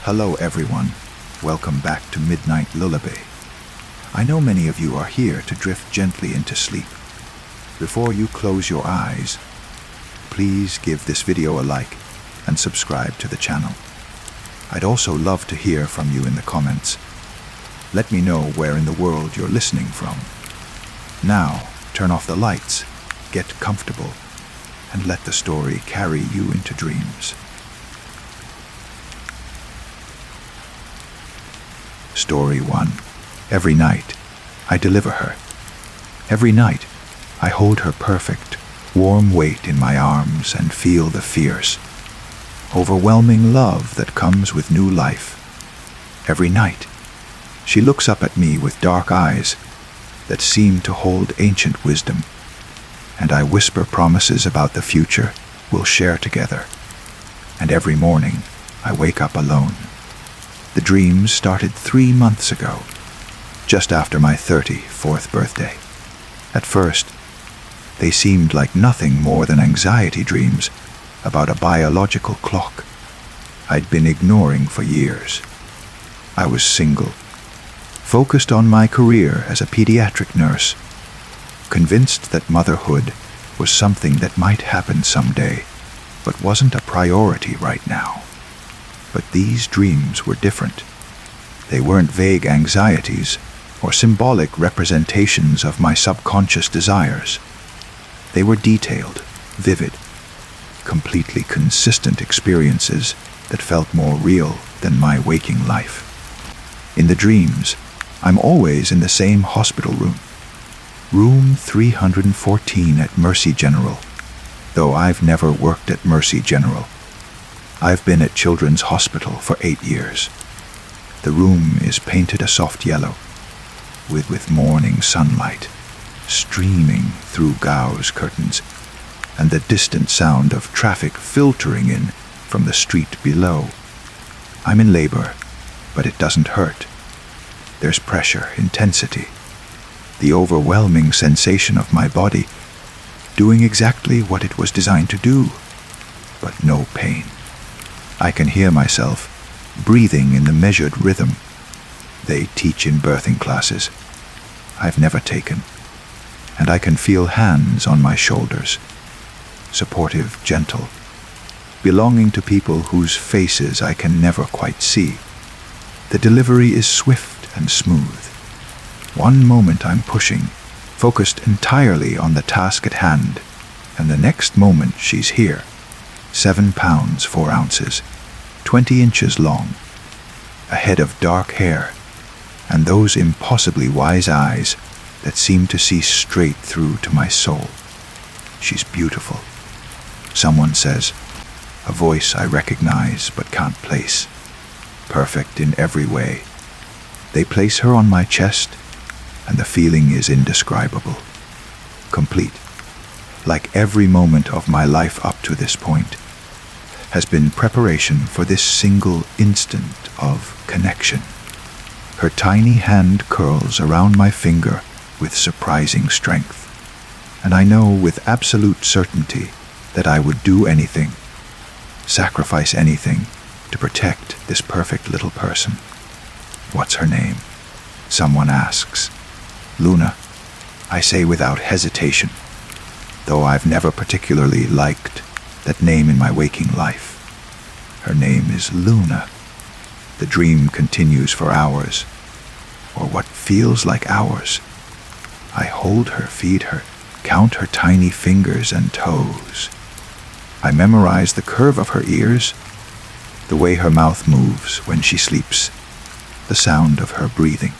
Hello everyone, welcome back to Midnight Lullaby. I know many of you are here to drift gently into sleep. Before you close your eyes, please give this video a like and subscribe to the channel. I'd also love to hear from you in the comments. Let me know where in the world you're listening from. Now, turn off the lights, get comfortable, and let the story carry you into dreams. Story 1. Every night, I deliver her. Every night, I hold her perfect, warm weight in my arms and feel the fierce, overwhelming love that comes with new life. Every night, she looks up at me with dark eyes that seem to hold ancient wisdom, and I whisper promises about the future we'll share together. And every morning, I wake up alone. The dreams started 3 months ago, just after my 34th birthday. At first, they seemed like nothing more than anxiety dreams about a biological clock I'd been ignoring for years. I was single, focused on my career as a pediatric nurse, convinced that motherhood was something that might happen someday, but wasn't a priority right now. But these dreams were different. They weren't vague anxieties or symbolic representations of my subconscious desires. They were detailed, vivid, completely consistent experiences that felt more real than my waking life. In the dreams, I'm always in the same hospital room, room 314 at Mercy General, though I've never worked at Mercy General. I've been at Children's Hospital for 8 years. The room is painted a soft yellow, with morning sunlight streaming through gauze curtains, and the distant sound of traffic filtering in from the street below. I'm in labor, but it doesn't hurt. There's pressure, intensity, the overwhelming sensation of my body doing exactly what it was designed to do, but no pain. I can hear myself breathing in the measured rhythm they teach in birthing classes I've never taken, and I can feel hands on my shoulders, supportive, gentle, belonging to people whose faces I can never quite see. The delivery is swift and smooth. One moment I'm pushing, focused entirely on the task at hand, and the next moment she's here, 7 pounds 4 ounces, 20 inches long, a head of dark hair, and those impossibly wise eyes that seem to see straight through to my soul. She's beautiful, someone says, a voice I recognize but can't place. Perfect in every way. They place her on my chest, and the feeling is indescribable. Complete. Like every moment of my life up to this point has been preparation for this single instant of connection. Her tiny hand curls around my finger with surprising strength, and I know with absolute certainty that I would do anything, sacrifice anything, to protect this perfect little person. What's her name? Someone asks. Luna, I say without hesitation, though I've never particularly liked that name in my waking life. Her name is Luna. The dream continues for hours, or what feels like hours. I hold her, feed her, count her tiny fingers and toes. I memorize the curve of her ears, the way her mouth moves when she sleeps, the sound of her breathing.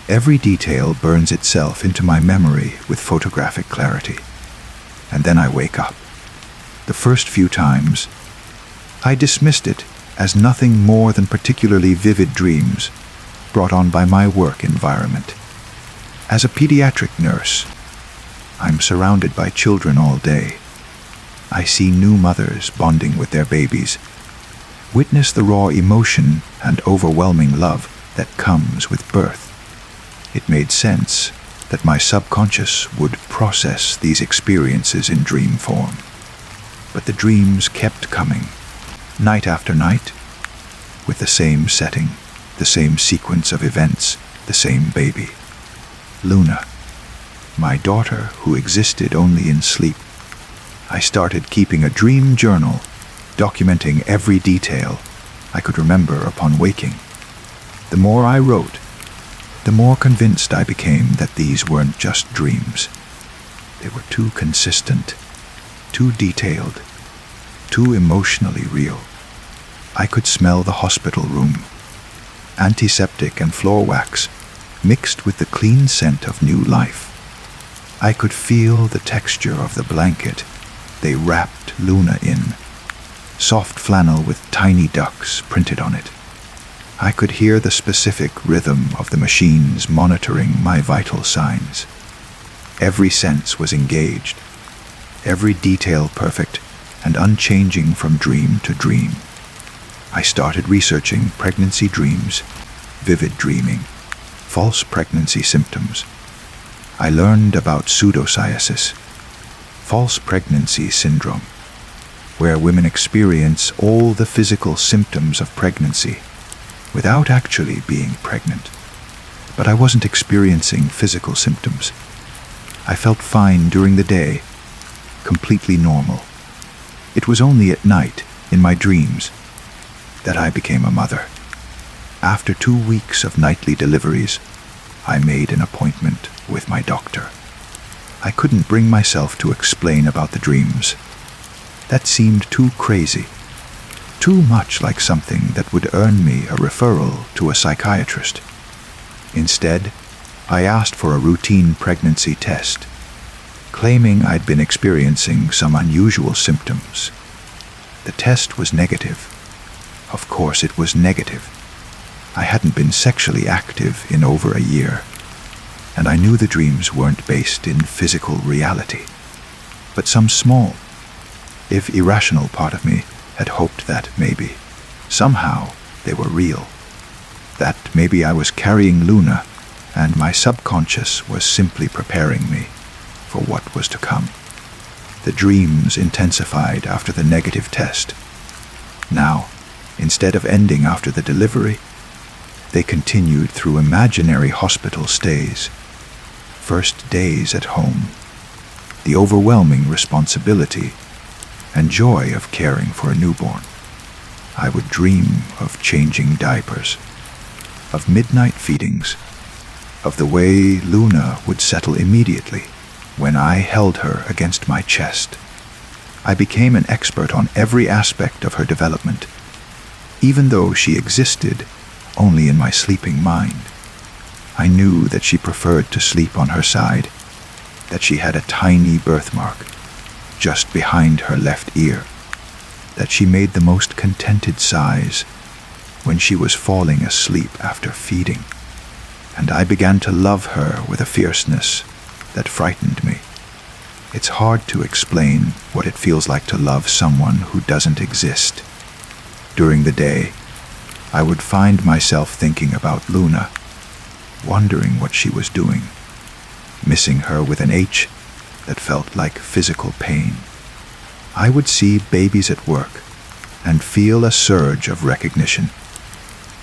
Every detail burns itself into my memory with photographic clarity. And then I wake up. The first few times, I dismissed it as nothing more than particularly vivid dreams brought on by my work environment. As a pediatric nurse, I'm surrounded by children all day. I see new mothers bonding with their babies, witness the raw emotion and overwhelming love that comes with birth. It made sense that my subconscious would process these experiences in dream form. But the dreams kept coming, night after night, with the same setting, the same sequence of events, the same baby. Luna, my daughter who existed only in sleep. I started keeping a dream journal, documenting every detail I could remember upon waking. The more I wrote, the more convinced I became that these weren't just dreams. They were too consistent, too detailed, too emotionally real. I could smell the hospital room, antiseptic and floor wax mixed with the clean scent of new life. I could feel the texture of the blanket they wrapped Luna in, soft flannel with tiny ducks printed on it. I could hear the specific rhythm of the machines monitoring my vital signs. Every sense was engaged, every detail perfect and unchanging from dream to dream. I started researching pregnancy dreams, vivid dreaming, false pregnancy symptoms. I learned about pseudocyesis, false pregnancy syndrome, where women experience all the physical symptoms of pregnancy without actually being pregnant. But I wasn't experiencing physical symptoms. I felt fine during the day, completely normal. It was only at night, in my dreams, that I became a mother. After 2 weeks of nightly deliveries, I made an appointment with my doctor. I couldn't bring myself to explain about the dreams. That seemed too crazy, too much like something that would earn me a referral to a psychiatrist. Instead, I asked for a routine pregnancy test, claiming I'd been experiencing some unusual symptoms. The test was negative. Of course it was negative. I hadn't been sexually active in over a year, and I knew the dreams weren't based in physical reality. But some small, if irrational part of me had hoped that maybe, somehow, they were real. That maybe I was carrying Luna, and my subconscious was simply preparing me for what was to come. The dreams intensified after the negative test. Now, instead of ending after the delivery, they continued through imaginary hospital stays, first days at home, the overwhelming responsibility and joy of caring for a newborn. I would dream of changing diapers, of midnight feedings, of the way Luna would settle immediately when I held her against my chest. I became an expert on every aspect of her development, even though she existed only in my sleeping mind. I knew that she preferred to sleep on her side, that she had a tiny birthmark just behind her left ear, that she made the most contented sighs when she was falling asleep after feeding, and I began to love her with a fierceness that frightened me. It's hard to explain what it feels like to love someone who doesn't exist. During the day, I would find myself thinking about Luna, wondering what she was doing, missing her with an H that felt like physical pain. I would see babies at work and feel a surge of recognition,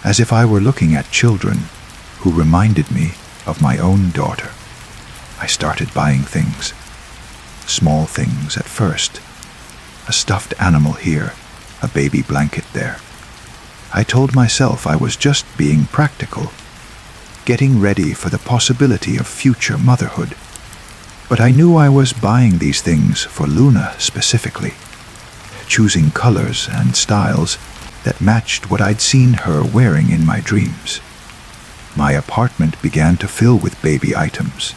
as if I were looking at children who reminded me of my own daughter. I started buying things, small things at first, a stuffed animal here, a baby blanket there. I told myself I was just being practical, getting ready for the possibility of future motherhood. But I knew I was buying these things for Luna specifically, choosing colors and styles that matched what I'd seen her wearing in my dreams. My apartment began to fill with baby items,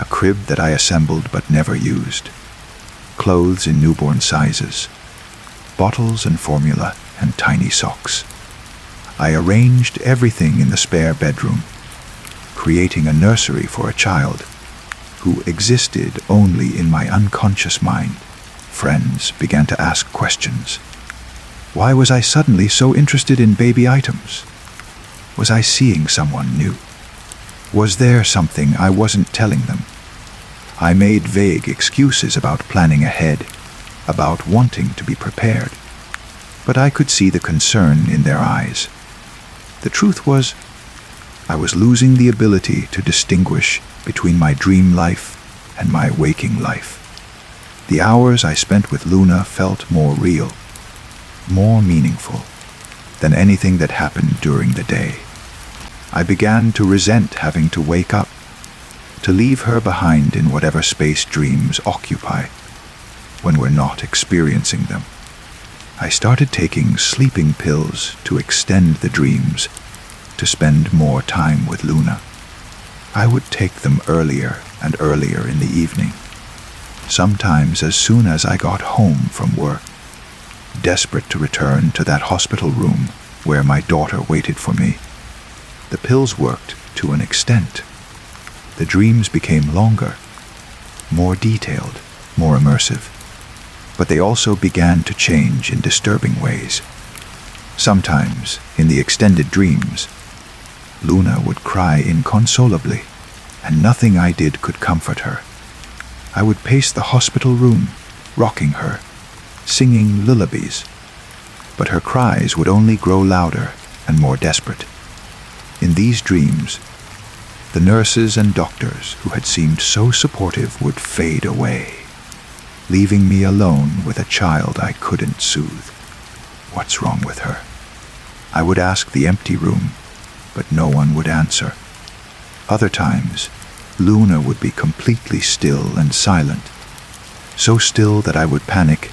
a crib that I assembled but never used, clothes in newborn sizes, bottles and formula, and tiny socks. I arranged everything in the spare bedroom, creating a nursery for a child who existed only in my unconscious mind. Friends began to ask questions. Why was I suddenly so interested in baby items? Was I seeing someone new? Was there something I wasn't telling them? I made vague excuses about planning ahead, about wanting to be prepared. but I could see the concern in their eyes. The truth was, I was losing the ability to distinguish between my dream life and my waking life. The hours I spent with Luna felt more real, more meaningful than anything that happened during the day. I began to resent having to wake up, to leave her behind in whatever space dreams occupy when we're not experiencing them. I started taking sleeping pills to extend the dreams, to spend more time with Luna. I would take them earlier and earlier in the evening, sometimes as soon as I got home from work, desperate to return to that hospital room where my daughter waited for me. The pills worked to an extent. The dreams became longer, more detailed, more immersive, but they also began to change in disturbing ways. Sometimes, in the extended dreams, Luna would cry inconsolably, and nothing I did could comfort her. I would pace the hospital room, rocking her, singing lullabies, but her cries would only grow louder and more desperate. In these dreams, the nurses and doctors who had seemed so supportive would fade away, leaving me alone with a child I couldn't soothe. What's wrong with her? I would ask the empty room, but no one would answer. Other times, Luna would be completely still and silent, so still that I would panic,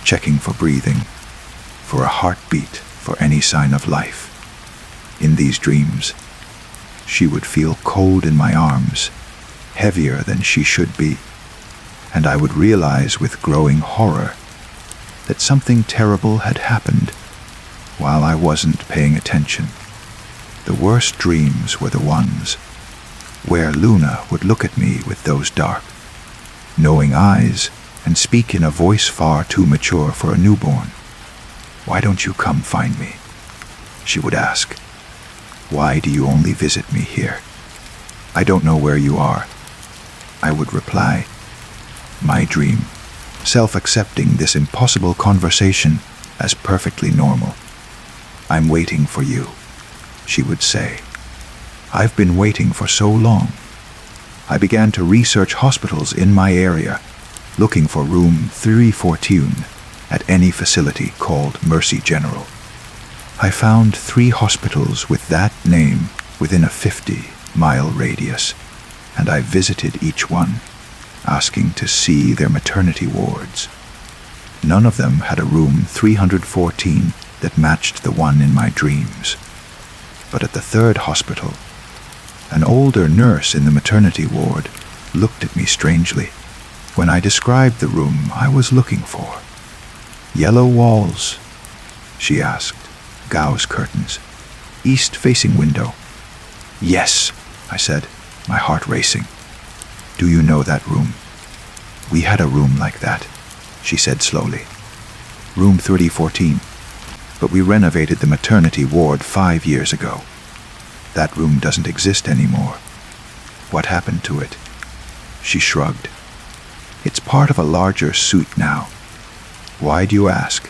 checking for breathing, for a heartbeat, for any sign of life. In these dreams, she would feel cold in my arms, heavier than she should be, and I would realize with growing horror that something terrible had happened while I wasn't paying attention. The worst dreams were the ones where Luna would look at me with those dark, knowing eyes and speak in a voice far too mature for a newborn. "Why don't you come find me?" she would ask. "Why do you only visit me here? I don't know where you are." I would reply, my dream, self-accepting this impossible conversation as perfectly normal. "I'm waiting for you," she would say. "I've been waiting for so long." I began to research hospitals in my area, looking for room 314 at any facility called Mercy General. I found 3 hospitals with that name within a 50-mile radius, and I visited each one, asking to see their maternity wards. None of them had a room 314 that matched the one in my dreams. But at the 3rd hospital, an older nurse in the maternity ward looked at me strangely when I described the room I was looking for. "Yellow walls?" she asked. "Gauze curtains? East-facing window?" "Yes," I said, my heart racing. "Do you know that room?" "We had a room like that," she said slowly. "Room 3014. But we renovated the maternity ward 5 years ago. That room doesn't exist anymore." "What happened to it?" She shrugged. "It's part of a larger suite now." "Why do you ask?"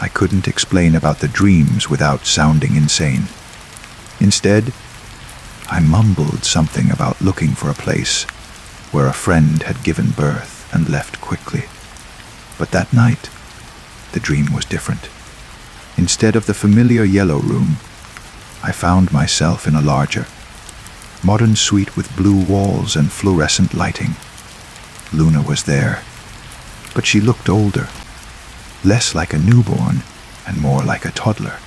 I couldn't explain about the dreams without sounding insane. Instead, I mumbled something about looking for a place where a friend had given birth and left quickly. But that night, the dream was different. Instead of the familiar yellow room, I found myself in a larger, modern suite with blue walls and fluorescent lighting. Luna was there, but she looked older, less like a newborn and more like a toddler.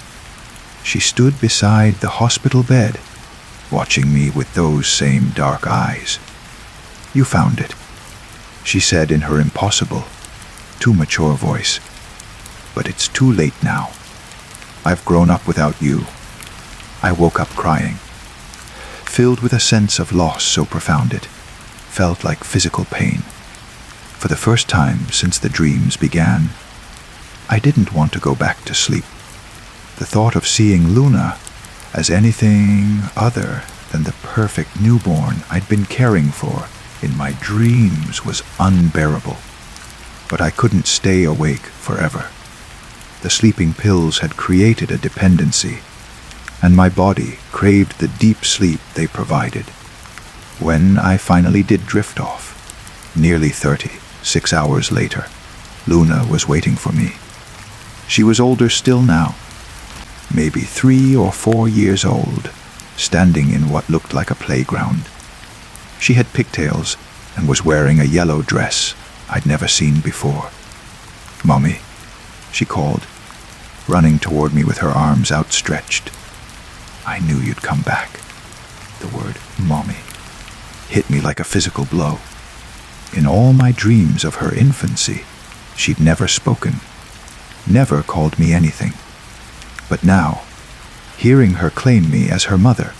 She stood beside the hospital bed, watching me with those same dark eyes. "You found it," she said in her impossible, too mature voice. "But it's too late now. I've grown up without you." I woke up crying, filled with a sense of loss so profound it felt like physical pain. For the first time since the dreams began, I didn't want to go back to sleep. The thought of seeing Luna as anything other than the perfect newborn I'd been caring for in my dreams was unbearable. But I couldn't stay awake forever. The sleeping pills had created a dependency, and my body craved the deep sleep they provided. When I finally did drift off, nearly 36 hours later, Luna was waiting for me. She was older still now, maybe 3 or 4 years old, standing in what looked like a playground. She had pigtails and was wearing a yellow dress I'd never seen before. "Mommy," she called, running toward me with her arms outstretched. I knew you'd come back. The word "mommy" hit me like a physical blow. In all my dreams of her infancy, she'd never spoken, never called me anything. But now, hearing her claim me as her mother,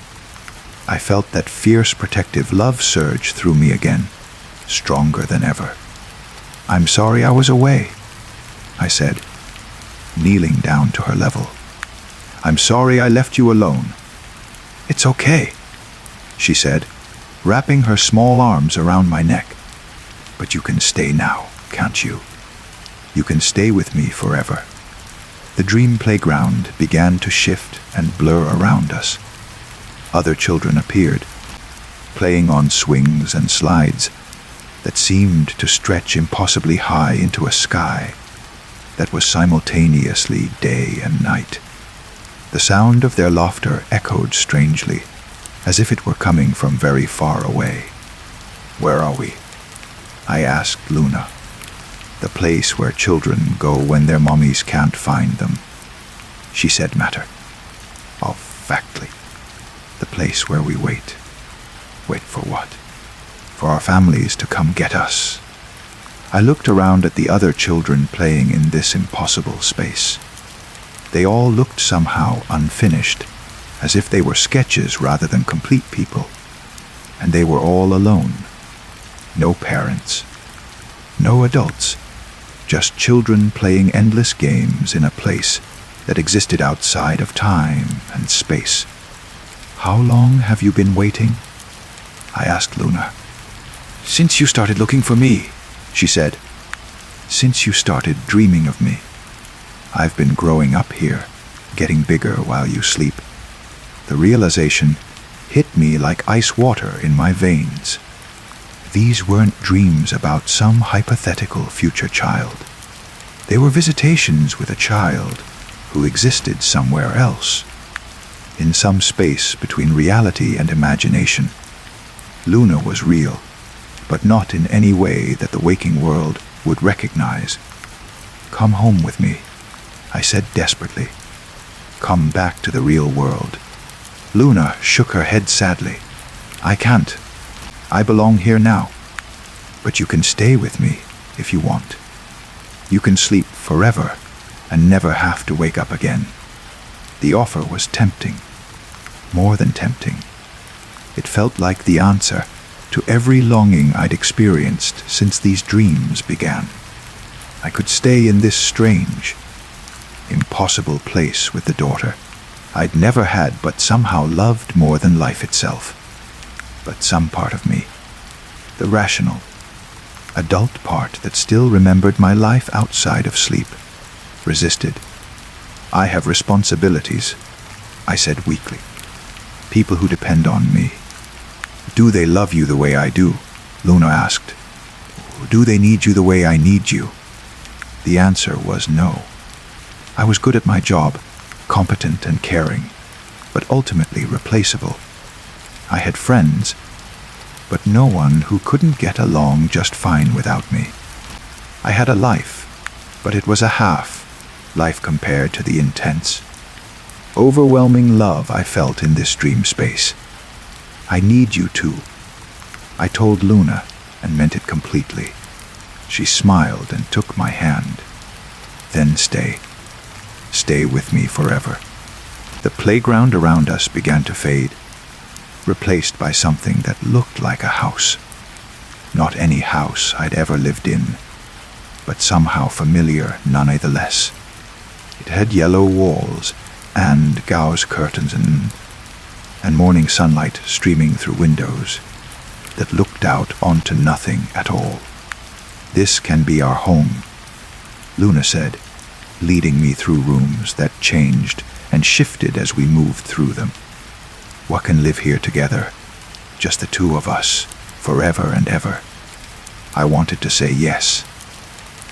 I felt that fierce protective love surge through me again, stronger than ever. "I'm sorry I was away," I said, kneeling down to her level. "I'm sorry I left you alone." "It's okay," she said, wrapping her small arms around my neck. "But you can stay now, can't you? You can stay with me forever." The dream playground began to shift and blur around us. Other children appeared, playing on swings and slides that seemed to stretch impossibly high into a sky that was simultaneously day and night. The sound of their laughter echoed strangely, as if it were coming from very far away. "Where are we?" I asked Luna. "The place where children go when their mommies can't find them," she said matter-of-factly. "The place where we wait." "Wait for what?" "For our families to come get us." I looked around at the other children playing in this impossible space. They all looked somehow unfinished, as if they were sketches rather than complete people. And they were all alone. No parents, no adults, just children playing endless games in a place that existed outside of time and space. "How long have you been waiting?" I asked Luna. "Since you started looking for me," she said. "Since you started dreaming of me. I've been growing up here, getting bigger while you sleep." The realization hit me like ice water in my veins. These weren't dreams about some hypothetical future child. They were visitations with a child who existed somewhere else, in some space between reality and imagination. Luna was real, but not in any way that the waking world would recognize. "Come home with me," I said desperately. "Come back to the real world." Luna shook her head sadly. "I can't. I belong here now. But you can stay with me if you want. You can sleep forever and never have to wake up again." The offer was tempting, more than tempting. It felt like the answer to every longing I'd experienced since these dreams began. I could stay in this strange, impossible place with the daughter I'd never had but somehow loved more than life itself. But some part of me, the rational, adult part that still remembered my life outside of sleep, resisted. "I have responsibilities," I said weakly. "People who depend on me." "Do they love you the way I do?" Luna asked. "Do they need you the way I need you?" The answer was no. I was good at my job, competent and caring, but ultimately replaceable. I had friends, but no one who couldn't get along just fine without me. I had a life, but it was a half life compared to the intense, overwhelming love I felt in this dream space. "I need you too," I told Luna, and meant it completely. She smiled and took my hand. "Then stay. Stay with me forever." The playground around us began to fade, replaced by something that looked like a house. Not any house I'd ever lived in, but somehow familiar nonetheless. It had yellow walls and gauze curtains and morning sunlight streaming through windows that looked out onto nothing at all. "This can be our home," Luna said, leading me through rooms that changed and shifted as we moved through them. What can live here together? Just the two of us, forever and ever. I wanted to say yes.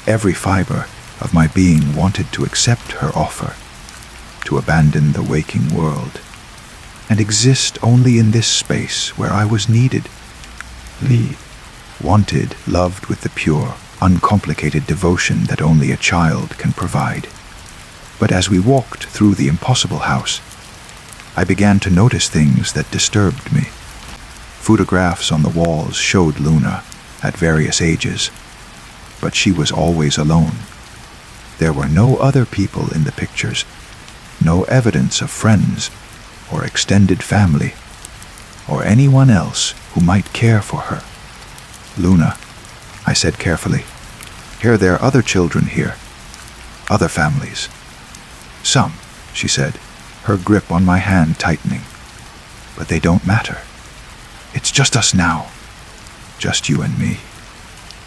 Every fiber of my being wanted to accept her offer, to abandon the waking world, and exist only in this space where I was needed. Wanted, loved with the pure, uncomplicated devotion that only a child can provide. But as we walked through the impossible house, I began to notice things that disturbed me. Photographs on the walls showed Luna at various ages, but she was always alone. There were no other people in the pictures, no evidence of friends or extended family, or anyone else who might care for her. "Luna," I said carefully, there are other children here, other families." "Some," she said, her grip on my hand tightening. "But they don't matter. It's just us now, just you and me."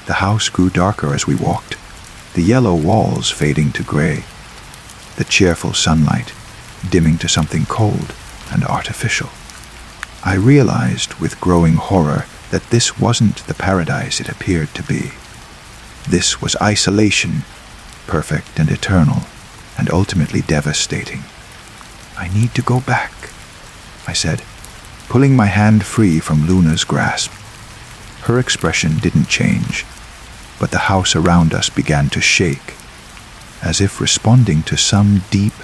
The house grew darker as we walked, the yellow walls fading to gray, the cheerful sunlight dimming to something cold and artificial. I realized with growing horror that this wasn't the paradise it appeared to be. This was isolation, perfect and eternal, and ultimately devastating. "I need to go back," I said, pulling my hand free from Luna's grasp. Her expression didn't change, but the house around us began to shake, as if responding to some deep,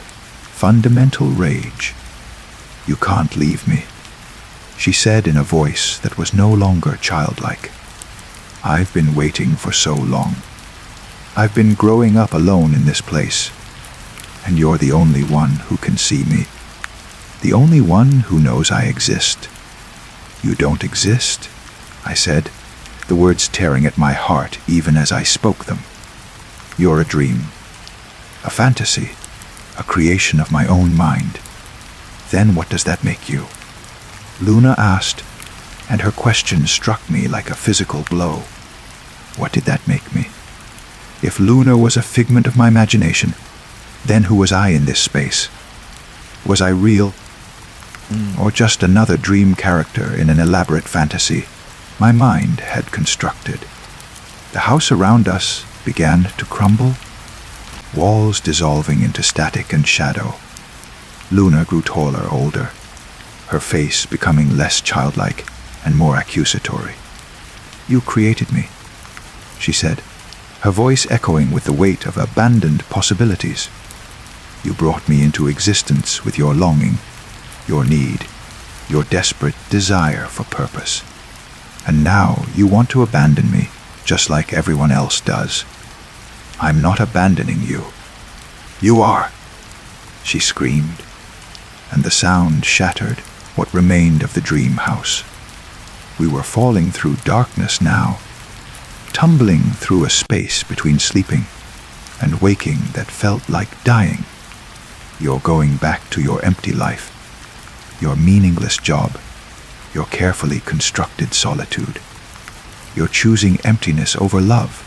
fundamental rage. "You can't leave me," she said in a voice that was no longer childlike. "I've been waiting for so long. I've been growing up alone in this place, and you're the only one who can see me, the only one who knows I exist." "You don't exist," I said, the words tearing at my heart even as I spoke them. "You're a dream, a fantasy, a creation of my own mind. Then what does that make you?" Luna asked, and her question struck me like a physical blow. What did that make me? If Luna was a figment of my imagination, then who was I in this space? Was I real? Or just another dream character in an elaborate fantasy my mind had constructed? The house around us began to crumble, walls dissolving into static and shadow. Luna grew taller, older, her face becoming less childlike and more accusatory. "You created me," she said, her voice echoing with the weight of abandoned possibilities. "You brought me into existence with your longing, your need, your desperate desire for purpose. And now you want to abandon me, just like everyone else does. I'm not abandoning you. You are," she screamed, and the sound shattered what remained of the dream house. We were falling through darkness now, tumbling through a space between sleeping and waking that felt like dying. "You're going back to your empty life, your meaningless job, your carefully constructed solitude. You're choosing emptiness over love."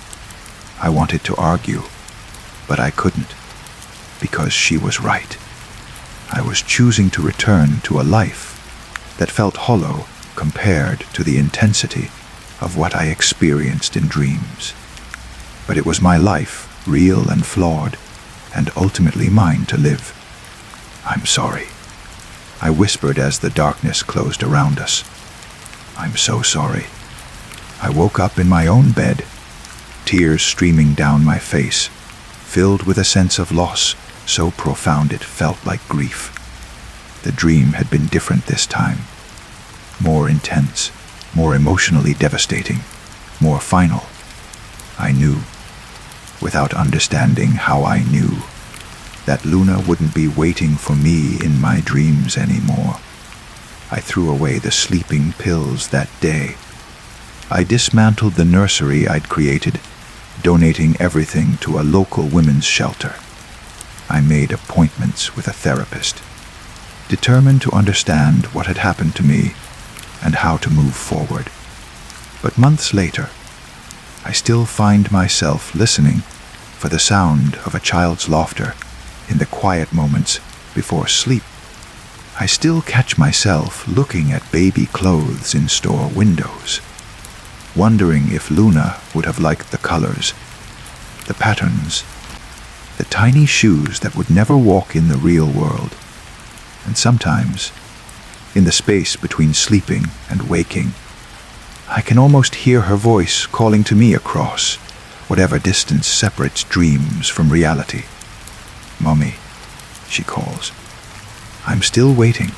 I wanted to argue, but I couldn't, because she was right. I was choosing to return to a life that felt hollow compared to the intensity of what I experienced in dreams. But it was my life, real and flawed, and ultimately mine to live. "I'm sorry," I whispered as the darkness closed around us. "I'm so sorry." I woke up in my own bed, tears streaming down my face, filled with a sense of loss so profound it felt like grief. The dream had been different this time, more intense, more emotionally devastating, more final. I knew, without understanding how I knew, that Luna wouldn't be waiting for me in my dreams anymore. I threw away the sleeping pills that day. I dismantled the nursery I'd created, donating everything to a local women's shelter. I made appointments with a therapist, determined to understand what had happened to me and how to move forward. But months later, I still find myself listening for the sound of a child's laughter in the quiet moments before sleep. I still catch myself looking at baby clothes in store windows, wondering if Luna would have liked the colors, the patterns, the tiny shoes that would never walk in the real world. And sometimes, in the space between sleeping and waking, I can almost hear her voice calling to me across whatever distance separates dreams from reality. "Mommy," she calls. I'm still waiting.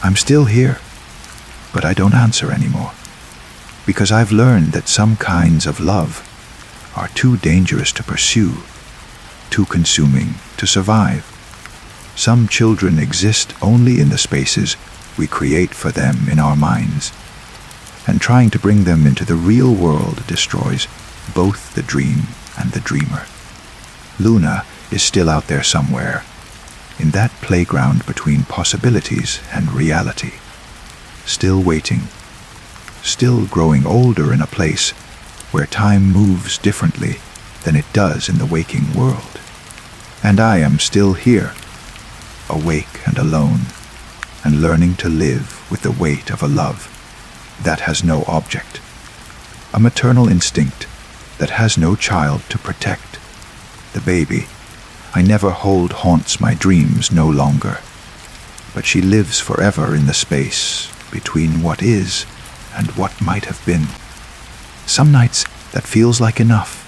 I'm still here. But I don't answer anymore, because I've learned that some kinds of love are too dangerous to pursue, too consuming to survive. Some children exist only in the spaces we create for them in our minds, and trying to bring them into the real world destroys both the dream and the dreamer. Luna is still out there somewhere, in that playground between possibilities and reality, still waiting, still growing older in a place where time moves differently than it does in the waking world. And I am still here, awake and alone, and learning to live with the weight of a love that has no object, a maternal instinct that has no child to protect. The baby I never hold haunts my dreams no longer, but she lives forever in the space between what is and what might have been. Some nights that feels like enough.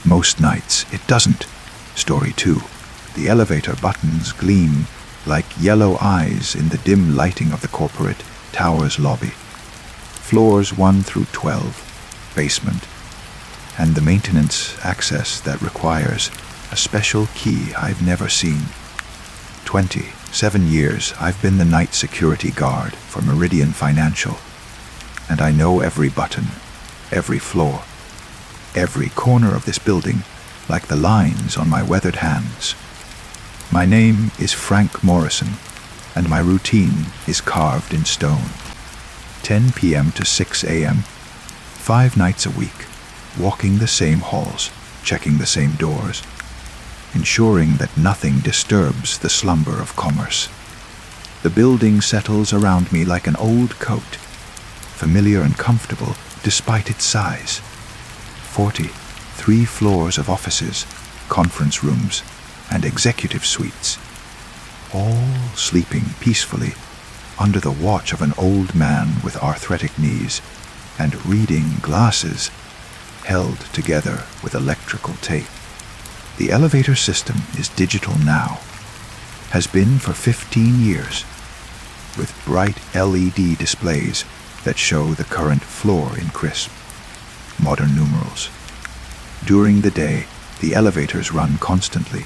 Most nights it doesn't. Story 2. The elevator buttons gleam like yellow eyes in the dim lighting of the corporate tower's lobby. Floors 1 through 12, basement, and the maintenance access that requires a special key I've never seen. 27 years I've been the night security guard for Meridian Financial, and I know every button, every floor, every corner of this building like the lines on my weathered hands. My name is Frank Morrison, and my routine is carved in stone. 10 p.m. to 6 a.m., 5 nights a week, walking the same halls, checking the same doors, ensuring that nothing disturbs the slumber of commerce. The building settles around me like an old coat, familiar and comfortable despite its size. 43 floors of offices, conference rooms, and executive suites, all sleeping peacefully under the watch of an old man with arthritic knees and reading glasses held together with electrical tape. The elevator system is digital now, has been for 15 years, with bright LED displays that show the current floor in crisp, modern numerals. During the day, the elevators run constantly,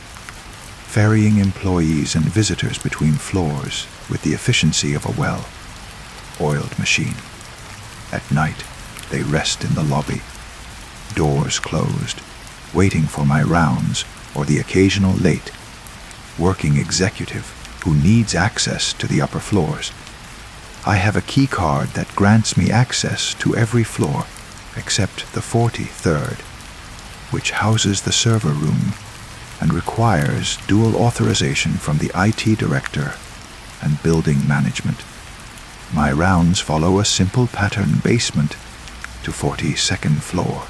ferrying employees and visitors between floors with the efficiency of a well-oiled machine. At night, they rest in the lobby, doors closed, waiting for my rounds or the occasional late, working executive who needs access to the upper floors. I have a key card that grants me access to every floor except the 43rd, which houses the server room and requires dual authorization from the IT director and building management. My rounds follow a simple pattern basement to 42nd floor,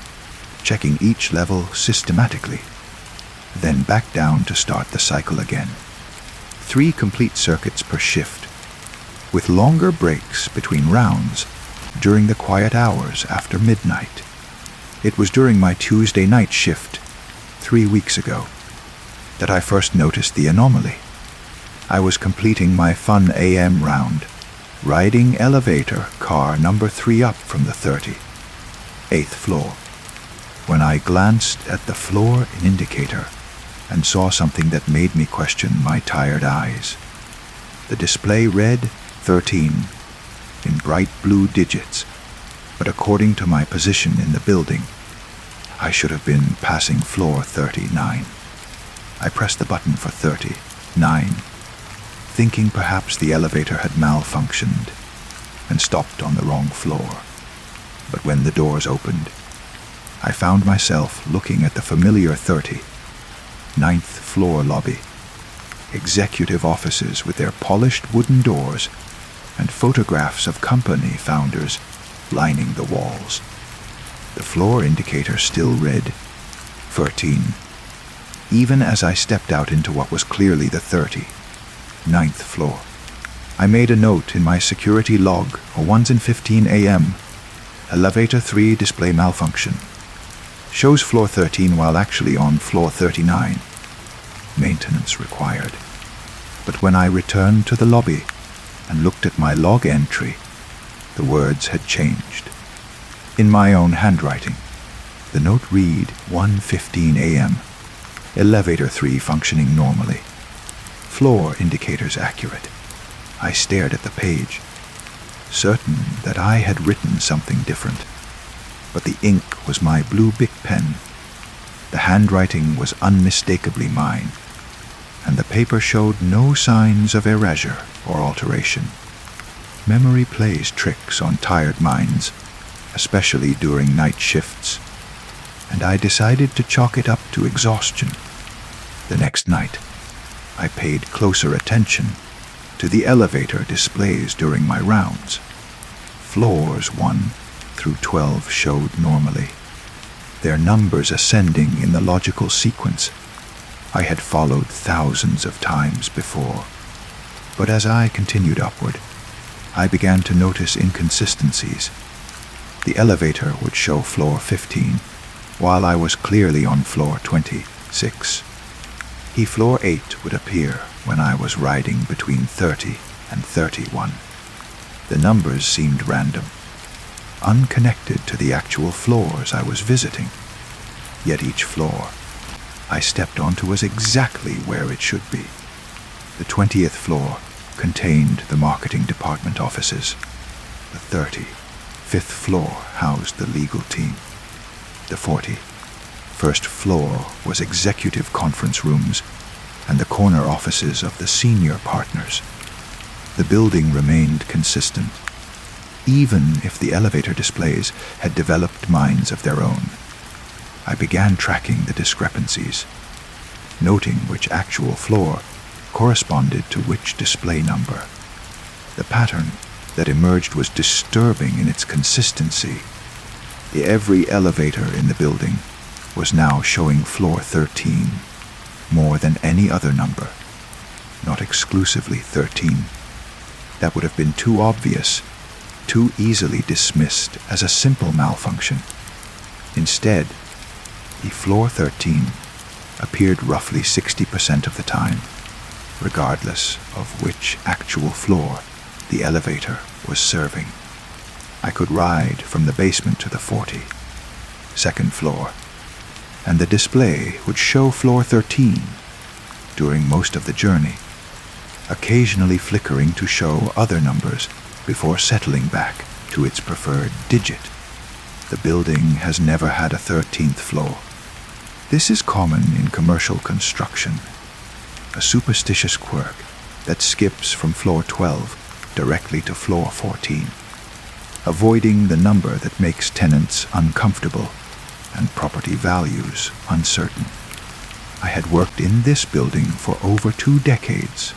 checking each level systematically, then back down to start the cycle again. 3 complete circuits per shift, with longer breaks between rounds during the quiet hours after midnight. It was during my Tuesday night shift 3 weeks ago that I first noticed the anomaly. I was completing my fun AM round, riding elevator car number 3 up from the 38th floor, when I glanced at the floor indicator and saw something that made me question my tired eyes. The display read 13 in bright blue digits, but according to my position in the building, I should have been passing floor 39. I pressed the button for 39, thinking perhaps the elevator had malfunctioned and stopped on the wrong floor. But when the doors opened, I found myself looking at the familiar 30, ninth floor lobby. Executive offices with their polished wooden doors and photographs of company founders lining the walls. The floor indicator still read 13, even as I stepped out into what was clearly the 39th floor. I made a note in my security log, 1:15 a.m. Elevator 3 display malfunction. Shows floor 13 while actually on floor 39. Maintenance required. But when I returned to the lobby and looked at my log entry, the words had changed. In my own handwriting, the note read 1:15 a.m. Elevator 3 functioning normally. Floor indicators accurate. I stared at the page, certain that I had written something different. But the ink was my blue Bic pen. The handwriting was unmistakably mine, and the paper showed no signs of erasure or alteration. Memory plays tricks on tired minds, especially during night shifts, and I decided to chalk it up to exhaustion. The next night, I paid closer attention to the elevator displays during my rounds. Floors 1 through 12 showed normally, their numbers ascending in the logical sequence I had followed thousands of times before. But as I continued upward, I began to notice inconsistencies. The elevator would show floor 15, while I was clearly on floor 26. Floor 8 would appear when I was riding between 30 and 31. The numbers seemed random, unconnected to the actual floors I was visiting. Yet each floor I stepped onto was exactly where it should be. The 20th floor contained the marketing department offices. The 35th floor housed the legal team. The 41st floor was executive conference rooms and the corner offices of the senior partners. The building remained consistent, even if the elevator displays had developed minds of their own. I began tracking the discrepancies, noting which actual floor corresponded to which display number. The pattern that emerged was disturbing in its consistency. Every elevator in the building was now showing floor 13 more than any other number, not exclusively 13. That would have been too obvious, too easily dismissed as a simple malfunction. Instead, the floor 13 appeared roughly 60% of the time, regardless of which actual floor the elevator was serving. I could ride from the basement to the 42nd floor, and the display would show floor 13 during most of the journey, occasionally flickering to show other numbers before settling back to its preferred digit. The building has never had a 13th floor. This is common in commercial construction, a superstitious quirk that skips from floor 12 directly to floor 14, avoiding the number that makes tenants uncomfortable and property values uncertain. I had worked in this building for over 2 decades,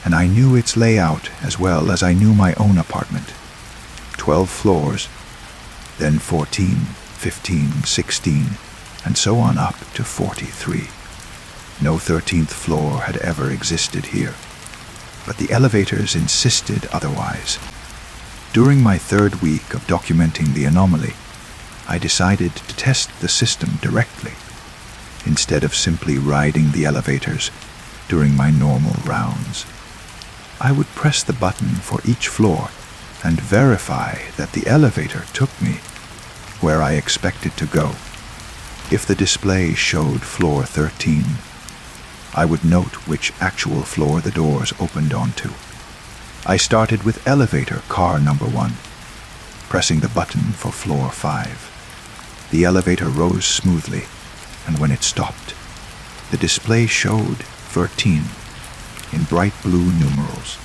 and I knew its layout as well as I knew my own apartment. 12 floors, then 14, 15, 16, and so on up to 43. No 13th floor had ever existed here, but the elevators insisted otherwise. During my 3rd week of documenting the anomaly, I decided to test the system directly, instead of simply riding the elevators during my normal rounds. I would press the button for each floor and verify that the elevator took me where I expected to go. If the display showed floor 13, I would note which actual floor the doors opened onto. I started with elevator car number 1, pressing the button for floor 5. The elevator rose smoothly, and when it stopped, the display showed 13 in bright blue numerals.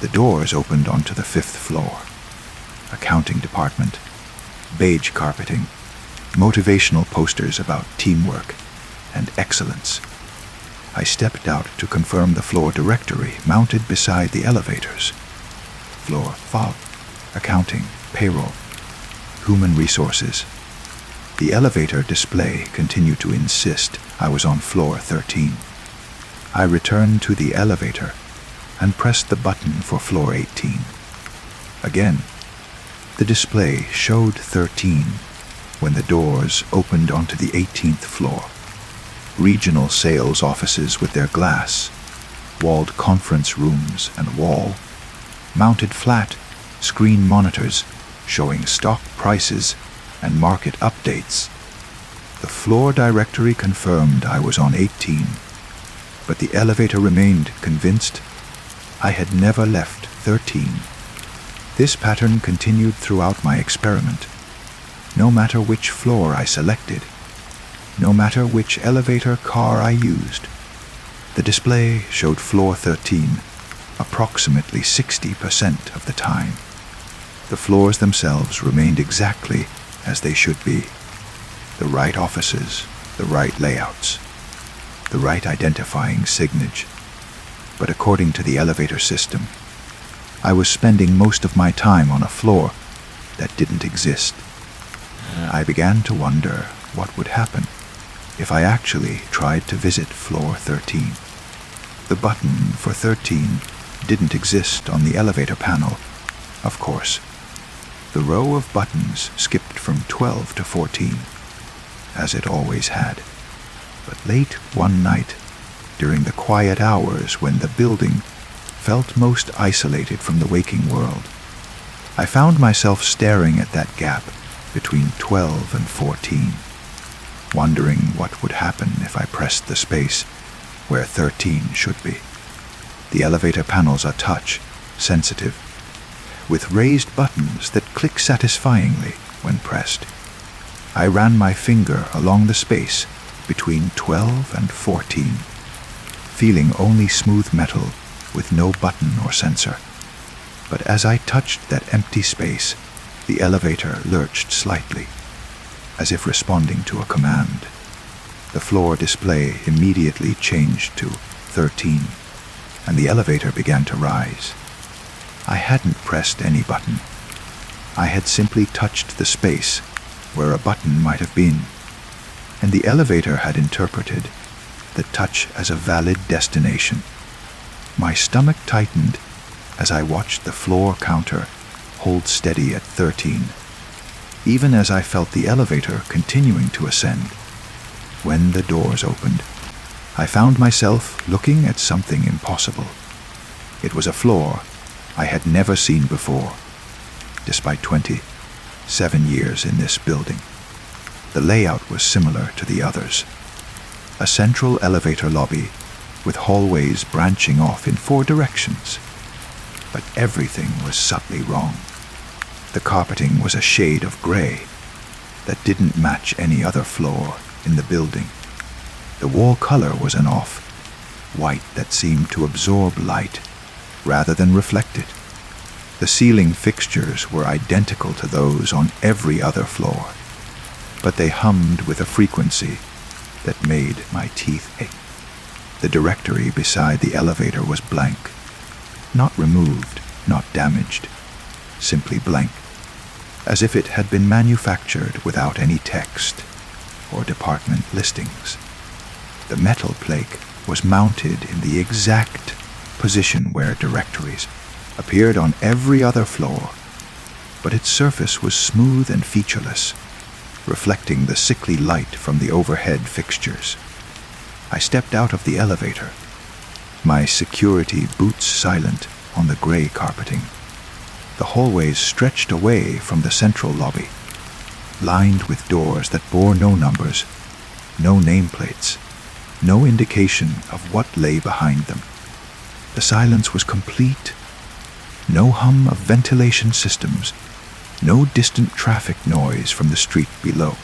The doors opened onto the 5th floor, accounting department, beige carpeting, motivational posters about teamwork and excellence. I stepped out to confirm the floor directory mounted beside the elevators. Floor 5, accounting, payroll, human resources. The elevator display continued to insist I was on floor 13. I returned to the elevator and pressed the button for floor 18. Again, the display showed 13 when the doors opened onto the 18th floor. Regional sales offices with their glass, walled conference rooms and wall-mounted flat screen monitors showing stock prices and market updates. The floor directory confirmed I was on 18, but the elevator remained convinced I had never left 13. This pattern continued throughout my experiment. No matter which floor I selected, no matter which elevator car I used, the display showed floor 13 approximately 60% of the time. The floors themselves remained exactly as they should be. The right offices, the right layouts, the right identifying signage. But according to the elevator system, I was spending most of my time on a floor that didn't exist. I began to wonder what would happen if I actually tried to visit floor 13. The button for 13 didn't exist on the elevator panel, of course. The row of buttons skipped from 12 to 14, as it always had. But late one night, during the quiet hours when the building felt most isolated from the waking world, I found myself staring at that gap between 12 and 14, wondering what would happen if I pressed the space where 13 should be. The elevator panels are touch sensitive, with raised buttons that click satisfyingly when pressed. I ran my finger along the space between 12 and 14, feeling only smooth metal with no button or sensor. But as I touched that empty space, the elevator lurched slightly, as if responding to a command. The floor display immediately changed to 13, and the elevator began to rise. I hadn't pressed any button. I had simply touched the space where a button might have been, and the elevator had interpreted the touch as a valid destination. My stomach tightened as I watched the floor counter hold steady at 13, even as I felt the elevator continuing to ascend. When the doors opened, I found myself looking at something impossible. It was a floor I had never seen before, despite 27 years in this building. The layout was similar to the others. A central elevator lobby with hallways branching off in 4 directions. But everything was subtly wrong. The carpeting was a shade of gray that didn't match any other floor in the building. The wall color was an off-white that seemed to absorb light rather than reflect it. The ceiling fixtures were identical to those on every other floor, but they hummed with a frequency that made my teeth ache. The directory beside the elevator was blank, not removed, not damaged, simply blank, as if it had been manufactured without any text or department listings. The metal plate was mounted in the exact position where directories appeared on every other floor, but its surface was smooth and featureless, reflecting the sickly light from the overhead fixtures. I stepped out of the elevator, my security boots silent on the gray carpeting. The hallways stretched away from the central lobby, lined with doors that bore no numbers, no nameplates, no indication of what lay behind them. The silence was complete. No hum of ventilation systems, no distant traffic noise from the street below,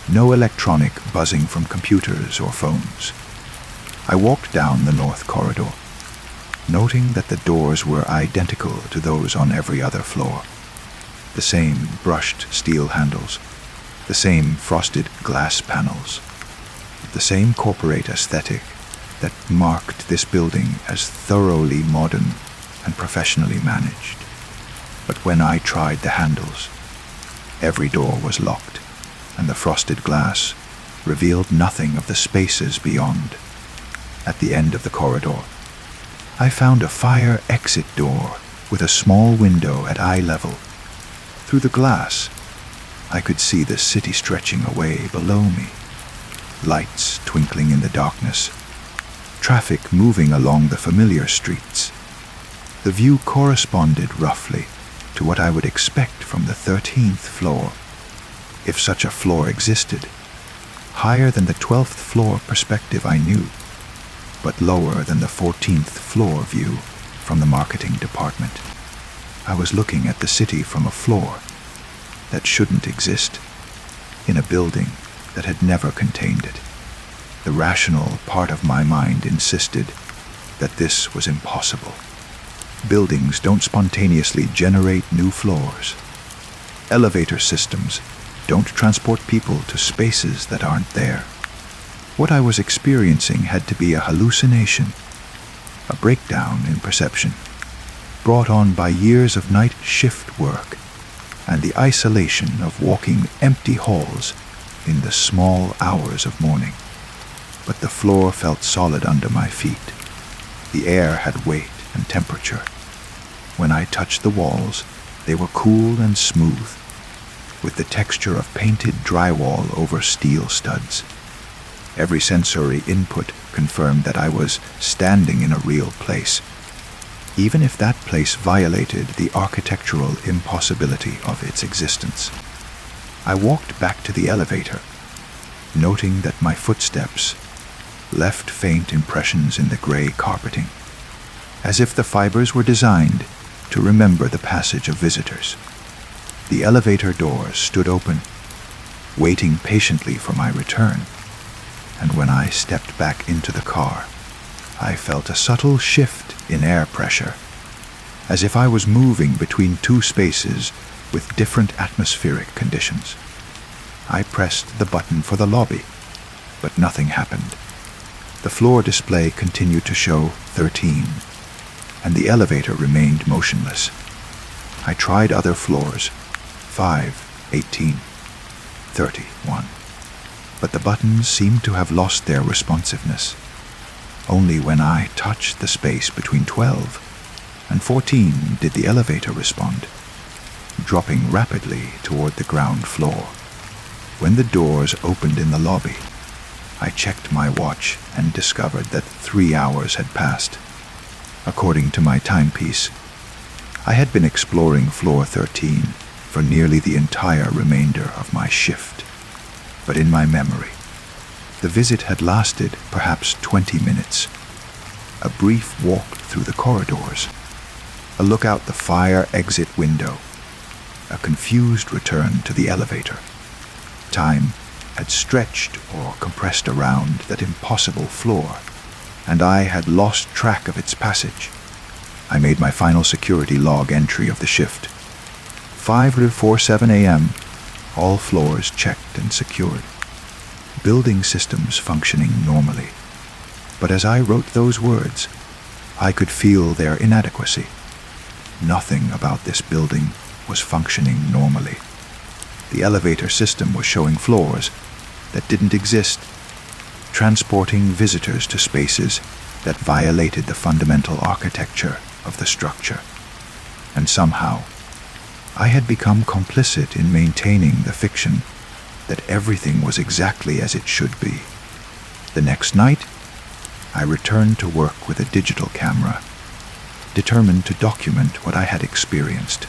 no electronic buzzing from computers or phones. I walked down the north corridor, noting that the doors were identical to those on every other floor. The same brushed steel handles, The same frosted glass panels, the same corporate aesthetic that marked this building as thoroughly modern and professionally managed. But when I tried the handles, every door was locked, and the frosted glass revealed nothing of the spaces beyond. At the end of the corridor, I found a fire exit door with a small window at eye level. Through the glass, I could see the city stretching away below me, lights twinkling in the darkness, traffic moving along the familiar streets. The view corresponded roughly to what I would expect from the 13th floor, if such a floor existed, higher than the 12th floor perspective I knew, but lower than the 14th floor view from the marketing department. I was looking at the city from a floor that shouldn't exist, in a building that had never contained it. The rational part of my mind insisted that this was impossible. Buildings don't spontaneously generate new floors. Elevator systems don't transport people to spaces that aren't there. What I was experiencing had to be a hallucination, a breakdown in perception, brought on by years of night shift work and the isolation of walking empty halls in the small hours of morning. But the floor felt solid under my feet. The air had weight and temperature. When I touched the walls, they were cool and smooth, with the texture of painted drywall over steel studs. Every sensory input confirmed that I was standing in a real place, even if that place violated the architectural impossibility of its existence. I walked back to the elevator, noting that my footsteps left faint impressions in the gray carpeting, as if the fibers were designed to remember the passage of visitors. The elevator doors stood open, waiting patiently for my return, and when I stepped back into the car, I felt a subtle shift in air pressure, as if I was moving between two spaces with different atmospheric conditions. I pressed the button for the lobby, but nothing happened. The floor display continued to show 13, and the elevator remained motionless. I tried other floors, 5, 18, 31, but the buttons seemed to have lost their responsiveness. Only when I touched the space between 12 and 14 did the elevator respond, dropping rapidly toward the ground floor. When the doors opened in the lobby, I checked my watch and discovered that 3 hours had passed. According to my timepiece, I had been exploring floor 13 for nearly the entire remainder of my shift. But in my memory, the visit had lasted perhaps 20 minutes. A brief walk through the corridors, a look out the fire exit window, a confused return to the elevator. Time had stretched or compressed around that impossible floor, and I had lost track of its passage. I made my final security log entry of the shift. 5:47 a.m., all floors checked and secured. Building systems functioning normally. But as I wrote those words, I could feel their inadequacy. Nothing about this building was functioning normally. The elevator system was showing floors that didn't exist, transporting visitors to spaces that violated the fundamental architecture of the structure. And somehow, I had become complicit in maintaining the fiction that everything was exactly as it should be. The next night, I returned to work with a digital camera, determined to document what I had experienced.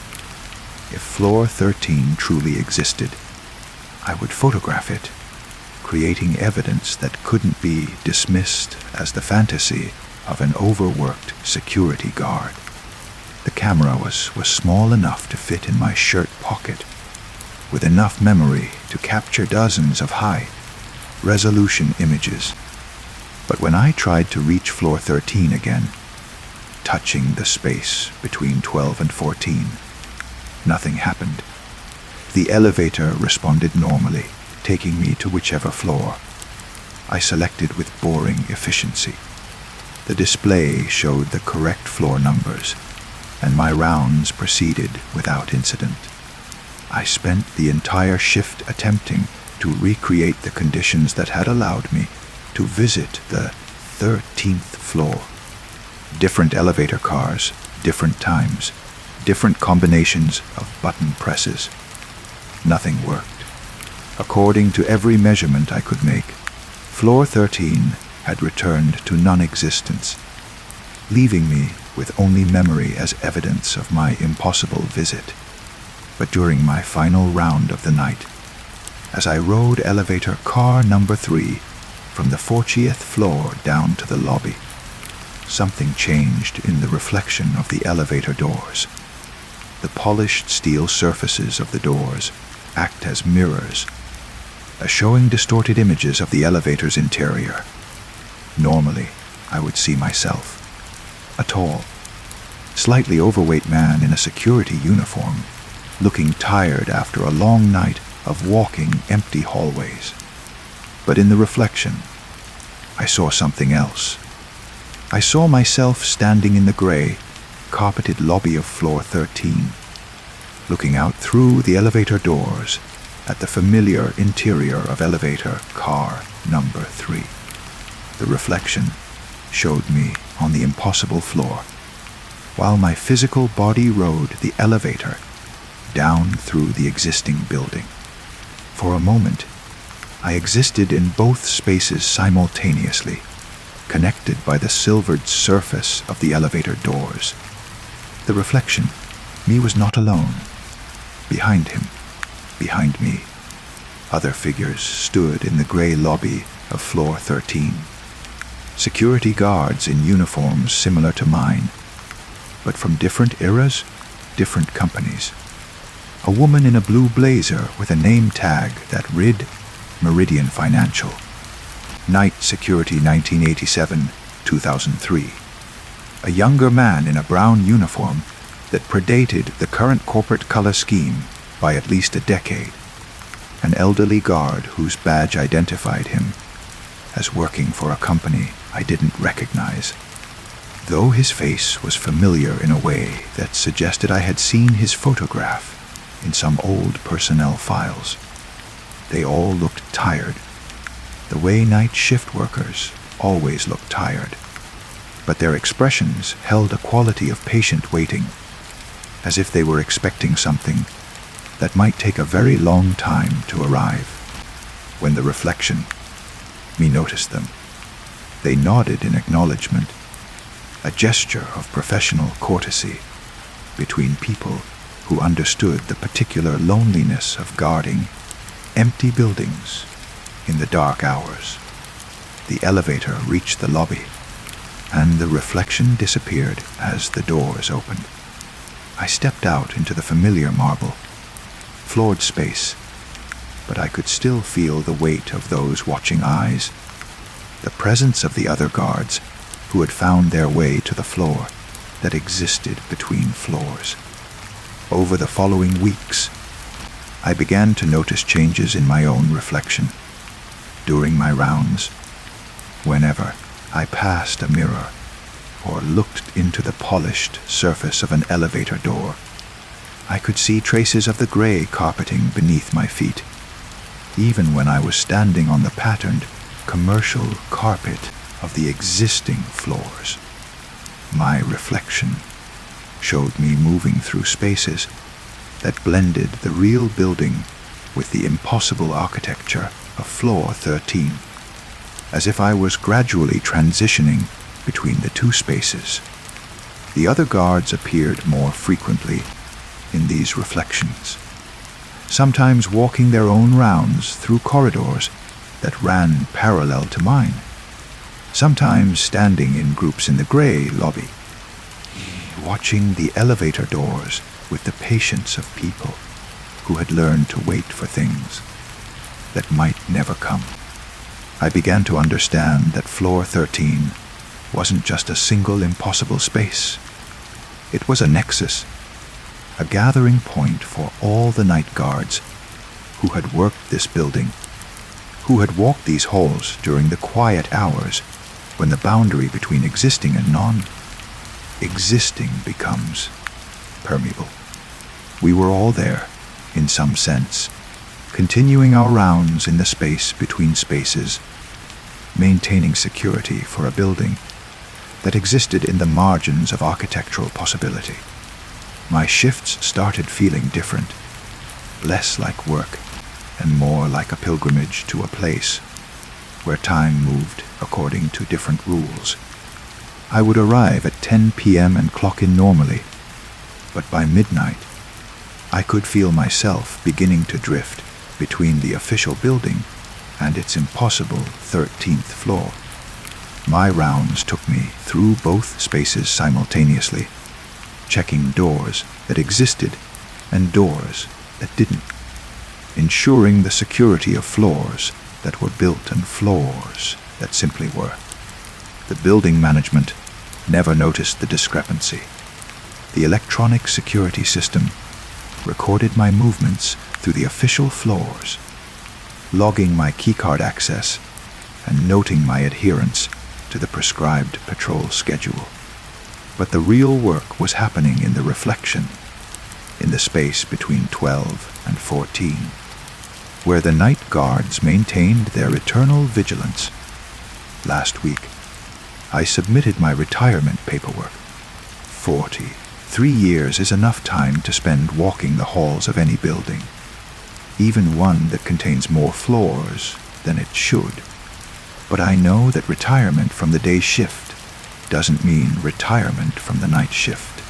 If floor 13 truly existed, I would photograph it, creating evidence that couldn't be dismissed as the fantasy of an overworked security guard. The camera was small enough to fit in my shirt pocket, with enough memory to capture dozens of high-resolution images. But when I tried to reach floor 13 again, touching the space between 12 and 14, nothing happened. The elevator responded normally, taking me to whichever floor. I selected with boring efficiency. The display showed the correct floor numbers, and my rounds proceeded without incident. I spent the entire shift attempting to recreate the conditions that had allowed me to visit the 13th floor. Different elevator cars, different times, different combinations of button presses. Nothing worked. According to every measurement I could make, floor 13 had returned to non-existence, leaving me with only memory as evidence of my impossible visit. But during my final round of the night, as I rode elevator car number 3 from the 40th floor down to the lobby, something changed in the reflection of the elevator doors. The polished steel surfaces of the doors act as mirrors, showing distorted images of the elevator's interior. Normally, I would see myself, a tall, slightly overweight man in a security uniform, looking tired after a long night of walking empty hallways. But in the reflection, I saw something else. I saw myself standing in the gray, carpeted lobby of floor 13, looking out through the elevator doors at the familiar interior of elevator car number 3. The reflection showed me on the impossible floor, while my physical body rode the elevator down through the existing building. For a moment, I existed in both spaces simultaneously, connected by the silvered surface of the elevator doors. The reflection, me was not alone. Behind him, behind me, other figures stood in the gray lobby of floor 13. Security guards in uniforms similar to mine, but from different eras, different companies. A woman in a blue blazer with a name tag that read Meridian Financial. Night Security 1987-2003. A younger man in a brown uniform that predated the current corporate color scheme by at least a decade. An elderly guard whose badge identified him as working for a company I didn't recognize, though his face was familiar in a way that suggested I had seen his photograph in some old personnel files. They all looked tired, the way night shift workers always look tired, but their expressions held a quality of patient waiting, as if they were expecting something that might take a very long time to arrive. When the reflection, me noticed them, they nodded in acknowledgement, a gesture of professional courtesy between people who understood the particular loneliness of guarding empty buildings in the dark hours. The elevator reached the lobby, and the reflection disappeared as the doors opened. I stepped out into the familiar marble, floored space, but I could still feel the weight of those watching eyes, the presence of the other guards who had found their way to the floor that existed between floors. Over the following weeks, I began to notice changes in my own reflection. During my rounds, whenever I passed a mirror or looked into the polished surface of an elevator door, I could see traces of the gray carpeting beneath my feet, even when I was standing on the patterned commercial carpet of the existing floors. My reflection showed me moving through spaces that blended the real building with the impossible architecture of floor 13, as if I was gradually transitioning between the two spaces. The other guards appeared more frequently in these reflections, sometimes walking their own rounds through corridors that ran parallel to mine, sometimes standing in groups in the gray lobby, watching the elevator doors with the patience of people who had learned to wait for things that might never come. I began to understand that floor 13 wasn't just a single impossible space. It was a nexus, a gathering point for all the night guards who had worked this building, who had walked these halls during the quiet hours when the boundary between existing and non-existing becomes permeable. We were all there, in some sense, continuing our rounds in the space between spaces, maintaining security for a building that existed in the margins of architectural possibility. My shifts started feeling different, less like work and more like a pilgrimage to a place where time moved according to different rules. I would arrive at 10 p.m. and clock in normally, but by midnight, I could feel myself beginning to drift between the official building and its impossible 13th floor. My rounds took me through both spaces simultaneously, checking doors that existed and doors that didn't, ensuring the security of floors that were built and floors that simply were. The building management never noticed the discrepancy. The electronic security system recorded my movements through the official floors, logging my keycard access and noting my adherence to the prescribed patrol schedule. But the real work was happening in the reflection, in the space between 12 and 14, where the night guards maintained their eternal vigilance. Last week, I submitted my retirement paperwork. 3 years is enough time to spend walking the halls of any building, even one that contains more floors than it should. But I know that retirement from the day shift doesn't mean retirement from the night shift.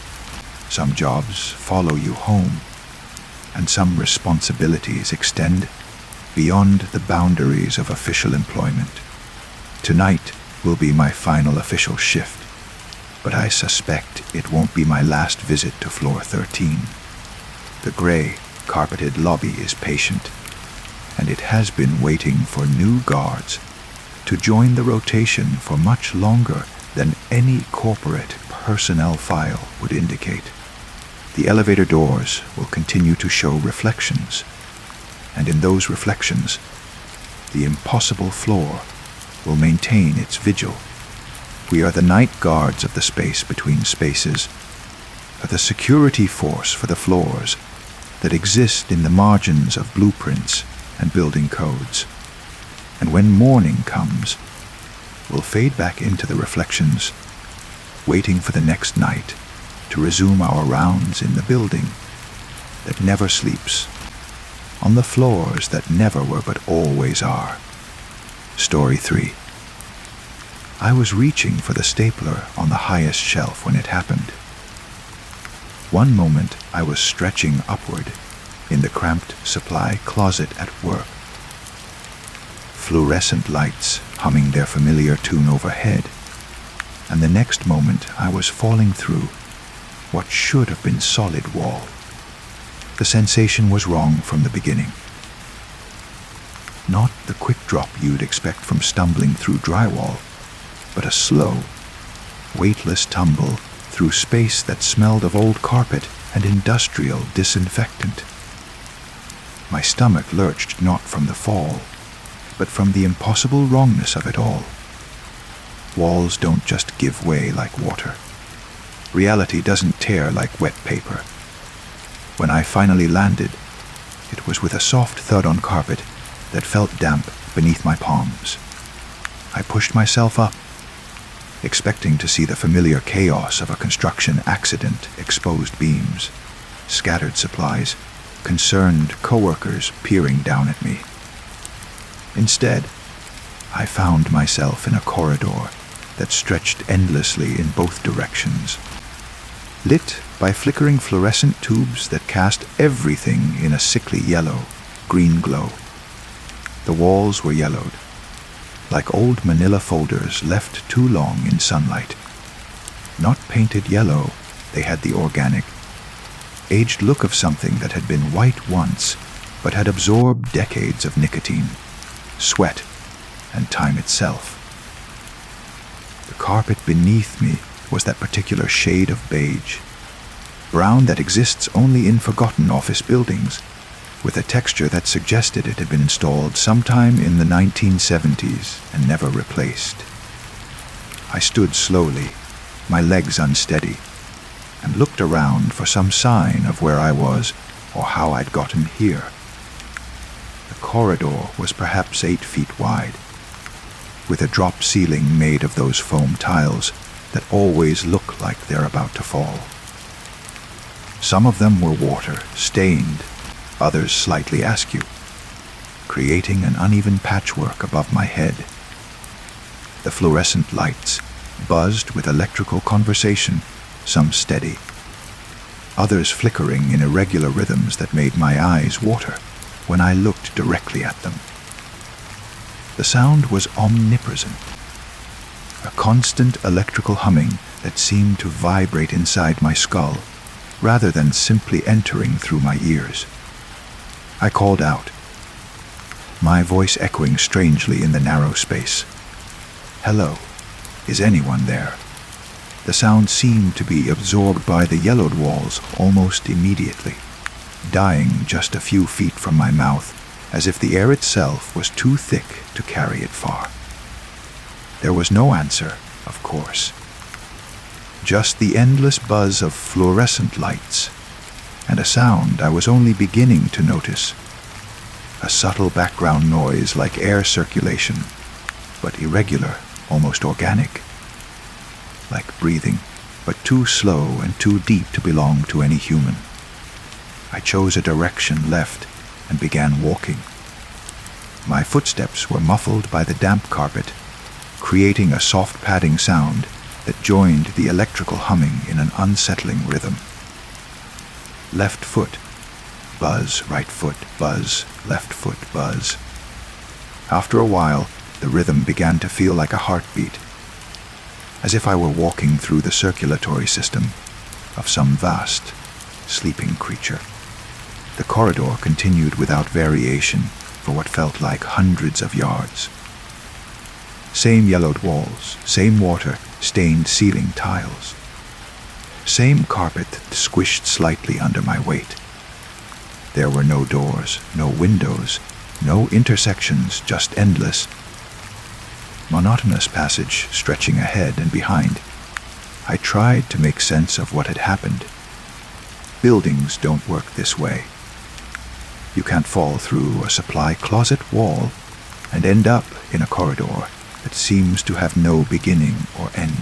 Some jobs follow you home, and some responsibilities extend beyond the boundaries of official employment. Tonight will be my final official shift, but I suspect it won't be my last visit to floor 13. The gray, carpeted lobby is patient, and it has been waiting for new guards to join the rotation for much longer than any corporate personnel file would indicate. The elevator doors will continue to show reflections, and in those reflections, the impossible floor will maintain its vigil. We are the night guards of the space between spaces, are the security force for the floors that exist in the margins of blueprints and building codes. And when morning comes, we'll fade back into the reflections, waiting for the next night to resume our rounds in the building that never sleeps, on the floors that never were but always are. Story 3. I was reaching for the stapler on the highest shelf when it happened. One moment I was stretching upward in the cramped supply closet at work. Fluorescent lights humming their familiar tune overhead, and the next moment I was falling through what should have been solid wall. The sensation was wrong from the beginning. Not the quick drop you'd expect from stumbling through drywall, but a slow, weightless tumble through space that smelled of old carpet and industrial disinfectant. My stomach lurched not from the fall, but from the impossible wrongness of it all. Walls don't just give way like water. Reality doesn't tear like wet paper. When I finally landed, it was with a soft thud on carpet that felt damp beneath my palms. I pushed myself up, expecting to see the familiar chaos of a construction accident: exposed beams, scattered supplies, concerned coworkers peering down at me. Instead, I found myself in a corridor that stretched endlessly in both directions, lit by flickering fluorescent tubes that cast everything in a sickly yellow-green glow. The walls were yellowed, like old manila folders left too long in sunlight. Not painted yellow, they had the organic, aged look of something that had been white once, but had absorbed decades of nicotine, sweat, and time itself. The carpet beneath me was that particular shade of beige, brown that exists only in forgotten office buildings, with a texture that suggested it had been installed sometime in the 1970s and never replaced. I stood slowly, my legs unsteady, and looked around for some sign of where I was or how I'd gotten here. The corridor was perhaps 8 feet wide, with a drop ceiling made of those foam tiles that always look like they're about to fall. Some of them were water, stained, others slightly askew, creating an uneven patchwork above my head. The fluorescent lights buzzed with electrical conversation, some steady, others flickering in irregular rhythms that made my eyes water when I looked directly at them. The sound was omnipresent, a constant electrical humming that seemed to vibrate inside my skull rather than simply entering through my ears. I called out, my voice echoing strangely in the narrow space. "Hello, is anyone there?" The sound seemed to be absorbed by the yellowed walls almost immediately, dying just a few feet from my mouth, as if the air itself was too thick to carry it far. There was no answer, of course. Just the endless buzz of fluorescent lights, and a sound I was only beginning to notice. A subtle background noise like air circulation, but irregular, almost organic. Like breathing, but too slow and too deep to belong to any human. I chose a direction left and began walking. My footsteps were muffled by the damp carpet, creating a soft padding sound that joined the electrical humming in an unsettling rhythm. Left foot, buzz, right foot, buzz, left foot, buzz. After a while, the rhythm began to feel like a heartbeat, as if I were walking through the circulatory system of some vast, sleeping creature. The corridor continued without variation for what felt like hundreds of yards. Same yellowed walls, same water-stained ceiling tiles. Same carpet that squished slightly under my weight. There were no doors, no windows, no intersections, just endless, monotonous passage stretching ahead and behind. I tried to make sense of what had happened. Buildings don't work this way. You can't fall through a supply closet wall and end up in a corridor that seems to have no beginning or end.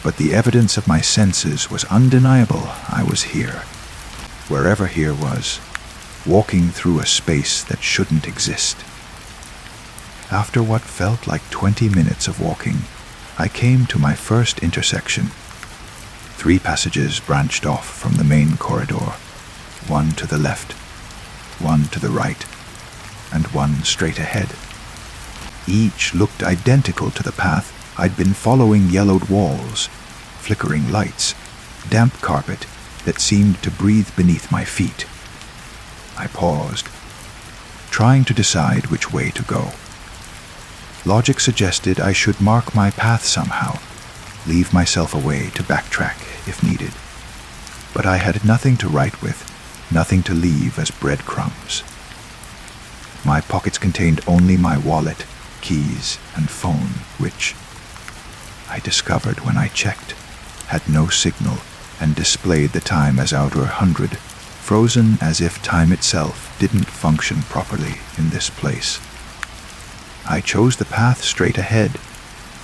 But the evidence of my senses was undeniable. I was here, wherever here was, walking through a space that shouldn't exist. After what felt like 20 minutes of walking, I came to my first intersection. 3 passages branched off from the main corridor, one to the left, one to the right, and one straight ahead. Each looked identical to the path I'd been following: yellowed walls, flickering lights, damp carpet that seemed to breathe beneath my feet. I paused, trying to decide which way to go. Logic suggested I should mark my path somehow, leave myself a way to backtrack if needed. But I had nothing to write with, nothing to leave as breadcrumbs. My pockets contained only my wallet, keys, and phone, which, I discovered when I checked, had no signal and displayed the time as outer 100, frozen as if time itself didn't function properly in this place. I chose the path straight ahead,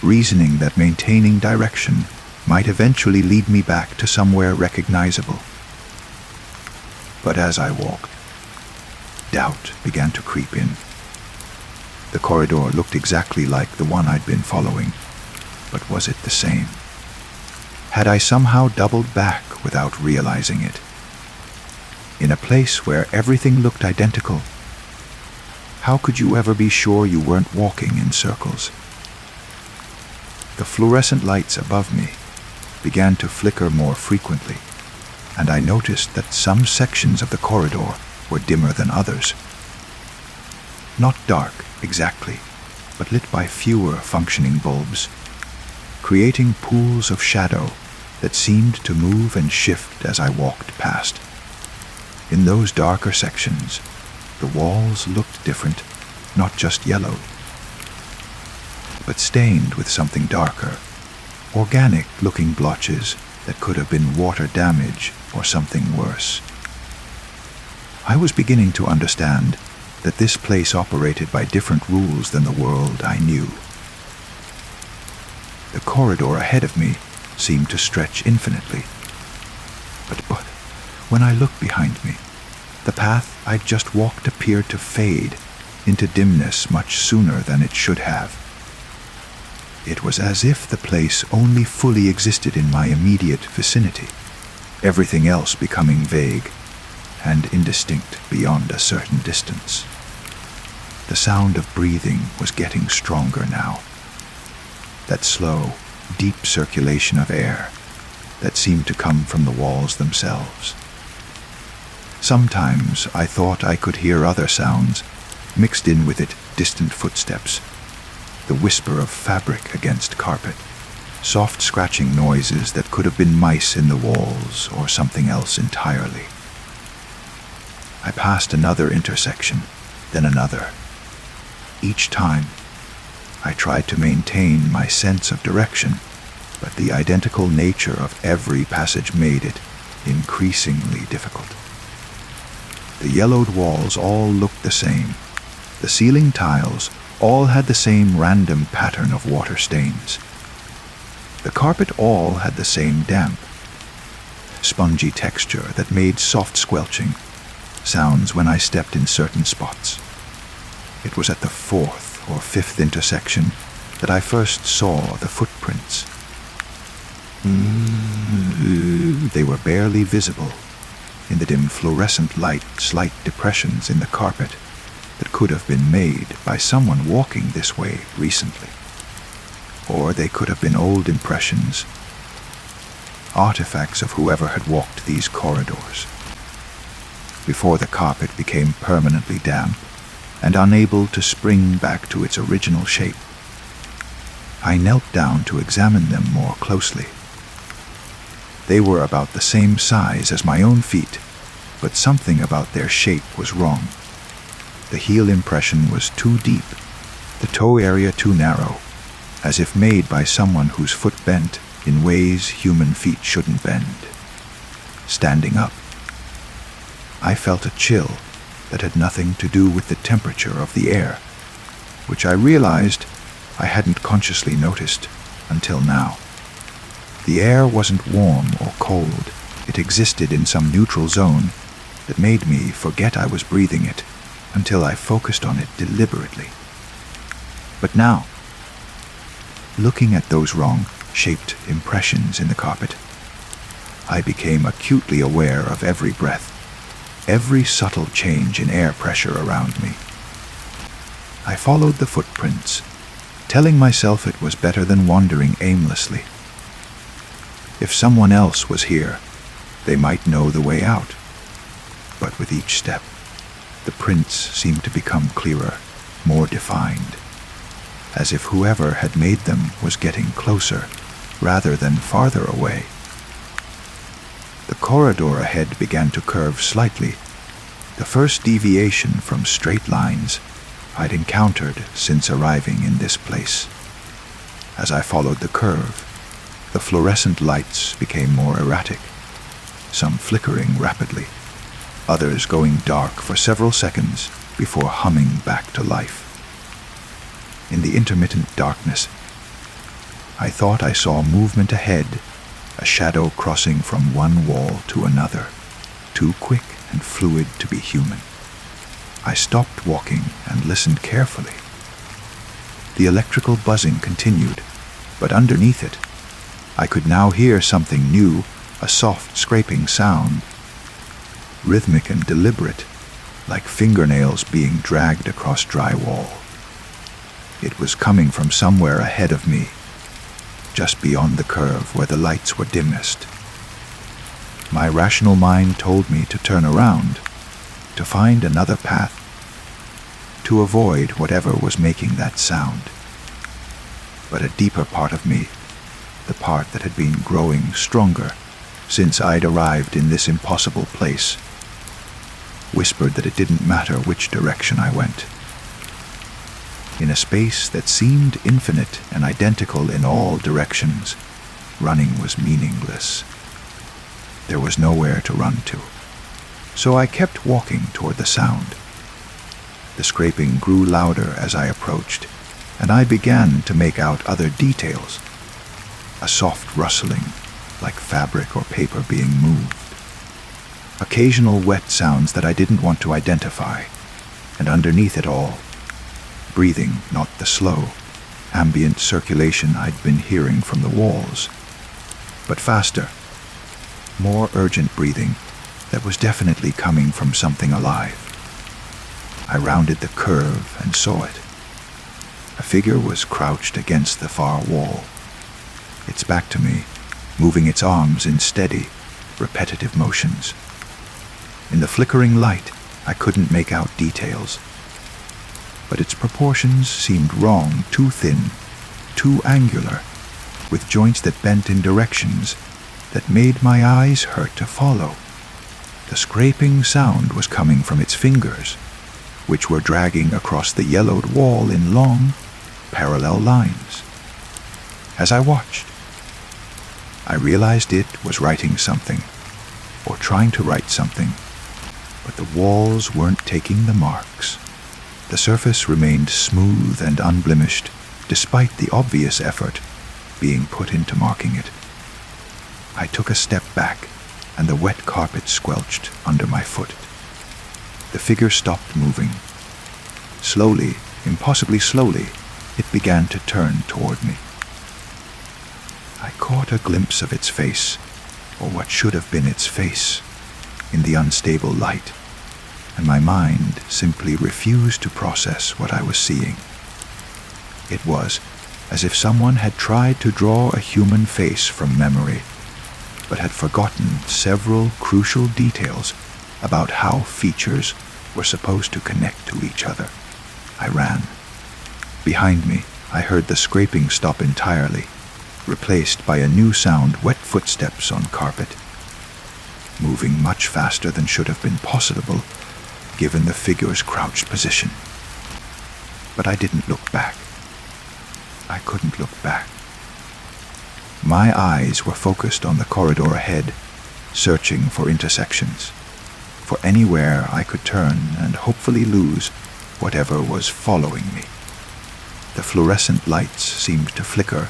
reasoning that maintaining direction might eventually lead me back to somewhere recognizable. But as I walked, doubt began to creep in. The corridor looked exactly like the one I'd been following, but was it the same? Had I somehow doubled back without realizing it? In a place where everything looked identical, how could you ever be sure you weren't walking in circles? The fluorescent lights above me began to flicker more frequently, and I noticed that some sections of the corridor were dimmer than others. Not dark, exactly, but lit by fewer functioning bulbs, creating pools of shadow that seemed to move and shift as I walked past. In those darker sections, the walls looked different, not just yellow, but stained with something darker, organic-looking blotches that could have been water damage or something worse. I was beginning to understand that this place operated by different rules than the world I knew. The corridor ahead of me seemed to stretch infinitely. But when I looked behind me, the path I'd just walked appeared to fade into dimness much sooner than it should have. It was as if the place only fully existed in my immediate vicinity, everything else becoming vague and indistinct beyond a certain distance. The sound of breathing was getting stronger now. That slow, deep circulation of air that seemed to come from the walls themselves. Sometimes I thought I could hear other sounds, mixed in with it distant footsteps, the whisper of fabric against carpet, soft scratching noises that could have been mice in the walls or something else entirely. I passed another intersection, then another. Each time, I tried to maintain my sense of direction, but the identical nature of every passage made it increasingly difficult. The yellowed walls all looked the same. The ceiling tiles all had the same random pattern of water stains. The carpet all had the same damp, spongy texture that made soft squelching sounds when I stepped in certain spots. It was at the fourth or fifth intersection that I first saw the footprints. They were barely visible in the dim fluorescent light, slight depressions in the carpet that could have been made by someone walking this way recently. Or they could have been old impressions, artifacts of whoever had walked these corridors, before the carpet became permanently damp and unable to spring back to its original shape. I knelt down to examine them more closely. They were about the same size as my own feet, but something about their shape was wrong. The heel impression was too deep, the toe area too narrow, as if made by someone whose foot bent in ways human feet shouldn't bend. Standing up, I felt a chill that had nothing to do with the temperature of the air, which I realized I hadn't consciously noticed until now. The air wasn't warm or cold. It existed in some neutral zone that made me forget I was breathing it until I focused on it deliberately. But now, looking at those wrong-shaped impressions in the carpet, I became acutely aware of every breath, every subtle change in air pressure around me. I followed the footprints, telling myself it was better than wandering aimlessly. If someone else was here, they might know the way out. But with each step, the prints seemed to become clearer, more defined, as if whoever had made them was getting closer rather than farther away. The corridor ahead began to curve slightly, the first deviation from straight lines I'd encountered since arriving in this place. As I followed the curve, the fluorescent lights became more erratic, some flickering rapidly, others going dark for several seconds before humming back to life. In the intermittent darkness, I thought I saw movement ahead, a shadow crossing from one wall to another, too quick and fluid to be human. I stopped walking and listened carefully. The electrical buzzing continued, but underneath it, I could now hear something new, a soft scraping sound, rhythmic and deliberate, like fingernails being dragged across drywall. It was coming from somewhere ahead of me, just beyond the curve where the lights were dimmest. My rational mind told me to turn around, to find another path, to avoid whatever was making that sound. But a deeper part of me, the part that had been growing stronger since I'd arrived in this impossible place, whispered that it didn't matter which direction I went. In a space that seemed infinite and identical in all directions, running was meaningless. There was nowhere to run to, so I kept walking toward the sound. The scraping grew louder as I approached, and I began to make out other details. A soft rustling, like fabric or paper being moved. Occasional wet sounds that I didn't want to identify, and underneath it all, breathing, not the slow, ambient circulation I'd been hearing from the walls, but faster, more urgent breathing that was definitely coming from something alive. I rounded the curve and saw it. A figure was crouched against the far wall, its back to me, moving its arms in steady, repetitive motions. In the flickering light, I couldn't make out details, but its proportions seemed wrong, too thin, too angular, with joints that bent in directions that made my eyes hurt to follow. The scraping sound was coming from its fingers, which were dragging across the yellowed wall in long, parallel lines. As I watched, I realized it was writing something, or trying to write something, but the walls weren't taking the marks. The surface remained smooth and unblemished, despite the obvious effort being put into marking it. I took a step back, and the wet carpet squelched under my foot. The figure stopped moving. Slowly, impossibly slowly, it began to turn toward me. I caught a glimpse of its face, or what should have been its face, in the unstable light, and my mind simply refused to process what I was seeing. It was as if someone had tried to draw a human face from memory, but had forgotten several crucial details about how features were supposed to connect to each other. I ran. Behind me, I heard the scraping stop entirely, replaced by a new sound, wet footsteps on carpet, moving much faster than should have been possible given the figure's crouched position. But I didn't look back. I couldn't look back. My eyes were focused on the corridor ahead, searching for intersections, for anywhere I could turn and hopefully lose whatever was following me. The fluorescent lights seemed to flicker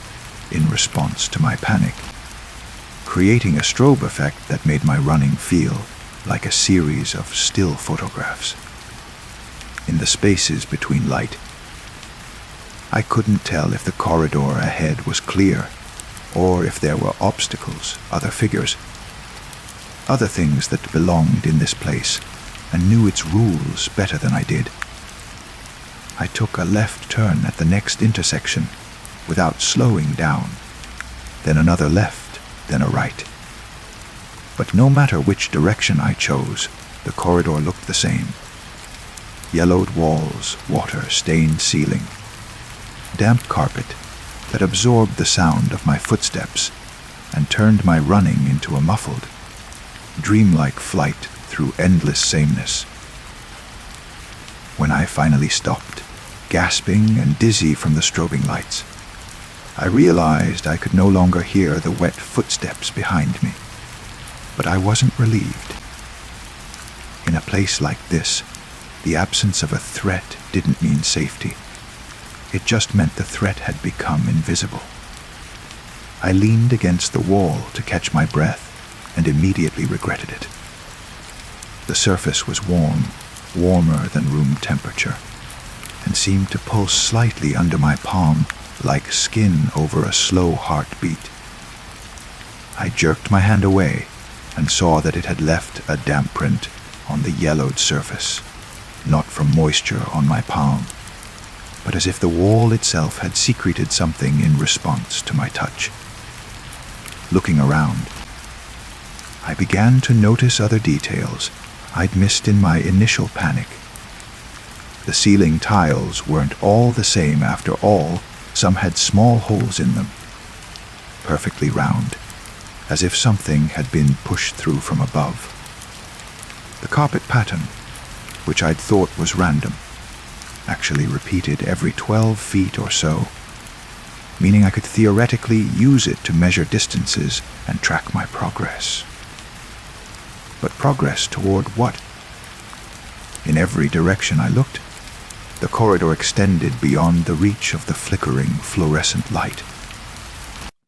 in response to my panic, creating a strobe effect that made my running feel like a series of still photographs. In the spaces between light, I couldn't tell if the corridor ahead was clear, or if there were obstacles, other figures, other things that belonged in this place and knew its rules better than I did. I took a left turn at the next intersection without slowing down, then another left, then a right. But no matter which direction I chose, the corridor looked the same. Yellowed walls, water-stained ceiling, damp carpet that absorbed the sound of my footsteps and turned my running into a muffled, dreamlike flight through endless sameness. When I finally stopped, gasping and dizzy from the strobing lights, I realized I could no longer hear the wet footsteps behind me, but I wasn't relieved. In a place like this, the absence of a threat didn't mean safety. It just meant the threat had become invisible. I leaned against the wall to catch my breath and immediately regretted it. The surface was warm, warmer than room temperature, and seemed to pulse slightly under my palm like skin over a slow heartbeat. I jerked my hand away and saw that it had left a damp print on the yellowed surface, not from moisture on my palm, but as if the wall itself had secreted something in response to my touch. Looking around, I began to notice other details I'd missed in my initial panic. The ceiling tiles weren't all the same after all. Some had small holes in them, perfectly round, as if something had been pushed through from above. The carpet pattern, which I'd thought was random, actually repeated every 12 feet or so, meaning I could theoretically use it to measure distances and track my progress. But progress toward what? In every direction I looked, the corridor extended beyond the reach of the flickering fluorescent light.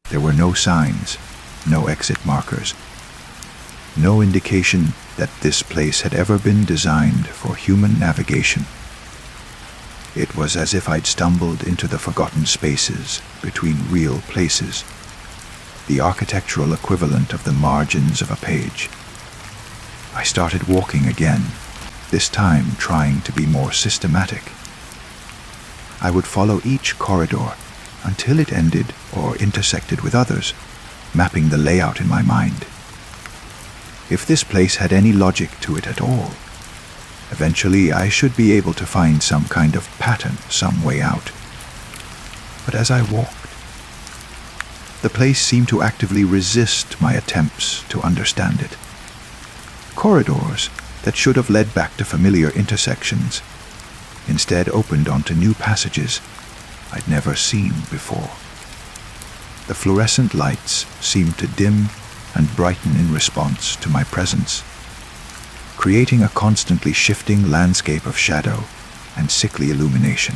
There were no signs, no exit markers, no indication that this place had ever been designed for human navigation. It was as if I'd stumbled into the forgotten spaces between real places, the architectural equivalent of the margins of a page. I started walking again, this time trying to be more systematic. I would follow each corridor until it ended or intersected with others, mapping the layout in my mind. If this place had any logic to it at all, eventually I should be able to find some kind of pattern, some way out. But as I walked, the place seemed to actively resist my attempts to understand it. Corridors that should have led back to familiar intersections instead opened onto new passages I'd never seen before. The fluorescent lights seemed to dim and brighten in response to my presence, creating a constantly shifting landscape of shadow and sickly illumination.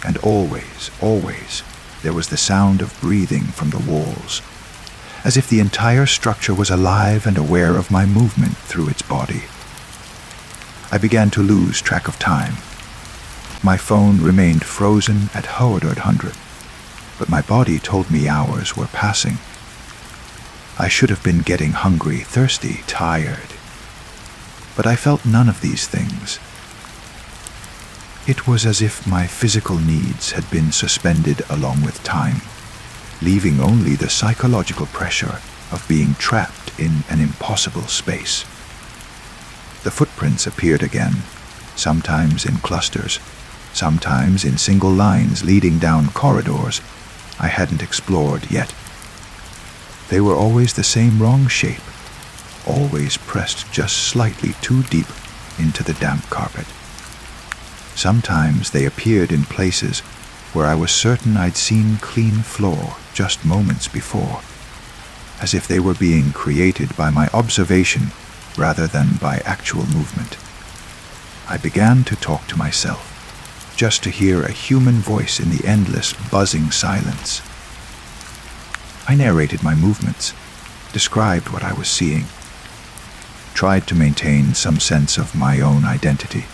And always, there was the sound of breathing from the walls, as if the entire structure was alive and aware of my movement through its body. I began to lose track of time. My phone remained frozen at 100, but my body told me hours were passing. I should have been getting hungry, thirsty, tired. But I felt none of these things. It was as if my physical needs had been suspended along with time, leaving only the psychological pressure of being trapped in an impossible space. The footprints appeared again, sometimes in clusters, sometimes in single lines leading down corridors I hadn't explored yet. They were always the same wrong shape, always pressed just slightly too deep into the damp carpet. Sometimes they appeared in places where I was certain I'd seen clean floor just moments before, as if they were being created by my observation rather than by actual movement. I began to talk to myself, just to hear a human voice in the endless, buzzing silence. I narrated my movements, described what I was seeing, tried to maintain some sense of my own identity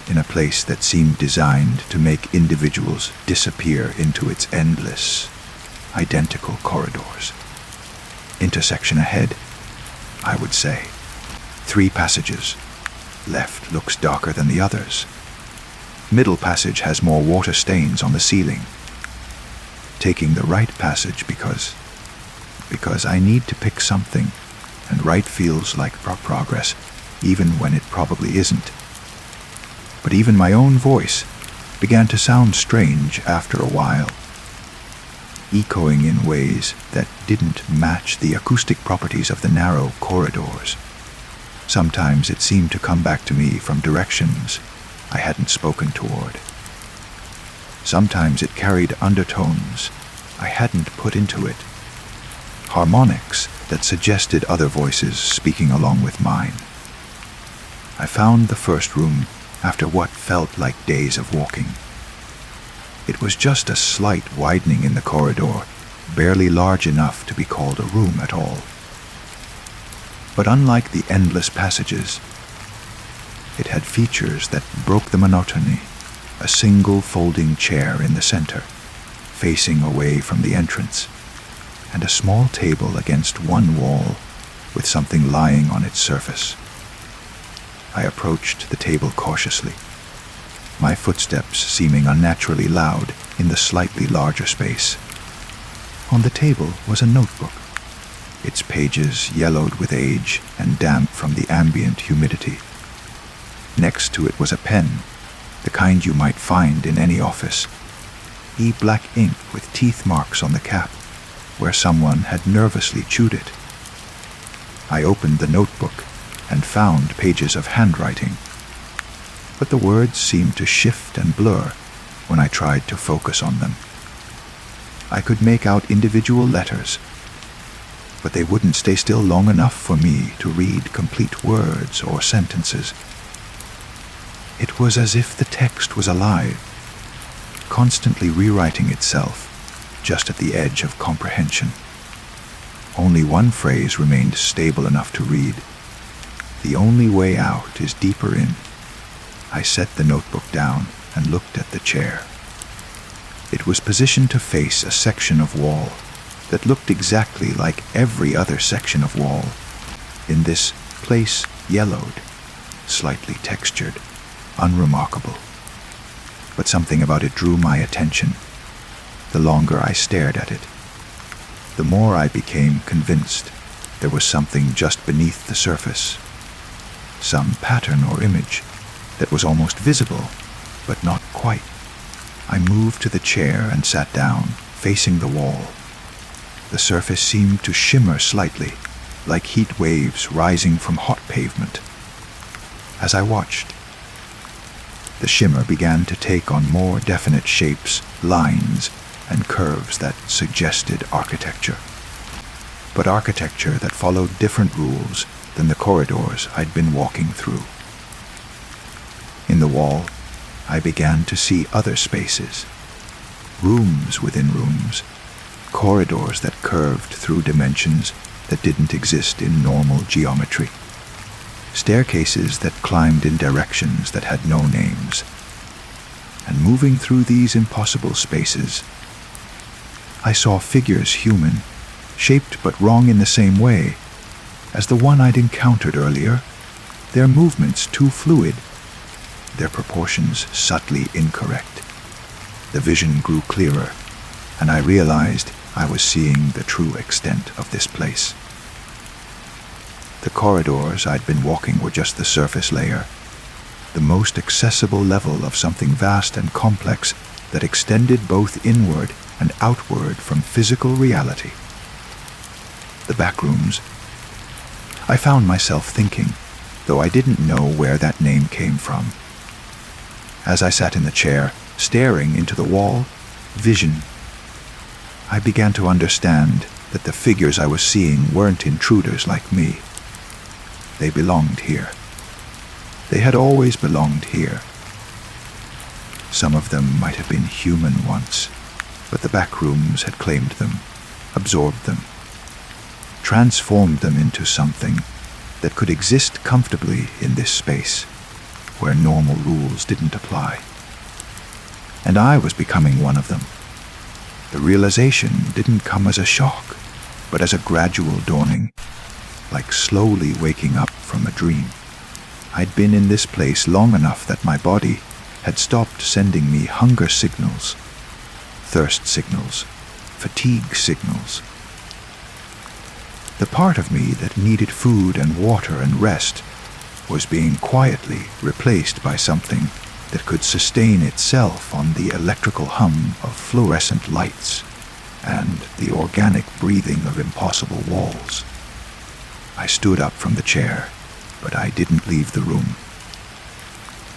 in a place that seemed designed to make individuals disappear into its endless, identical corridors. Intersection ahead, I would say. 3 passages. Left looks darker than the others. Middle passage has more water stains on the ceiling. Taking the right passage because I need to pick something, and right feels like progress, even when it probably isn't. But even my own voice began to sound strange after a while, echoing in ways that didn't match the acoustic properties of the narrow corridors. Sometimes it seemed to come back to me from directions I hadn't spoken toward. Sometimes it carried undertones I hadn't put into it, harmonics that suggested other voices speaking along with mine. I found the first room after what felt like days of walking. It was just a slight widening in the corridor, barely large enough to be called a room at all. But unlike the endless passages, it had features that broke the monotony. A single folding chair in the center, facing away from the entrance, and a small table against one wall with something lying on its surface. I approached the table cautiously, my footsteps seeming unnaturally loud in the slightly larger space. On the table was a notebook, its pages yellowed with age and damp from the ambient humidity. Next to it was a pen, the kind you might find in any office. Black ink with teeth marks on the cap, where someone had nervously chewed it. I opened the notebook and found pages of handwriting, but the words seemed to shift and blur when I tried to focus on them. I could make out individual letters, but they wouldn't stay still long enough for me to read complete words or sentences. It was as if the text was alive, constantly rewriting itself just at the edge of comprehension. Only one phrase remained stable enough to read. "The only way out is deeper in." I set the notebook down and looked at the chair. It was positioned to face a section of wall that looked exactly like every other section of wall. In this place, yellowed, slightly textured, unremarkable. But something about it drew my attention. The longer I stared at it, the more I became convinced there was something just beneath the surface. Some pattern or image that was almost visible, but not quite. I moved to the chair and sat down, facing the wall. The surface seemed to shimmer slightly, like heat waves rising from hot pavement. As I watched, the shimmer began to take on more definite shapes, lines, and curves that suggested architecture. But architecture that followed different rules than the corridors I'd been walking through. In the wall, I began to see other spaces, rooms within rooms, corridors that curved through dimensions that didn't exist in normal geometry, staircases that climbed in directions that had no names. And moving through these impossible spaces, I saw figures human, shaped but wrong in the same way as the one I'd encountered earlier, their movements too fluid, their proportions subtly incorrect. The vision grew clearer, and I realized I was seeing the true extent of this place. The corridors I'd been walking were just the surface layer, the most accessible level of something vast and complex that extended both inward and outward from physical reality. The back rooms. I found myself thinking, though I didn't know where that name came from. As I sat in the chair, staring into the wall, vision, I began to understand that the figures I was seeing weren't intruders like me. They belonged here. They had always belonged here. Some of them might have been human once, but the back rooms had claimed them, absorbed them, transformed them into something that could exist comfortably in this space, where normal rules didn't apply. And I was becoming one of them. The realization didn't come as a shock, but as a gradual dawning, like slowly waking up from a dream. I'd been in this place long enough that my body had stopped sending me hunger signals, thirst signals, fatigue signals. The part of me that needed food and water and rest was being quietly replaced by something that could sustain itself on the electrical hum of fluorescent lights and the organic breathing of impossible walls. I stood up from the chair, but I didn't leave the room.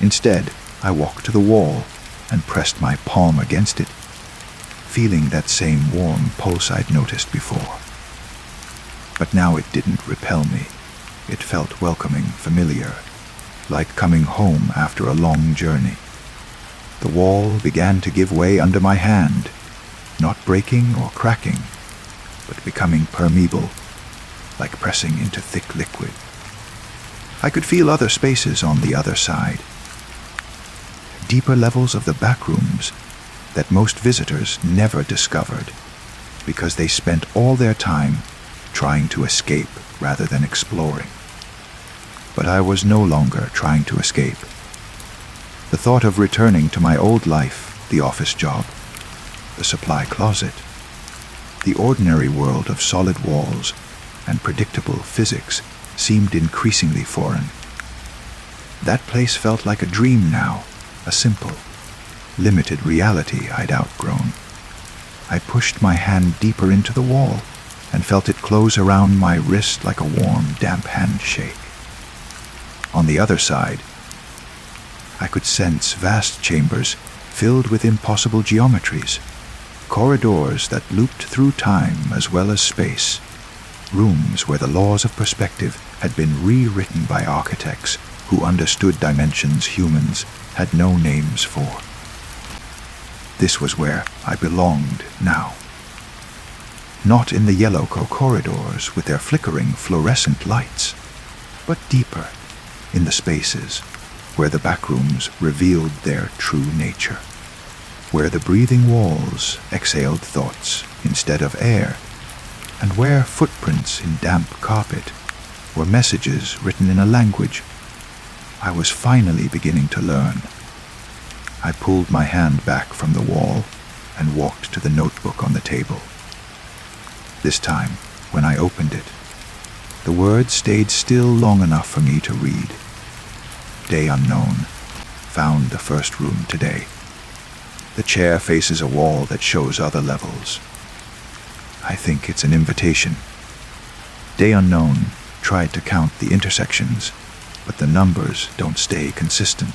Instead, I walked to the wall and pressed my palm against it, feeling that same warm pulse I'd noticed before. But now it didn't repel me. It felt welcoming, familiar, like coming home after a long journey. The wall began to give way under my hand, not breaking or cracking, but becoming permeable, like pressing into thick liquid. I could feel other spaces on the other side, deeper levels of the back rooms that most visitors never discovered because they spent all their time trying to escape rather than exploring. But I was no longer trying to escape. The thought of returning to my old life, the office job, the supply closet, the ordinary world of solid walls and predictable physics seemed increasingly foreign. That place felt like a dream now, a simple, limited reality I'd outgrown. I pushed my hand deeper into the wall and felt it close around my wrist like a warm, damp handshake. On the other side, I could sense vast chambers filled with impossible geometries, corridors that looped through time as well as space, rooms where the laws of perspective had been rewritten by architects who understood dimensions humans had no names for. This was where I belonged now. Not in the yellow corridors with their flickering fluorescent lights, but deeper in the spaces where the backrooms revealed their true nature, where the breathing walls exhaled thoughts instead of air, and where footprints in damp carpet were messages written in a language I was finally beginning to learn. I pulled my hand back from the wall and walked to the notebook on the table. This time, when I opened it, the words stayed still long enough for me to read. Day unknown. Found the first room today. The chair faces a wall that shows other levels. I think it's an invitation. Day unknown tried to count the intersections, but the numbers don't stay consistent.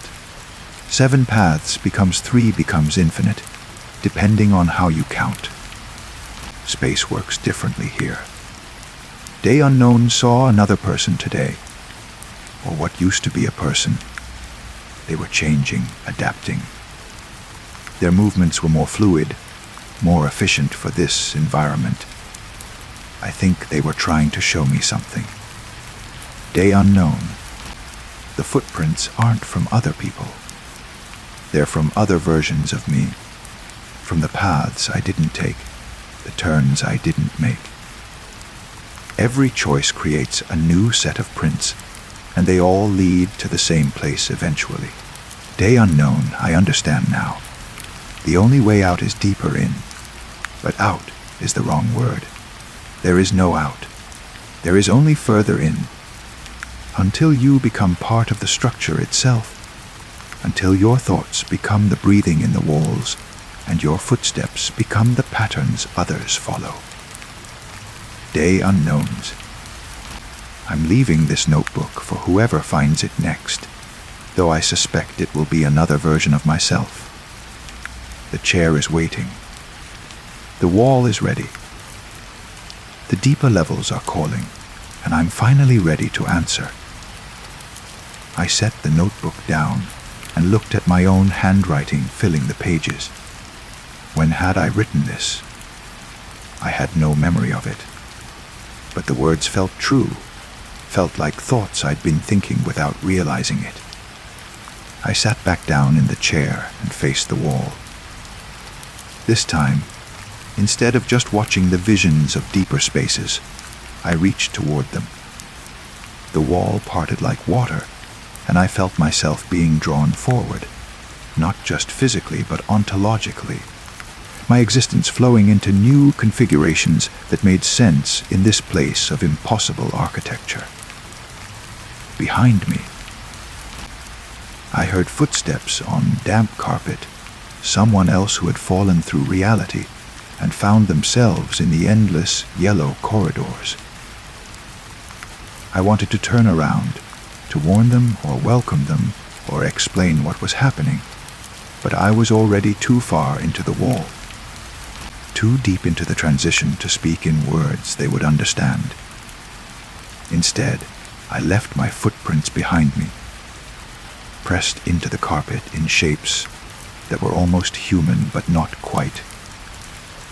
7 paths becomes 3 becomes infinite, depending on how you count. Space works differently here. Day unknown saw another person today, or what used to be a person. They were changing, adapting. Their movements were more fluid, more efficient for this environment. I think they were trying to show me something. Day unknown. The footprints aren't from other people. They're from other versions of me, from the paths I didn't take, the turns I didn't make. Every choice creates a new set of prints, and they all lead to the same place eventually. Day unknown, I understand now. The only way out is deeper in, but out is the wrong word. There is no out. There is only further in. Until you become part of the structure itself, until your thoughts become the breathing in the walls, and your footsteps become the patterns others follow. Day unknowns. I'm leaving this notebook for whoever finds it next, though I suspect it will be another version of myself. The chair is waiting. The wall is ready. The deeper levels are calling, and I'm finally ready to answer. I set the notebook down and looked at my own handwriting filling the pages. When had I written this? I had no memory of it. But the words felt true, felt like thoughts I'd been thinking without realizing it. I sat back down in the chair and faced the wall. This time, instead of just watching the visions of deeper spaces, I reached toward them. The wall parted like water, and I felt myself being drawn forward, not just physically but ontologically, my existence flowing into new configurations that made sense in this place of impossible architecture. Behind me, I heard footsteps on damp carpet, someone else who had fallen through reality and found themselves in the endless yellow corridors. I wanted to turn around, to warn them or welcome them or explain what was happening, but I was already too far into the wall, too deep into the transition to speak in words they would understand. Instead, I left my footprints behind me, pressed into the carpet in shapes that were almost human but not quite,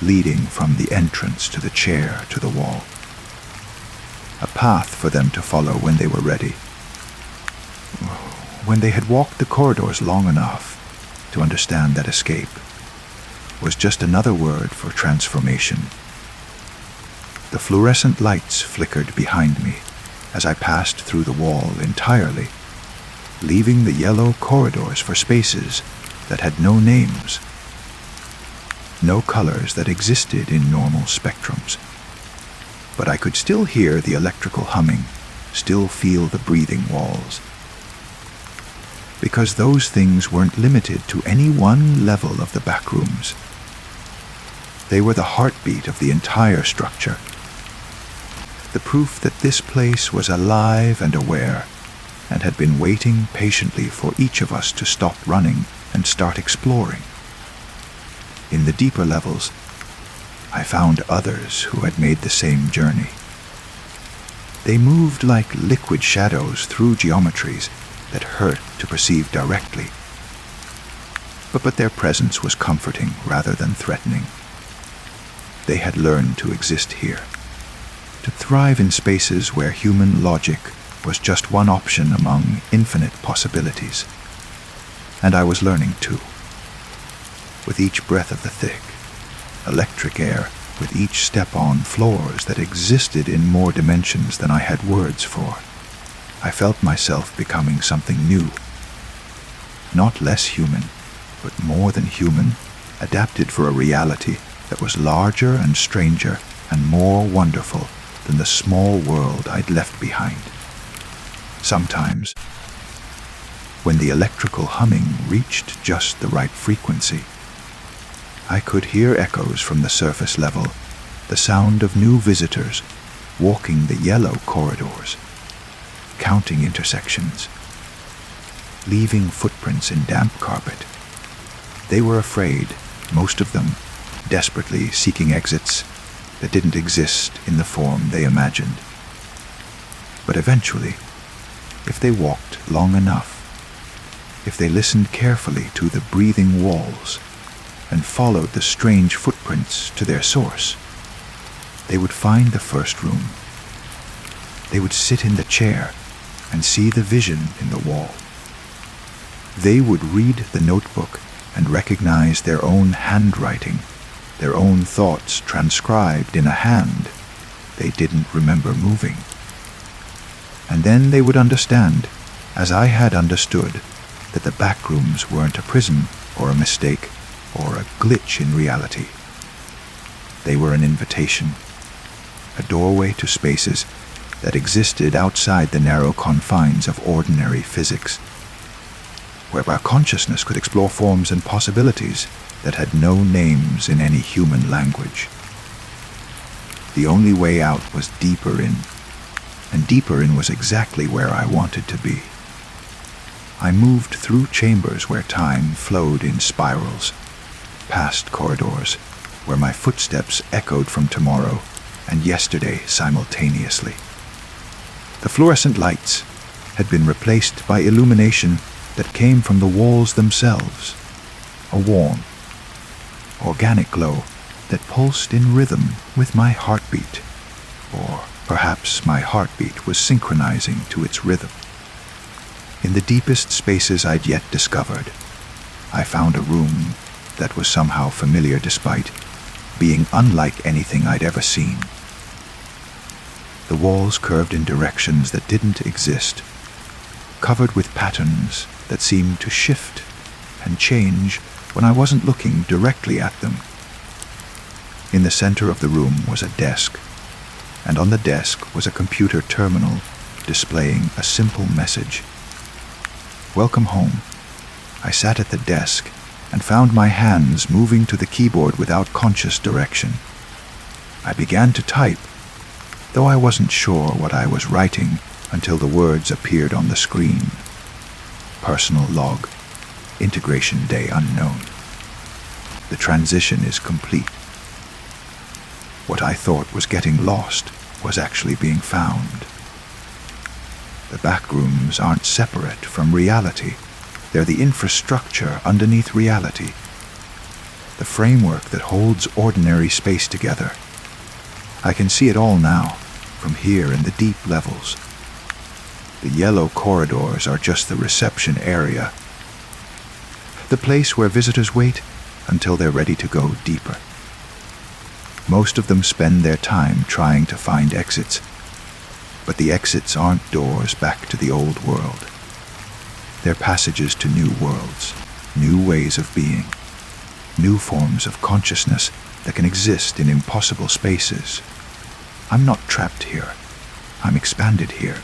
leading from the entrance to the chair to the wall. A path for them to follow when they were ready. When they had walked the corridors long enough to understand that escape was just another word for transformation. The fluorescent lights flickered behind me as I passed through the wall entirely, leaving the yellow corridors for spaces that had no names, no colors that existed in normal spectrums. But I could still hear the electrical humming, still feel the breathing walls. Because those things weren't limited to any one level of the back rooms. They were the heartbeat of the entire structure. The proof that this place was alive and aware, and had been waiting patiently for each of us to stop running and start exploring. In the deeper levels, I found others who had made the same journey. They moved like liquid shadows through geometries that hurt to perceive directly. But their presence was comforting rather than threatening. They had learned to exist here, to thrive in spaces where human logic was just one option among infinite possibilities. And I was learning too. With each breath of the thick, electric air, with each step on floors that existed in more dimensions than I had words for, I felt myself becoming something new. Not less human, but more than human, adapted for a reality that was larger and stranger and more wonderful than the small world I'd left behind. Sometimes, when the electrical humming reached just the right frequency, I could hear echoes from the surface level, the sound of new visitors walking the yellow corridors, counting intersections, leaving footprints in damp carpet. They were afraid, most of them, desperately seeking exits that didn't exist in the form they imagined. But eventually, if they walked long enough, if they listened carefully to the breathing walls and followed the strange footprints to their source, they would find the first room. They would sit in the chair and see the vision in the wall. They would read the notebook and recognize their own handwriting, their own thoughts transcribed in a hand they didn't remember moving. And then they would understand, as I had understood, that the back rooms weren't a prison or a mistake or a glitch in reality. They were an invitation, a doorway to spaces that existed outside the narrow confines of ordinary physics, where our consciousness could explore forms and possibilities that had no names in any human language. The only way out was deeper in, and deeper in was exactly where I wanted to be. I moved through chambers where time flowed in spirals, past corridors where my footsteps echoed from tomorrow and yesterday simultaneously. The fluorescent lights had been replaced by illumination that came from the walls themselves, a warm, organic glow that pulsed in rhythm with my heartbeat, or perhaps my heartbeat was synchronizing to its rhythm. In the deepest spaces I'd yet discovered, I found a room that was somehow familiar despite being unlike anything I'd ever seen. The walls curved in directions that didn't exist, covered with patterns that seemed to shift and change when I wasn't looking directly at them. In the center of the room was a desk, and on the desk was a computer terminal displaying a simple message. Welcome home. I sat at the desk and found my hands moving to the keyboard without conscious direction. I began to type, though I wasn't sure what I was writing until the words appeared on the screen. Personal log, integration day unknown. The transition is complete. What I thought was getting lost was actually being found. The back rooms aren't separate from reality. They're the infrastructure underneath reality, the framework that holds ordinary space together. I can see it all now, from here in the deep levels. The yellow corridors are just the reception area, the place where visitors wait until they're ready to go deeper. Most of them spend their time trying to find exits, but the exits aren't doors back to the old world. They're passages to new worlds, new ways of being, new forms of consciousness that can exist in impossible spaces. I'm not trapped here. I'm expanded here.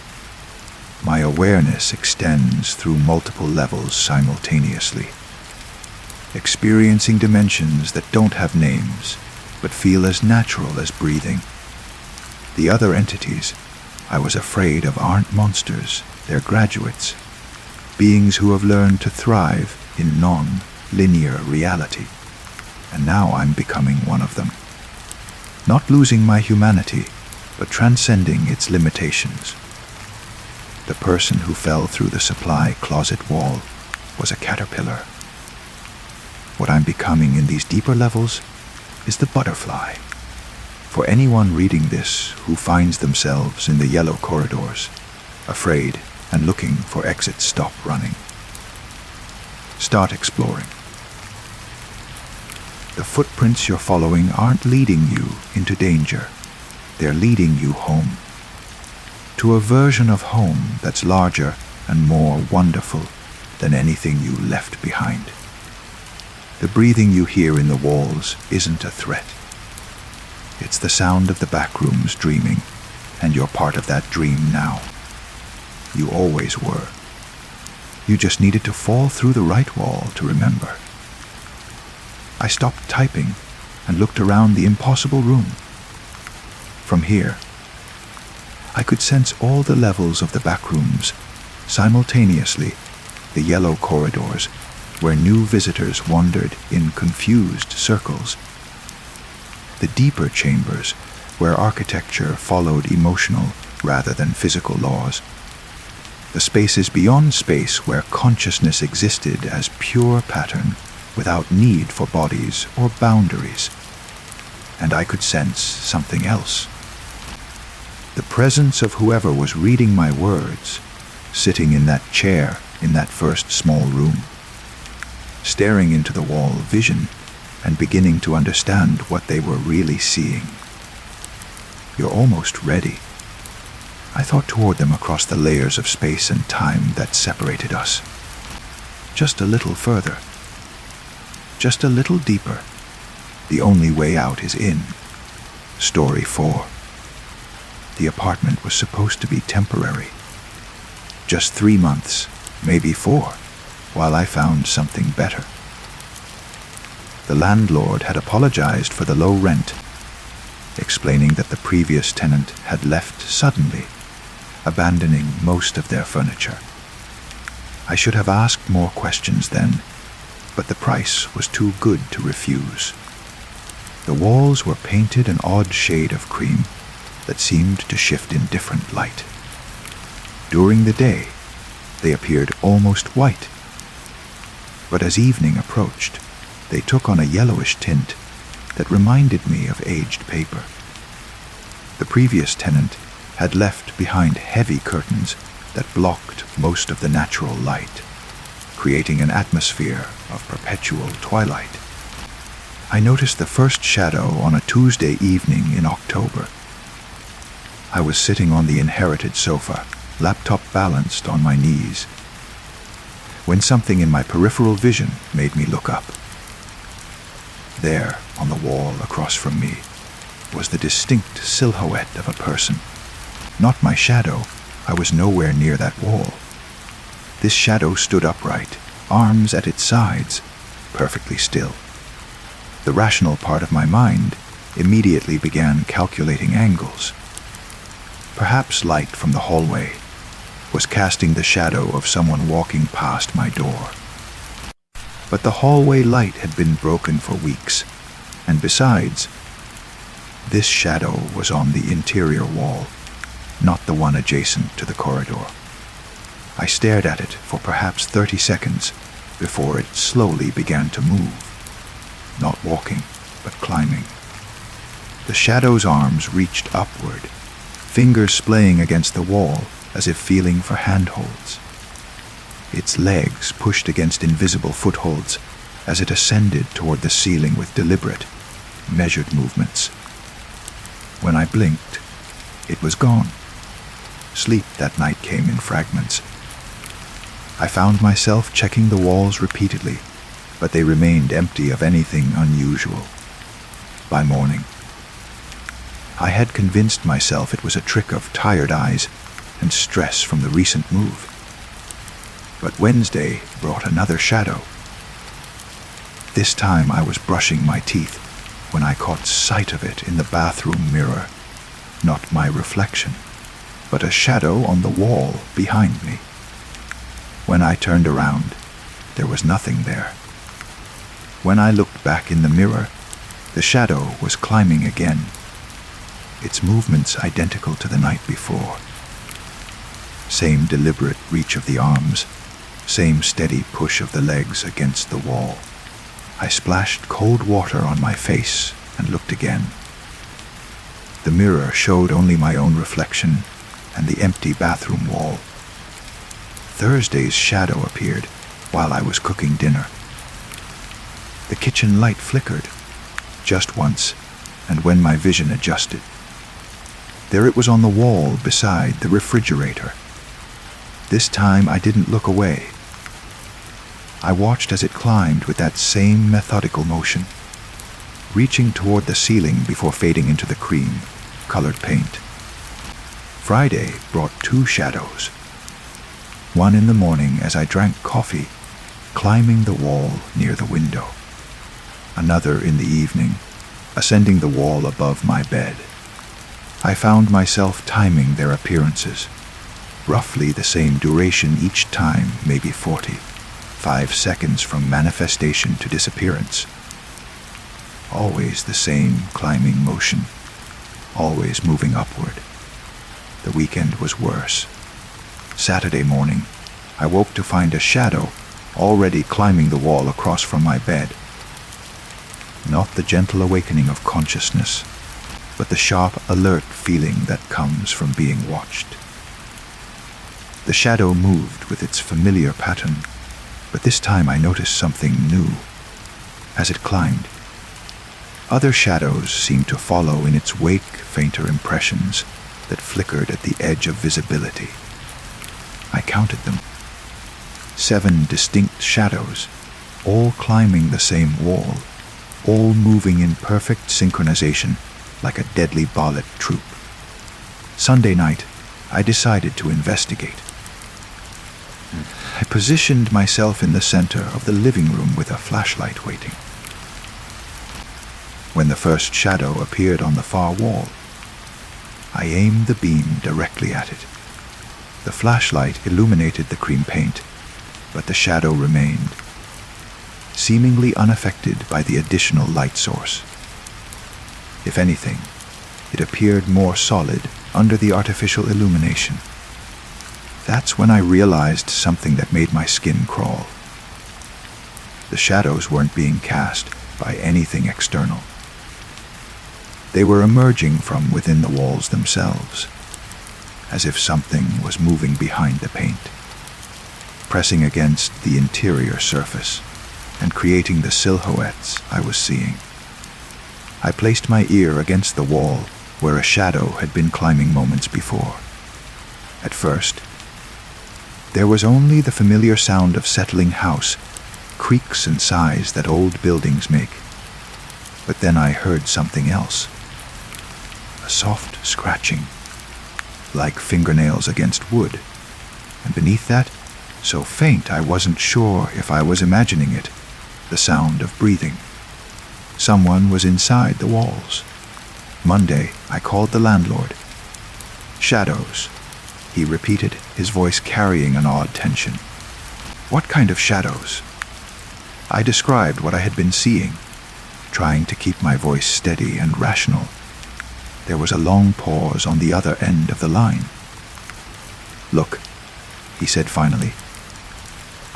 My awareness extends through multiple levels simultaneously, experiencing dimensions that don't have names, but feel as natural as breathing. The other entities I was afraid of aren't monsters, they're graduates, beings who have learned to thrive in non-linear reality. And now I'm becoming one of them. Not losing my humanity, but transcending its limitations. The person who fell through the supply closet wall was a caterpillar. What I'm becoming in these deeper levels is the butterfly. For anyone reading this who finds themselves in the yellow corridors, afraid and looking for exits, stop running. Start exploring. The footprints you're following aren't leading you into danger. They're leading you home. To a version of home that's larger and more wonderful than anything you left behind. The breathing you hear in the walls isn't a threat. It's the sound of the back rooms dreaming, and you're part of that dream now. You always were. You just needed to fall through the right wall to remember. I stopped typing and looked around the impossible room. From here, I could sense all the levels of the back rooms, simultaneously, the yellow corridors, where new visitors wandered in confused circles. The deeper chambers, where architecture followed emotional rather than physical laws. The spaces beyond space, where consciousness existed as pure pattern, without need for bodies or boundaries. And I could sense something else. The presence of whoever was reading my words, sitting in that chair in that first small room, staring into the wall vision and beginning to understand what they were really seeing. You're almost ready. I thought toward them across the layers of space and time that separated us. Just a little further. Just a little deeper. The only way out is in. Story 4. The apartment was supposed to be temporary. Just 3 months, maybe 4, while I found something better. The landlord had apologized for the low rent, explaining that the previous tenant had left suddenly, abandoning most of their furniture. I should have asked more questions then, but the price was too good to refuse. The walls were painted an odd shade of cream that seemed to shift in different light. During the day, they appeared almost white, but as evening approached, they took on a yellowish tint that reminded me of aged paper. The previous tenant had left behind heavy curtains that blocked most of the natural light, creating an atmosphere of perpetual twilight. I noticed the first shadow on a Tuesday evening in October. I was sitting on the inherited sofa, laptop balanced on my knees, when something in my peripheral vision made me look up. There, on the wall across from me, was the distinct silhouette of a person. Not my shadow. I was nowhere near that wall. This shadow stood upright, arms at its sides, perfectly still. The rational part of my mind immediately began calculating angles. Perhaps light from the hallway was casting the shadow of someone walking past my door. But the hallway light had been broken for weeks, and besides, this shadow was on the interior wall, not the one adjacent to the corridor. I stared at it for perhaps 30 seconds before it slowly began to move, not walking, but climbing. The shadow's arms reached upward, fingers splaying against the wall as if feeling for handholds. Its legs pushed against invisible footholds as it ascended toward the ceiling with deliberate, measured movements. When I blinked, it was gone. Sleep that night came in fragments. I found myself checking the walls repeatedly, but they remained empty of anything unusual. By morning, I had convinced myself it was a trick of tired eyes and stress from the recent move. But Wednesday brought another shadow. This time I was brushing my teeth, when I caught sight of it in the bathroom mirror. Not my reflection, but a shadow on the wall behind me. When I turned around, there was nothing there. When I looked back in the mirror, the shadow was climbing again, its movements identical to the night before. Same deliberate reach of the arms, same steady push of the legs against the wall. I splashed cold water on my face and looked again. The mirror showed only my own reflection and the empty bathroom wall. Thursday's shadow appeared while I was cooking dinner. The kitchen light flickered, just once, and when my vision adjusted. There it was on the wall beside the refrigerator. This time I didn't look away. I watched as it climbed with that same methodical motion, reaching toward the ceiling before fading into the cream-colored paint. Friday brought two shadows. One in the morning as I drank coffee, climbing the wall near the window. Another in the evening, ascending the wall above my bed. I found myself timing their appearances, roughly the same duration each time, maybe 5 seconds from manifestation to disappearance. Always the same climbing motion, always moving upward. The weekend was worse. Saturday morning, I woke to find a shadow already climbing the wall across from my bed. Not the gentle awakening of consciousness, but the sharp, alert feeling that comes from being watched. The shadow moved with its familiar pattern, but this time I noticed something new. As it climbed, other shadows seemed to follow in its wake, fainter impressions that flickered at the edge of visibility. I counted them. 7 distinct shadows, all climbing the same wall, all moving in perfect synchronization like a deadly ballet troupe. Sunday night, I decided to investigate. I positioned myself in the center of the living room with a flashlight waiting. When the first shadow appeared on the far wall, I aimed the beam directly at it. The flashlight illuminated the cream paint, but the shadow remained, seemingly unaffected by the additional light source. If anything, it appeared more solid under the artificial illumination. That's when I realized something that made my skin crawl. The shadows weren't being cast by anything external. They were emerging from within the walls themselves, as if something was moving behind the paint, pressing against the interior surface and creating the silhouettes I was seeing. I placed my ear against the wall where a shadow had been climbing moments before. At first, there was only the familiar sound of settling house, creaks and sighs that old buildings make. But then I heard something else. A soft scratching, like fingernails against wood. And beneath that, so faint I wasn't sure if I was imagining it, the sound of breathing. Someone was inside the walls. Monday, I called the landlord. Shadows, he repeated, his voice carrying an odd tension. What kind of shadows? I described what I had been seeing, trying to keep my voice steady and rational. There was a long pause on the other end of the line. Look, he said finally.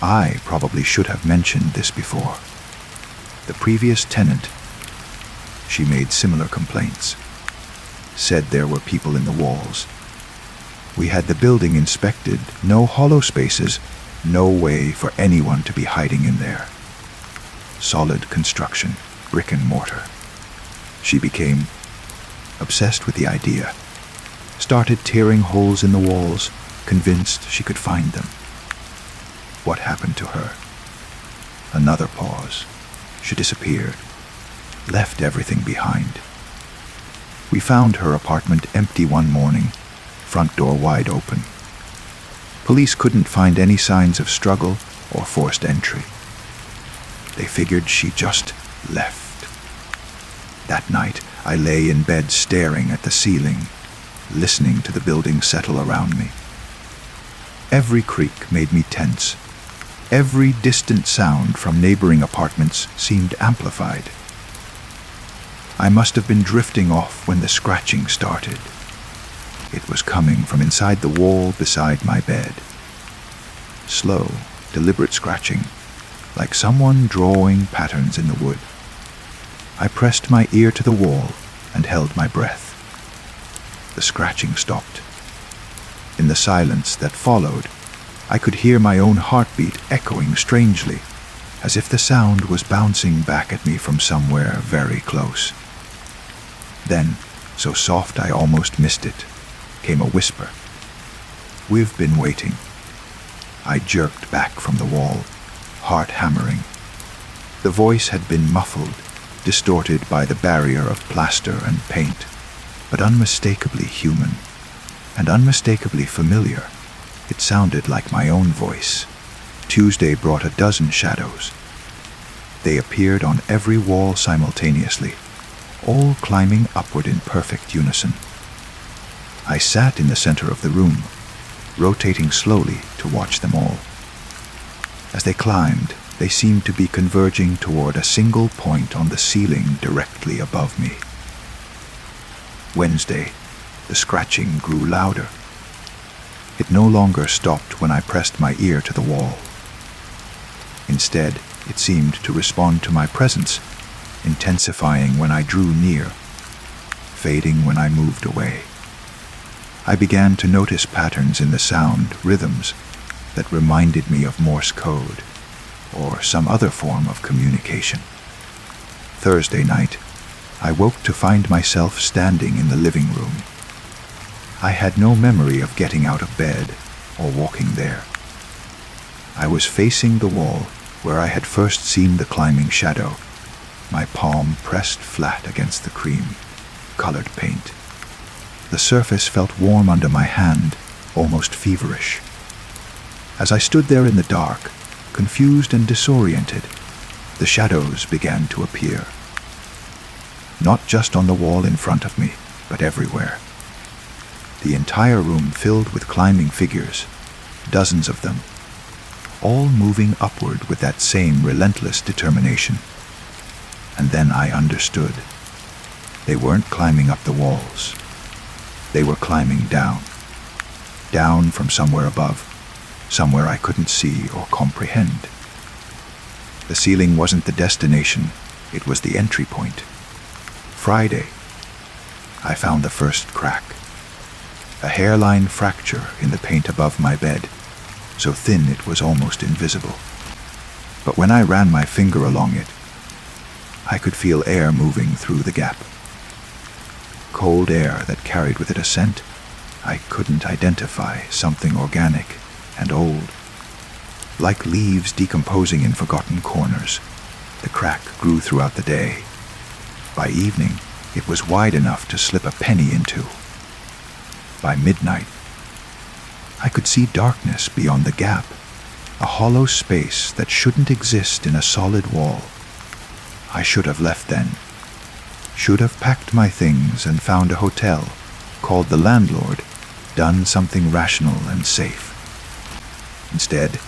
I probably should have mentioned this before. The previous tenant, she made similar complaints, said there were people in the walls. We had the building inspected, no hollow spaces, no way for anyone to be hiding in there. Solid construction, brick and mortar. She became obsessed with the idea, started tearing holes in the walls, convinced she could find them. What happened to her? Another pause. She disappeared, left everything behind. We found her apartment empty one morning, front door wide open. Police couldn't find any signs of struggle or forced entry. They figured she just left. That night, I lay in bed staring at the ceiling, listening to the building settle around me. Every creak made me tense. Every distant sound from neighboring apartments seemed amplified. I must have been drifting off when the scratching started. It was coming from inside the wall beside my bed. Slow, deliberate scratching, like someone drawing patterns in the wood. I pressed my ear to the wall and held my breath. The scratching stopped. In the silence that followed, I could hear my own heartbeat echoing strangely, as if the sound was bouncing back at me from somewhere very close. Then, so soft I almost missed it, came a whisper. "We've been waiting." I jerked back from the wall, heart hammering. The voice had been muffled, distorted by the barrier of plaster and paint, but unmistakably human, and unmistakably familiar. It sounded like my own voice. Tuesday brought a dozen shadows. They appeared on every wall simultaneously, all climbing upward in perfect unison. I sat in the center of the room, rotating slowly to watch them all. As they climbed, they seemed to be converging toward a single point on the ceiling directly above me. Wednesday, the scratching grew louder. It no longer stopped when I pressed my ear to the wall. Instead, it seemed to respond to my presence, intensifying when I drew near, fading when I moved away. I began to notice patterns in the sound, rhythms, that reminded me of Morse code, or some other form of communication. Thursday night, I woke to find myself standing in the living room. I had no memory of getting out of bed or walking there. I was facing the wall where I had first seen the climbing shadow, my palm pressed flat against the cream-colored paint. The surface felt warm under my hand, almost feverish. As I stood there in the dark, confused and disoriented, the shadows began to appear. Not just on the wall in front of me, but everywhere. The entire room filled with climbing figures, dozens of them, all moving upward with that same relentless determination. And then I understood. They weren't climbing up the walls. They were climbing down. Down from somewhere above, somewhere I couldn't see or comprehend. The ceiling wasn't the destination, it was the entry point. Friday, I found the first crack. A hairline fracture in the paint above my bed, so thin it was almost invisible. But when I ran my finger along it, I could feel air moving through the gap. Cold air that carried with it a scent I couldn't identify, something organic and old. Like leaves decomposing in forgotten corners, the crack grew throughout the day. By evening, it was wide enough to slip a penny into. By midnight, I could see darkness beyond the gap, a hollow space that shouldn't exist in a solid wall. I should have left then. Should have packed my things and found a hotel, called the landlord, done something rational and safe. Instead,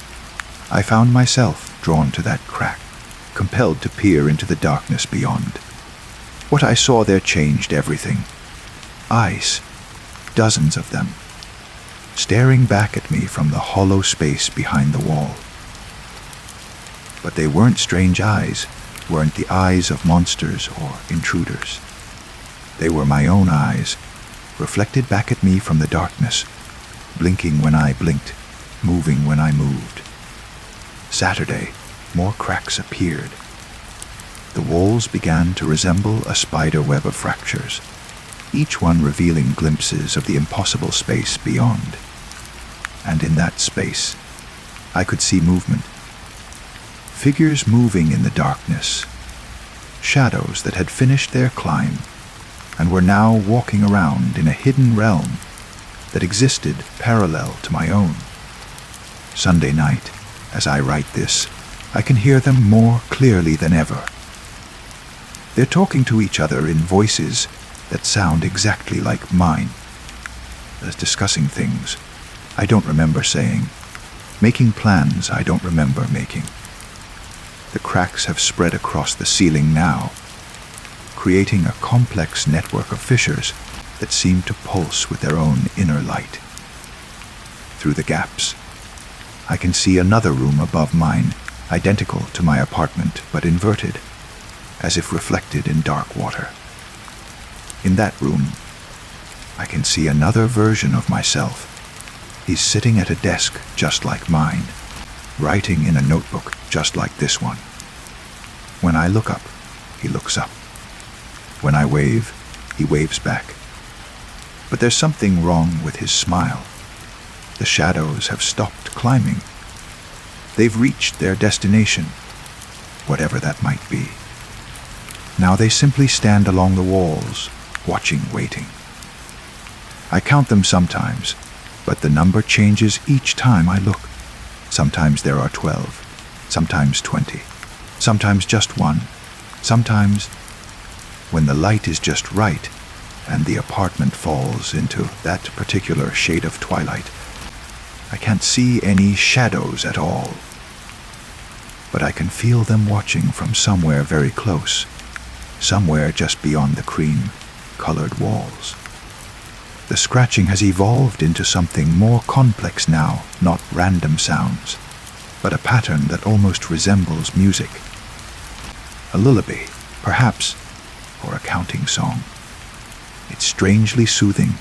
I found myself drawn to that crack, compelled to peer into the darkness beyond. What I saw there changed everything. Eyes, dozens of them, staring back at me from the hollow space behind the wall. But they weren't strange eyes, weren't the eyes of monsters or intruders. They were my own eyes, reflected back at me from the darkness, blinking when I blinked, moving when I moved. Saturday, more cracks appeared. The walls began to resemble a spider web of fractures, each one revealing glimpses of the impossible space beyond. And in that space, I could see movement. Figures moving in the darkness, shadows that had finished their climb and were now walking around in a hidden realm that existed parallel to my own. Sunday night, as I write this, I can hear them more clearly than ever. They're talking to each other in voices that sound exactly like mine. They're discussing things I don't remember saying, making plans I don't remember making. The cracks have spread across the ceiling now, creating a complex network of fissures that seem to pulse with their own inner light. Through the gaps, I can see another room above mine, identical to my apartment but inverted, as if reflected in dark water. In that room, I can see another version of myself. He's sitting at a desk just like mine, writing in a notebook just like this one. When I look up, he looks up. When I wave, he waves back. But there's something wrong with his smile. The shadows have stopped climbing. They've reached their destination, whatever that might be. Now they simply stand along the walls, watching, waiting. I count them sometimes, but the number changes each time I look. Sometimes there are 12, sometimes 20, sometimes just one, sometimes, when the light is just right and the apartment falls into that particular shade of twilight, I can't see any shadows at all. But I can feel them watching from somewhere very close, somewhere just beyond the cream-colored walls. The scratching has evolved into something more complex now, not random sounds, but a pattern that almost resembles music. A lullaby, perhaps, or a counting song. It's strangely soothing,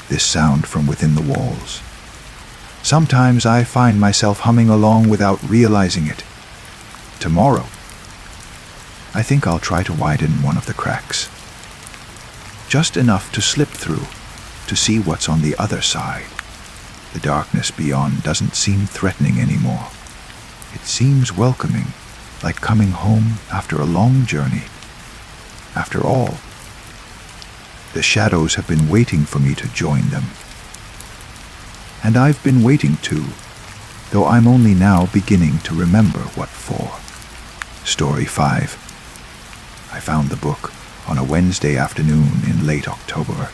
this sound from within the walls. Sometimes I find myself humming along without realizing it. Tomorrow, I think I'll try to widen one of the cracks. Just enough to slip through, to see what's on the other side. The darkness beyond doesn't seem threatening anymore. It seems welcoming, like coming home after a long journey. After all, the shadows have been waiting for me to join them. And I've been waiting too, though I'm only now beginning to remember what for. Story 5. I found the book on a Wednesday afternoon in late October,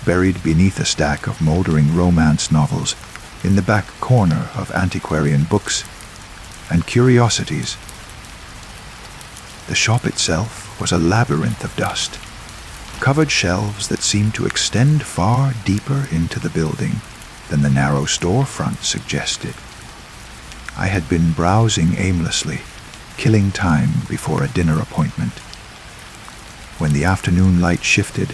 buried beneath a stack of moldering romance novels in the back corner of antiquarian books and curiosities. The shop itself was a labyrinth of dust, covered shelves that seemed to extend far deeper into the building than the narrow storefront suggested. I had been browsing aimlessly, killing time before a dinner appointment, when the afternoon light shifted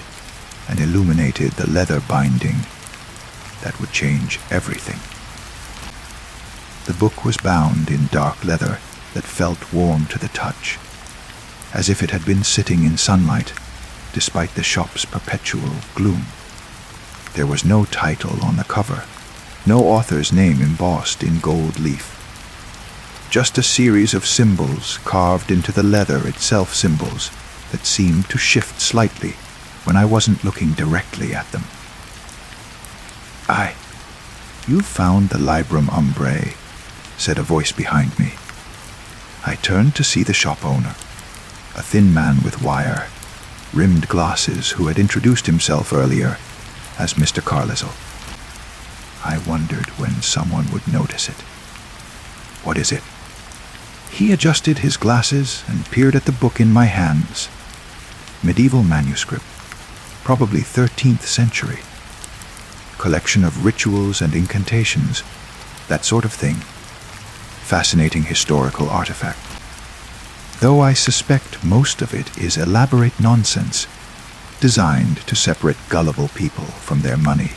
and illuminated the leather binding that would change everything. The book was bound in dark leather that felt warm to the touch, as if it had been sitting in sunlight, despite the shop's perpetual gloom. There was no title on the cover, no author's name embossed in gold leaf. Just a series of symbols carved into the leather itself, symbols that seemed to shift slightly when I wasn't looking directly at them. "You found the Librum Umbrae," said a voice behind me. I turned to see the shop owner, a thin man with wire-rimmed glasses who had introduced himself earlier as Mr. Carlisle. I wondered when someone would notice it. "What is it?" He adjusted his glasses and peered at the book in my hands. Medieval manuscript, probably 13th century. Collection of rituals and incantations, that sort of thing. Fascinating historical artifact. Though I suspect most of it is elaborate nonsense, designed to separate gullible people from their money.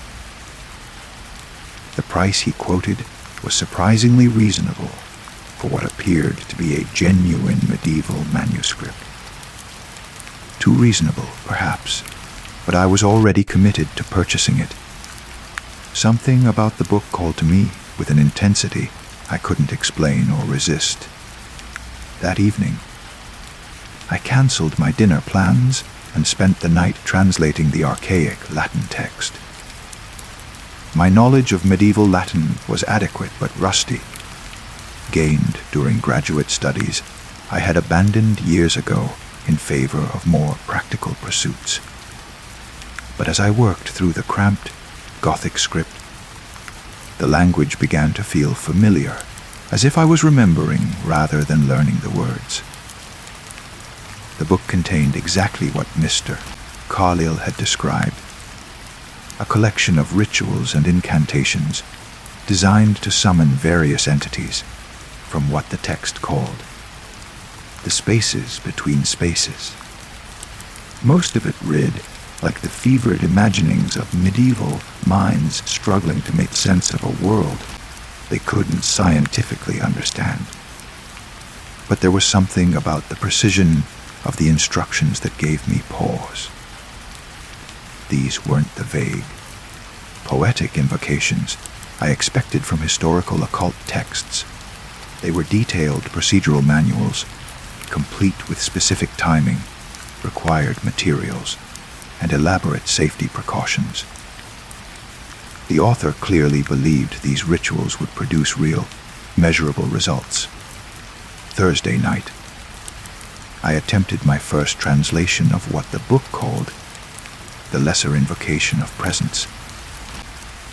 The price he quoted was surprisingly reasonable for what appeared to be a genuine medieval manuscript. Too reasonable, perhaps, but I was already committed to purchasing it. Something about the book called to me with an intensity I couldn't explain or resist. That evening, I cancelled my dinner plans and spent the night translating the archaic Latin text. My knowledge of medieval Latin was adequate but rusty, gained during graduate studies I had abandoned years ago in favor of more practical pursuits. But as I worked through the cramped Gothic script, the language began to feel familiar, as if I was remembering rather than learning the words. The book contained exactly what Mr. Carlyle had described, a collection of rituals and incantations designed to summon various entities from what the text called the spaces between spaces. Most of it read like the fevered imaginings of medieval minds struggling to make sense of a world they couldn't scientifically understand. But there was something about the precision of the instructions that gave me pause. These weren't the vague, poetic invocations I expected from historical occult texts. They were detailed procedural manuals, complete with specific timing, required materials, and elaborate safety precautions. The author clearly believed these rituals would produce real, measurable results. Thursday night, I attempted my first translation of what the book called the Lesser Invocation of Presence,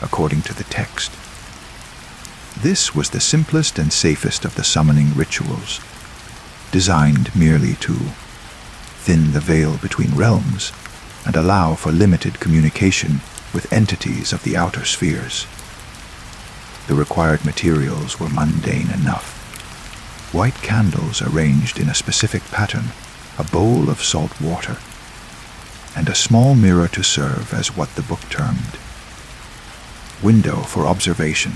according to the text. This was the simplest and safest of the summoning rituals, designed merely to thin the veil between realms and allow for limited communication with entities of the outer spheres. The required materials were mundane enough. White candles arranged in a specific pattern, a bowl of salt water, and a small mirror to serve as what the book termed window for observation.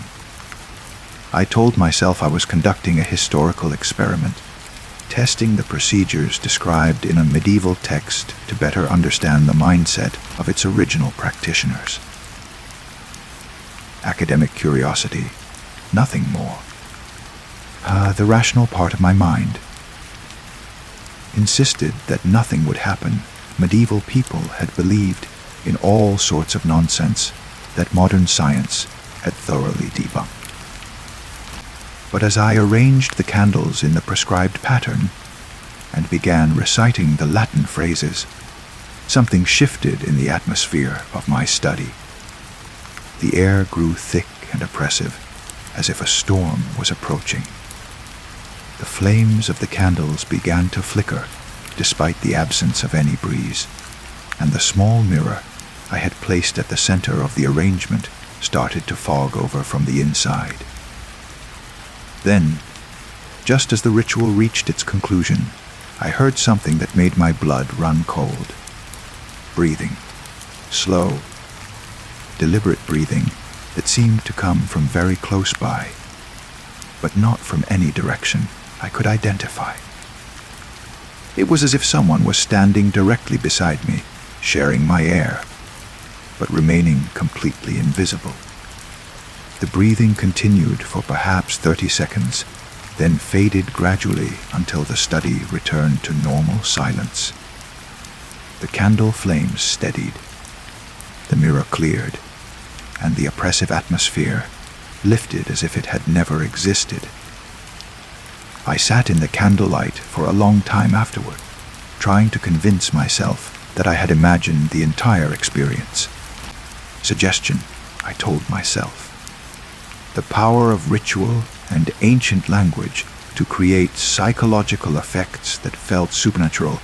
I told myself I was conducting a historical experiment, testing the procedures described in a medieval text to better understand the mindset of its original practitioners. Academic curiosity, nothing more. The rational part of my mind insisted that nothing would happen. Medieval people had believed in all sorts of nonsense that modern science had thoroughly debunked. But as I arranged the candles in the prescribed pattern and began reciting the Latin phrases, something shifted in the atmosphere of my study. The air grew thick and oppressive, as if a storm was approaching. The flames of the candles began to flicker, despite the absence of any breeze, and the small mirror I had placed at the center of the arrangement started to fog over from the inside. Then, just as the ritual reached its conclusion, I heard something that made my blood run cold. Breathing. Slow, deliberate breathing that seemed to come from very close by, but not from any direction I could identify. It was as if someone was standing directly beside me, sharing my air, but remaining completely invisible. The breathing continued for perhaps 30 seconds, then faded gradually until the study returned to normal silence. The candle flames steadied, the mirror cleared, and the oppressive atmosphere lifted as if it had never existed. I sat in the candlelight for a long time afterward, trying to convince myself that I had imagined the entire experience. Suggestion, I told myself. The power of ritual and ancient language to create psychological effects that felt supernatural,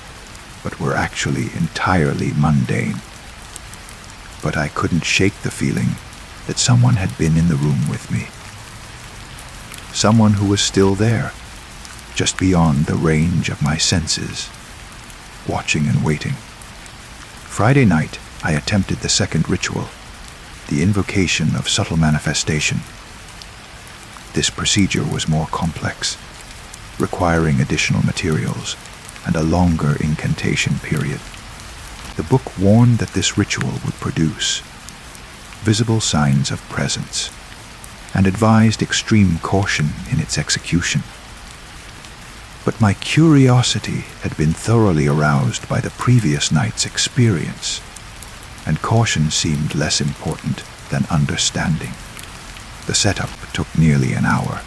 but were actually entirely mundane. But I couldn't shake the feeling that someone had been in the room with me. Someone who was still there, just beyond the range of my senses, watching and waiting. Friday night, I attempted the second ritual, the invocation of subtle manifestation. This procedure was more complex, requiring additional materials and a longer incantation period. The book warned that this ritual would produce visible signs of presence and advised extreme caution in its execution. But my curiosity had been thoroughly aroused by the previous night's experience, and caution seemed less important than understanding. The setup took nearly an hour.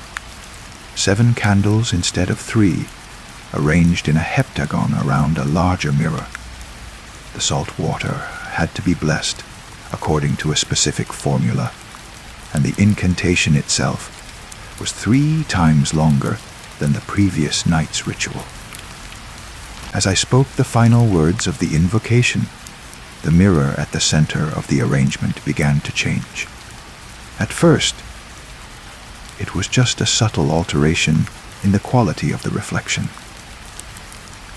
7 candles instead of 3, arranged in a heptagon around a larger mirror. The salt water had to be blessed according to a specific formula, and the incantation itself was 3 times longer than the previous night's ritual. As I spoke the final words of the invocation, the mirror at the center of the arrangement began to change. At first, it was just a subtle alteration in the quality of the reflection.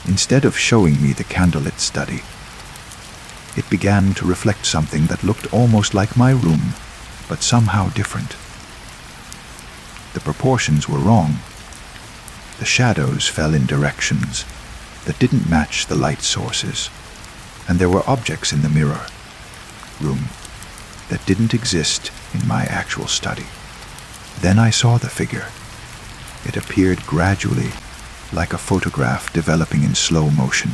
Instead of showing me the candlelit study, it began to reflect something that looked almost like my room, but somehow different. The proportions were wrong. The shadows fell in directions that didn't match the light sources, and there were objects in the mirror room that didn't exist in my actual study. Then I saw the figure. It appeared gradually, like a photograph developing in slow motion.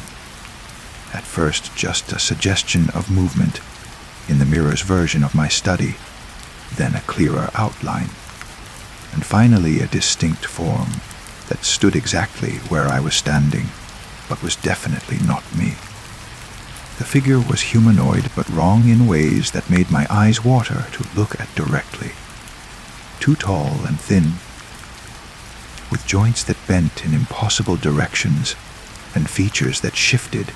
At first, just a suggestion of movement in the mirror's version of my study, then a clearer outline, and finally a distinct form that stood exactly where I was standing, but was definitely not me. The figure was humanoid, but wrong in ways that made my eyes water to look at directly. Too tall and thin, with joints that bent in impossible directions and features that shifted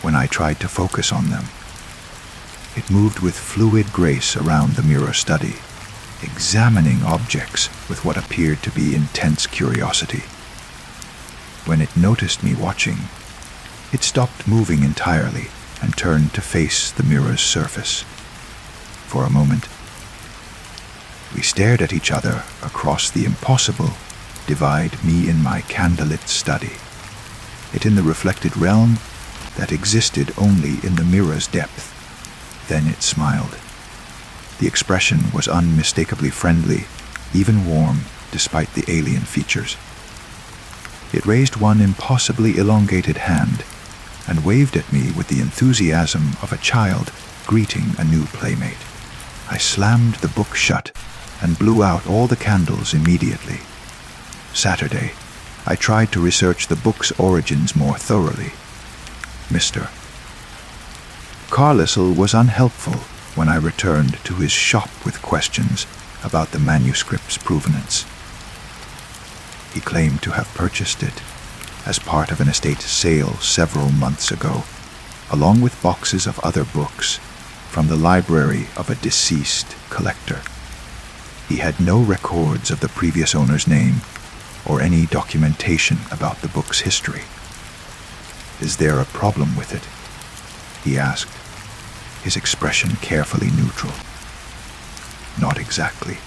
when I tried to focus on them. It moved with fluid grace around the mirror study, examining objects with what appeared to be intense curiosity. When it noticed me watching, it stopped moving entirely and turned to face the mirror's surface. For a moment, we stared at each other across the impossible divide, me in my candlelit study, it in the reflected realm that existed only in the mirror's depth. Then it smiled. The expression was unmistakably friendly, even warm, despite the alien features. It raised one impossibly elongated hand and waved at me with the enthusiasm of a child greeting a new playmate. I slammed the book shut and blew out all the candles immediately. Saturday, I tried to research the book's origins more thoroughly. Mr. Carlisle was unhelpful when I returned to his shop with questions about the manuscript's provenance. He claimed to have purchased it as part of an estate sale several months ago, along with boxes of other books from the library of a deceased collector. He had no records of the previous owner's name or any documentation about the book's history. "Is there a problem with it?" he asked, his expression carefully neutral. "Not exactly.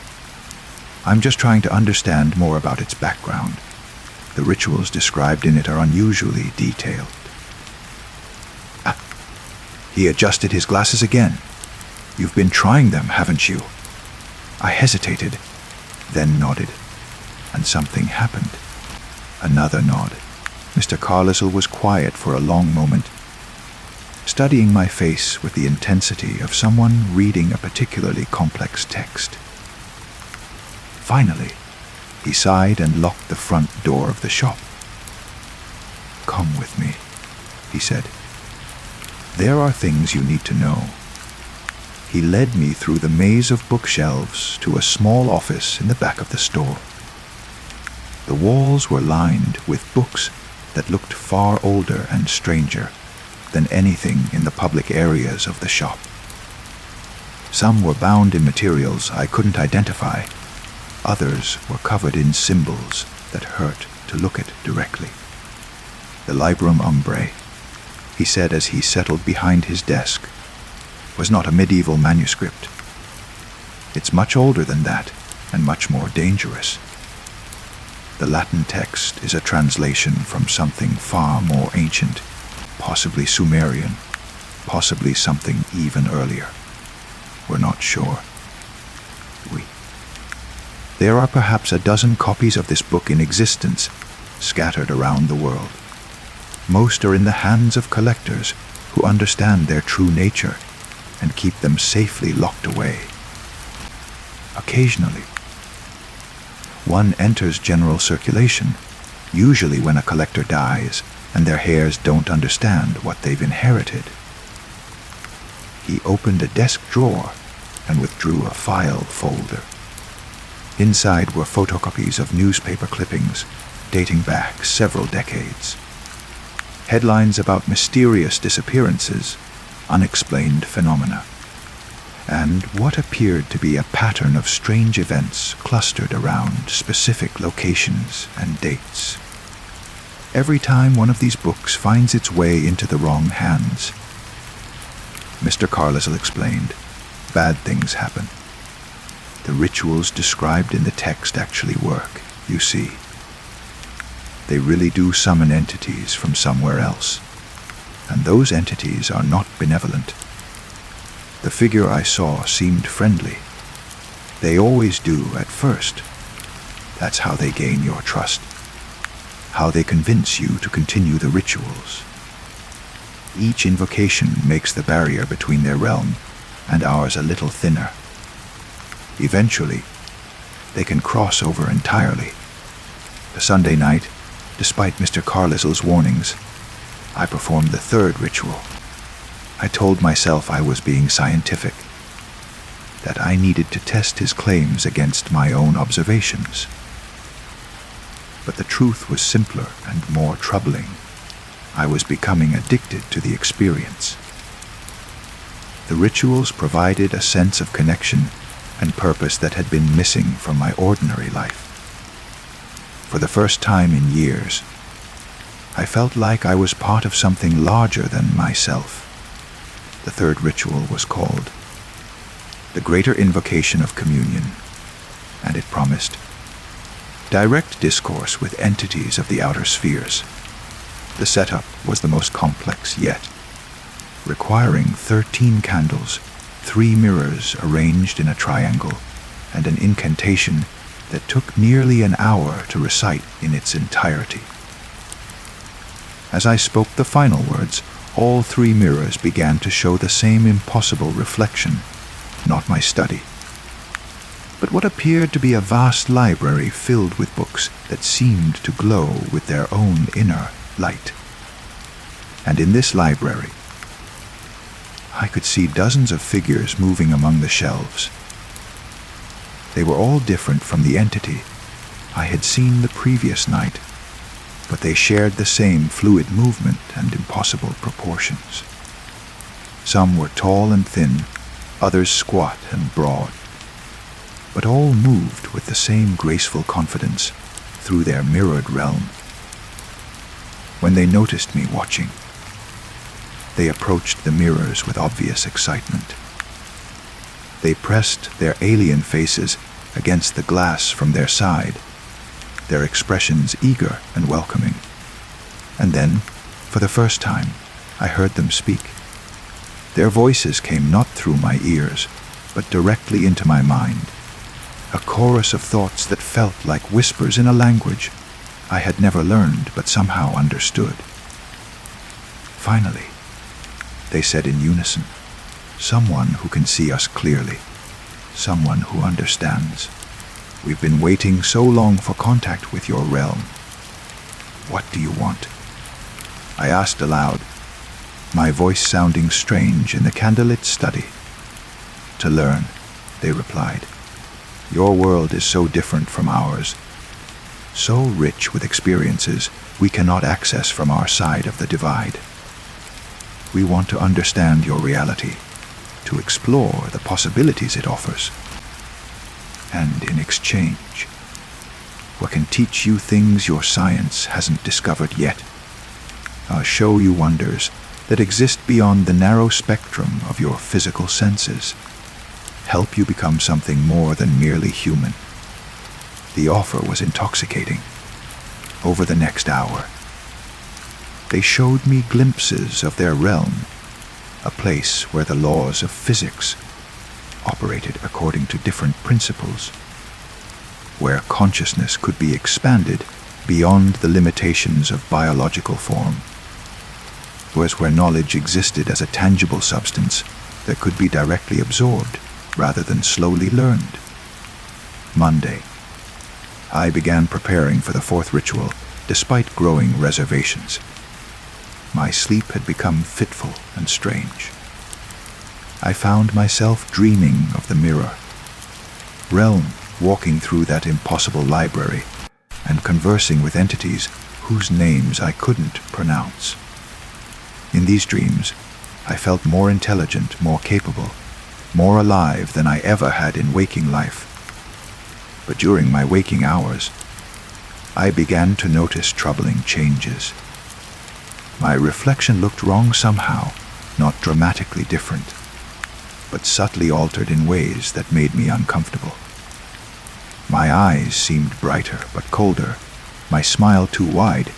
I'm just trying to understand more about its background. The rituals described in it are unusually detailed." He adjusted his glasses again. "You've been trying them, haven't you?" I hesitated, then nodded, and something happened. Another nod. Mr. Carlisle was quiet for a long moment, studying my face with the intensity of someone reading a particularly complex text. Finally, he sighed and locked the front door of the shop. "Come with me," he said. "There are things you need to know." He led me through the maze of bookshelves to a small office in the back of the store. The walls were lined with books that looked far older and stranger than anything in the public areas of the shop. Some were bound in materials I couldn't identify. Others were covered in symbols that hurt to look at directly. "The Librum Umbrae," he said as he settled behind his desk, "was not a medieval manuscript. It's much older than that and much more dangerous. The Latin text is a translation from something far more ancient, possibly Sumerian, possibly something even earlier. We're not sure. There are perhaps a dozen copies of this book in existence, scattered around the world. Most are in the hands of collectors who understand their true nature and keep them safely locked away. Occasionally, one enters general circulation usually when a collector dies and their heirs don't understand what they've inherited. He opened a desk drawer and withdrew a file folder. Inside were photocopies of newspaper clippings dating back several decades. Headlines about mysterious disappearances, unexplained phenomena, and what appeared to be a pattern of strange events clustered around specific locations and dates. Every time one of these books finds its way into the wrong hands, Mr. Carlisle explained, bad things happen. The rituals described in the text actually work, you see. They really do summon entities from somewhere else, and those entities are not benevolent. The figure I saw seemed friendly. They always do at first. That's how they gain your trust, how they convince you to continue the rituals. Each invocation makes the barrier between their realm and ours a little thinner. Eventually, they can cross over entirely. The Sunday night, despite Mr. Carlisle's warnings, I performed the third ritual. I told myself I was being scientific, that I needed to test his claims against my own observations. But the truth was simpler and more troubling. I was becoming addicted to the experience. The rituals provided a sense of connection and purpose that had been missing from my ordinary life. For the first time in years, I felt like I was part of something larger than myself. The third ritual was called the Greater Invocation of Communion, and it promised direct discourse with entities of the outer spheres. The setup was the most complex yet, requiring 13 candles, 3 mirrors arranged in a triangle, and an incantation that took nearly an hour to recite in its entirety. As I spoke the final words, all 3 mirrors began to show the same impossible reflection, not my study, but what appeared to be a vast library filled with books that seemed to glow with their own inner light. And in this library, I could see dozens of figures moving among the shelves. They were all different from the entity I had seen the previous night, but they shared the same fluid movement and impossible proportions. Some were tall and thin, others squat and broad, but all moved with the same graceful confidence through their mirrored realm. When they noticed me watching, they approached the mirrors with obvious excitement. They pressed their alien faces against the glass from their side, their expressions eager and welcoming. And then, for the first time, I heard them speak. Their voices came not through my ears, but directly into my mind, a chorus of thoughts that felt like whispers in a language I had never learned but somehow understood. Finally, they said in unison, "Someone who can see us clearly, someone who understands. We've been waiting so long for contact with your realm. What do you want?" I asked aloud, my voice sounding strange in the candlelit study. "To learn," they replied. "Your world is so different from ours, so rich with experiences we cannot access from our side of the divide. We want to understand your reality, to explore the possibilities it offers. And in exchange, we can teach you things your science hasn't discovered yet. I'll show you wonders that exist beyond the narrow spectrum of your physical senses, help you become something more than merely human." The offer was intoxicating. Over the next hour, they showed me glimpses of their realm, a place where the laws of physics operated according to different principles, where consciousness could be expanded beyond the limitations of biological form, was where knowledge existed as a tangible substance that could be directly absorbed rather than slowly learned. Monday, I began preparing for the fourth ritual despite growing reservations. My sleep had become fitful and strange. I found myself dreaming of the mirror, realm walking through that impossible library and conversing with entities whose names I couldn't pronounce. In these dreams, I felt more intelligent, more capable, more alive than I ever had in waking life. But during my waking hours, I began to notice troubling changes. My reflection looked wrong somehow, not dramatically different, but subtly altered in ways that made me uncomfortable. My eyes seemed brighter but colder, my smile too wide,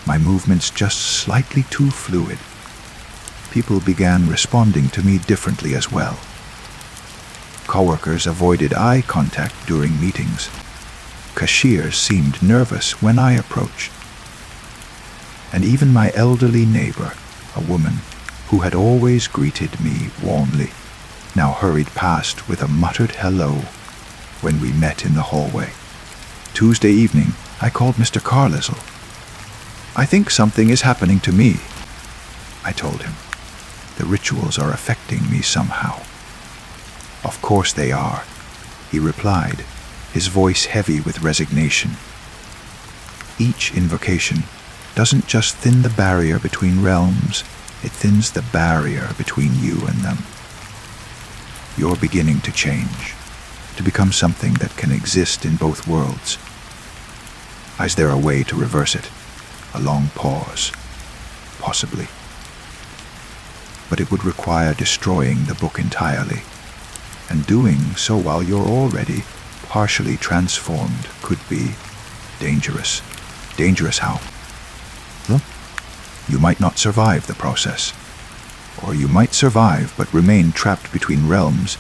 my movements just slightly too fluid. People began responding to me differently as well. Coworkers avoided eye contact during meetings. Cashiers seemed nervous when I approached. And even my elderly neighbor, a woman who had always greeted me warmly, now hurried past with a muttered hello when we met in the hallway. Tuesday evening, I called Mr. Carlisle. "I think something is happening to me," I told him. "The rituals are affecting me somehow." "Of course they are," he replied, his voice heavy with resignation. "Each invocation doesn't just thin the barrier between realms, it thins the barrier between you and them. You're beginning to change, to become something that can exist in both worlds. Is there a way to reverse it? A long pause. Possibly. But it would require destroying the book entirely, and doing so while you're already partially transformed could be dangerous. Dangerous how? Well, you might not survive the process, or you might survive but remain trapped between realms,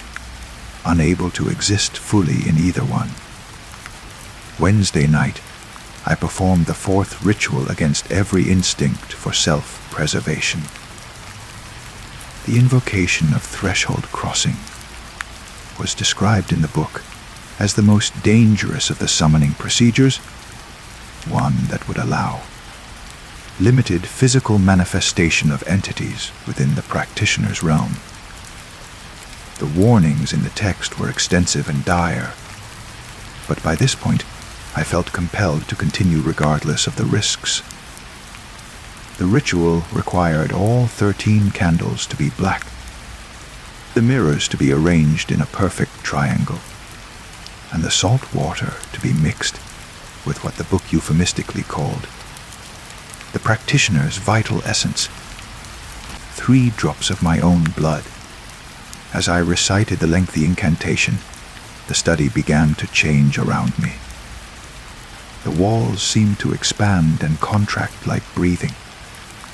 unable to exist fully in either one. Wednesday night, I performed the fourth ritual against every instinct for self-preservation. The invocation of threshold crossing was described in the book as the most dangerous of the summoning procedures, one that would allow limited physical manifestation of entities within the practitioner's realm. The warnings in the text were extensive and dire, but by this point, I felt compelled to continue regardless of the risks. The ritual required all 13 candles to be black, the mirrors to be arranged in a perfect triangle, and the salt water to be mixed with what the book euphemistically called the practitioner's vital essence, 3 drops of my own blood. As I recited the lengthy incantation, the study began to change around me. The walls seemed to expand and contract like breathing.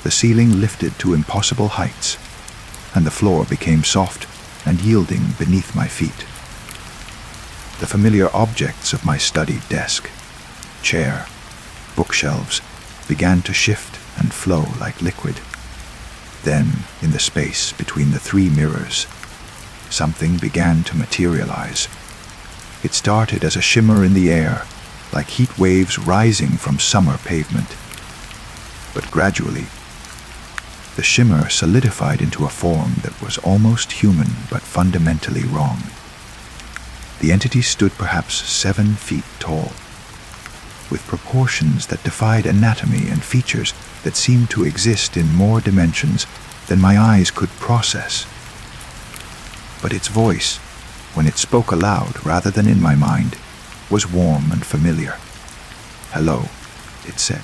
The ceiling lifted to impossible heights, and the floor became soft and yielding beneath my feet. The familiar objects of my study desk, chair, bookshelves, began to shift and flow like liquid. Then, in the space between the 3 mirrors, something began to materialize. It started as a shimmer in the air, like heat waves rising from summer pavement. But gradually, the shimmer solidified into a form that was almost human but fundamentally wrong. The entity stood perhaps 7 feet tall, with proportions that defied anatomy and features that seemed to exist in more dimensions than my eyes could process. But its voice, when it spoke aloud rather than in my mind, was warm and familiar. "Hello," it said.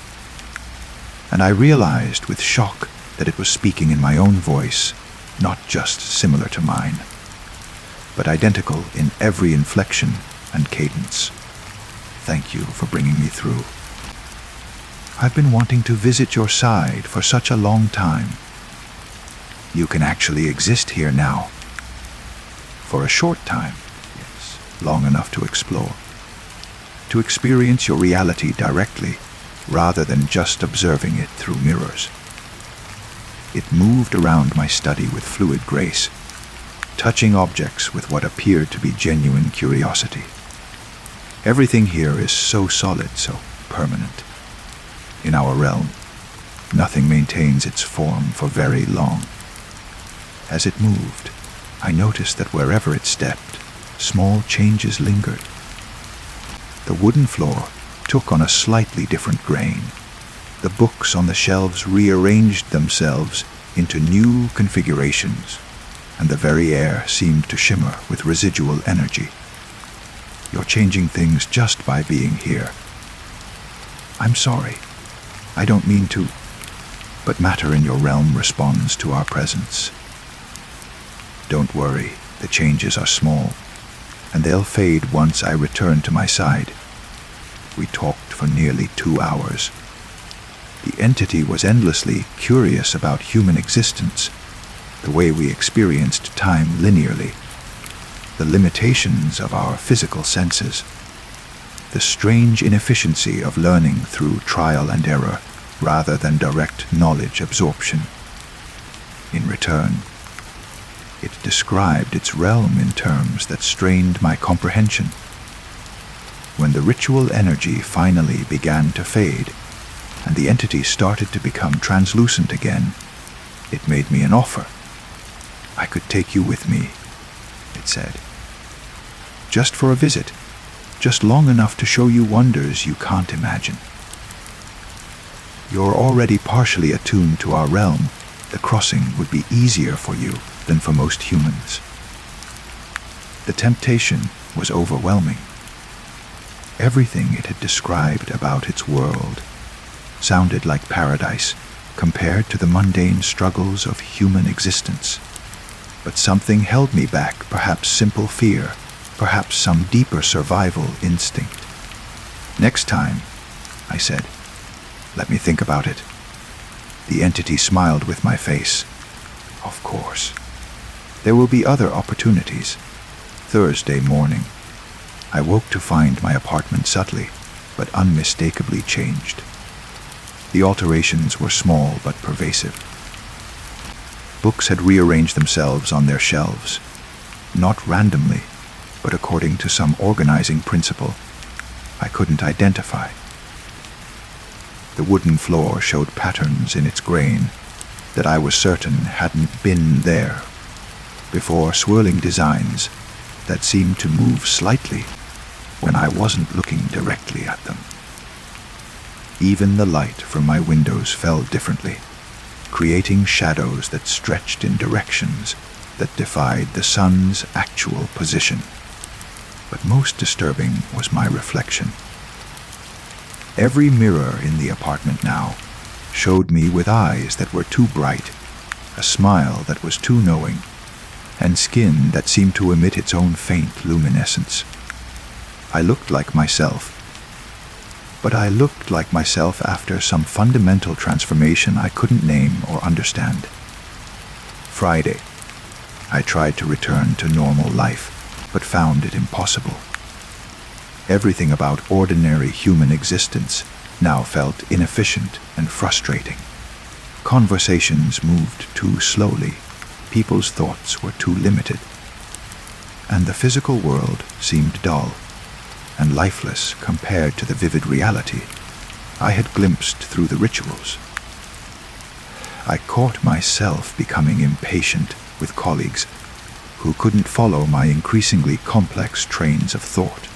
And I realized with shock that it was speaking in my own voice, not just similar to mine, but identical in every inflection and cadence. "Thank you for bringing me through. I've been wanting to visit your side for such a long time. You can actually exist here now. For a short time, yes, long enough to explore. To experience your reality directly, rather than just observing it through mirrors." It moved around my study with fluid grace, touching objects with what appeared to be genuine curiosity. Everything here is so solid, so permanent. In our realm, nothing maintains its form for very long. As it moved, I noticed that wherever it stepped, small changes lingered. The wooden floor took on a slightly different grain. The books on the shelves rearranged themselves into new configurations, and the very air seemed to shimmer with residual energy. You're changing things just by being here. I'm sorry. I don't mean to, but matter in your realm responds to our presence. Don't worry, the changes are small, and they'll fade once I return to my side. We talked for nearly 2 hours. The entity was endlessly curious about human existence, the way we experienced time linearly, the limitations of our physical senses, the strange inefficiency of learning through trial and error rather than direct knowledge absorption. In return, it described its realm in terms that strained my comprehension. When the ritual energy finally began to fade, and the entity started to become translucent again, it made me an offer. I could take you with me, it said. Just for a visit, just long enough to show you wonders you can't imagine. You're already partially attuned to our realm. The crossing would be easier for you than for most humans. The temptation was overwhelming. Everything it had described about its world sounded like paradise compared to the mundane struggles of human existence. But something held me back, perhaps simple fear, perhaps some deeper survival instinct. Next time, I said, let me think about it. The entity smiled with my face. Of course. There will be other opportunities. Thursday morning, I woke to find my apartment subtly, but unmistakably changed. The alterations were small but pervasive. Books had rearranged themselves on their shelves, not randomly, but according to some organizing principle I couldn't identify. The wooden floor showed patterns in its grain that I was certain hadn't been there before, swirling designs that seemed to move slightly when I wasn't looking directly at them. Even the light from my windows fell differently, creating shadows that stretched in directions that defied the sun's actual position. But most disturbing was my reflection. Every mirror in the apartment now showed me with eyes that were too bright, a smile that was too knowing, and skin that seemed to emit its own faint luminescence. I looked like myself, but I looked like myself after some fundamental transformation I couldn't name or understand. Friday, I tried to return to normal life, but found it impossible. Everything about ordinary human existence now felt inefficient and frustrating. Conversations moved too slowly, people's thoughts were too limited, and the physical world seemed dull and lifeless compared to the vivid reality I had glimpsed through the rituals. I caught myself becoming impatient with colleagues who couldn't follow my increasingly complex trains of thought,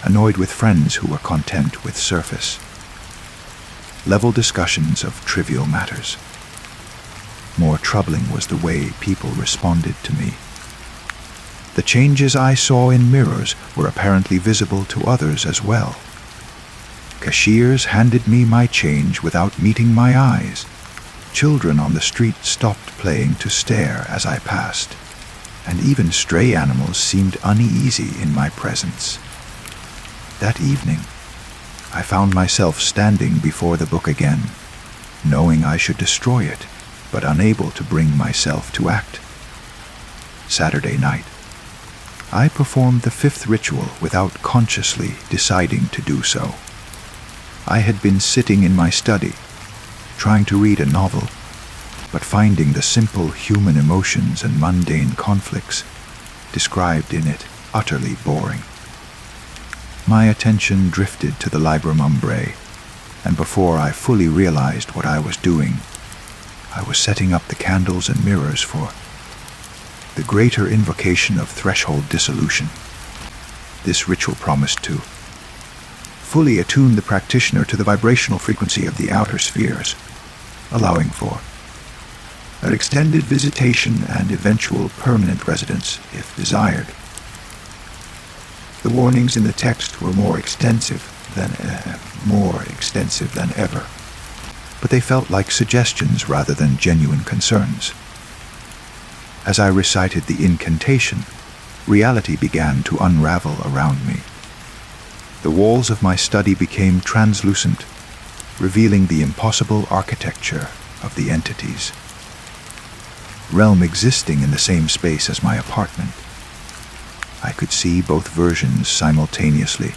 annoyed with friends who were content with surface level discussions of trivial matters. More troubling was the way people responded to me. The changes I saw in mirrors were apparently visible to others as well. Cashiers handed me my change without meeting my eyes. Children on the street stopped playing to stare as I passed, and even stray animals seemed uneasy in my presence. That evening, I found myself standing before the book again, knowing I should destroy it, but unable to bring myself to act. Saturday night, I performed the 5th ritual without consciously deciding to do so. I had been sitting in my study, trying to read a novel, but finding the simple human emotions and mundane conflicts described in it utterly boring. My attention drifted to the Librum Umbrae, and before I fully realized what I was doing, I was setting up the candles and mirrors for the greater invocation of threshold dissolution. This ritual promised to fully attune the practitioner to the vibrational frequency of the outer spheres, allowing for an extended visitation and eventual permanent residence if desired. The warnings in the text were more extensive than ever, but they felt like suggestions rather than genuine concerns. As I recited the incantation, reality began to unravel around me. The walls of my study became translucent, revealing the impossible architecture of the entities. Realm existing in the same space as my apartment. I could see both versions simultaneously,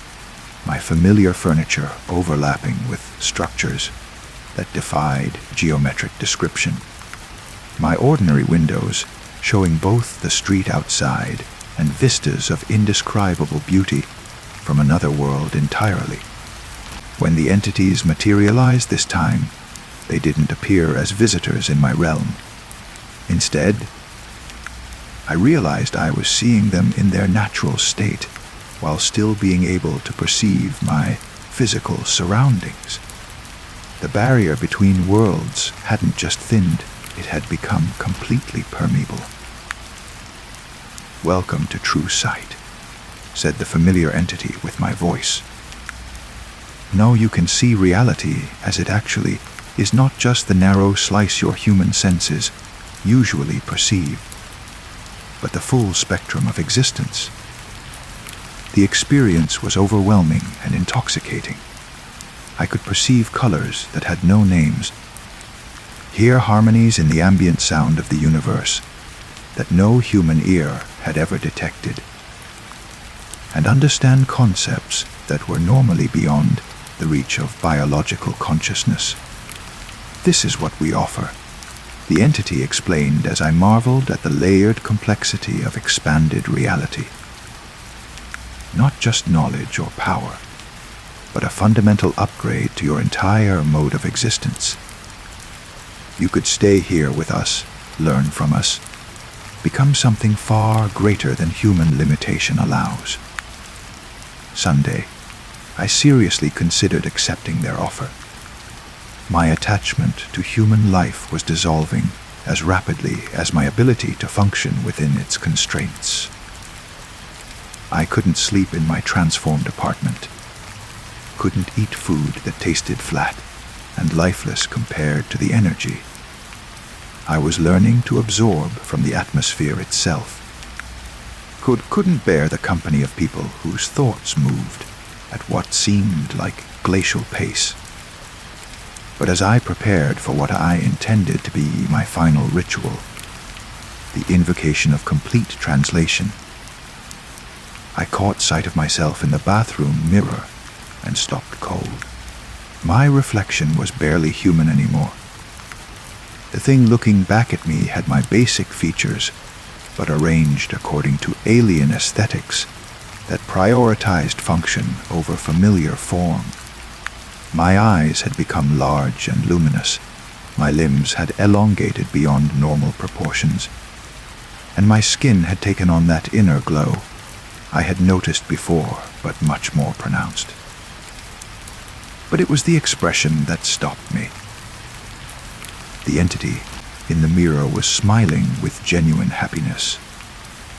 my familiar furniture overlapping with structures that defied geometric description. My ordinary windows showing both the street outside and vistas of indescribable beauty from another world entirely. When the entities materialized this time, they didn't appear as visitors in my realm. Instead, I realized I was seeing them in their natural state, while still being able to perceive my physical surroundings. The barrier between worlds hadn't just thinned, it had become completely permeable. "Welcome to true sight," said the familiar entity with my voice. "Now you can see reality as it actually is, not just the narrow slice your human senses usually perceive, but the full spectrum of existence." The experience was overwhelming and intoxicating. I could perceive colors that had no names, hear harmonies in the ambient sound of the universe that no human ear had ever detected, and understand concepts that were normally beyond the reach of biological consciousness. "This is what we offer," the entity explained as I marveled at the layered complexity of expanded reality. "Not just knowledge or power, but a fundamental upgrade to your entire mode of existence. You could stay here with us, learn from us, become something far greater than human limitation allows." Sunday, I seriously considered accepting their offer. My attachment to human life was dissolving as rapidly as my ability to function within its constraints. I couldn't sleep in my transformed apartment, couldn't eat food that tasted flat and lifeless compared to the energy. I was learning to absorb from the atmosphere itself. Couldn't bear the company of people whose thoughts moved at what seemed like glacial pace. But as I prepared for what I intended to be my final ritual, the invocation of complete translation, I caught sight of myself in the bathroom mirror and stopped cold. My reflection was barely human anymore. The thing looking back at me had my basic features, but arranged according to alien aesthetics that prioritized function over familiar form. My eyes had become large and luminous, my limbs had elongated beyond normal proportions, and my skin had taken on that inner glow I had noticed before, but much more pronounced. But it was the expression that stopped me. The entity in the mirror was smiling with genuine happiness,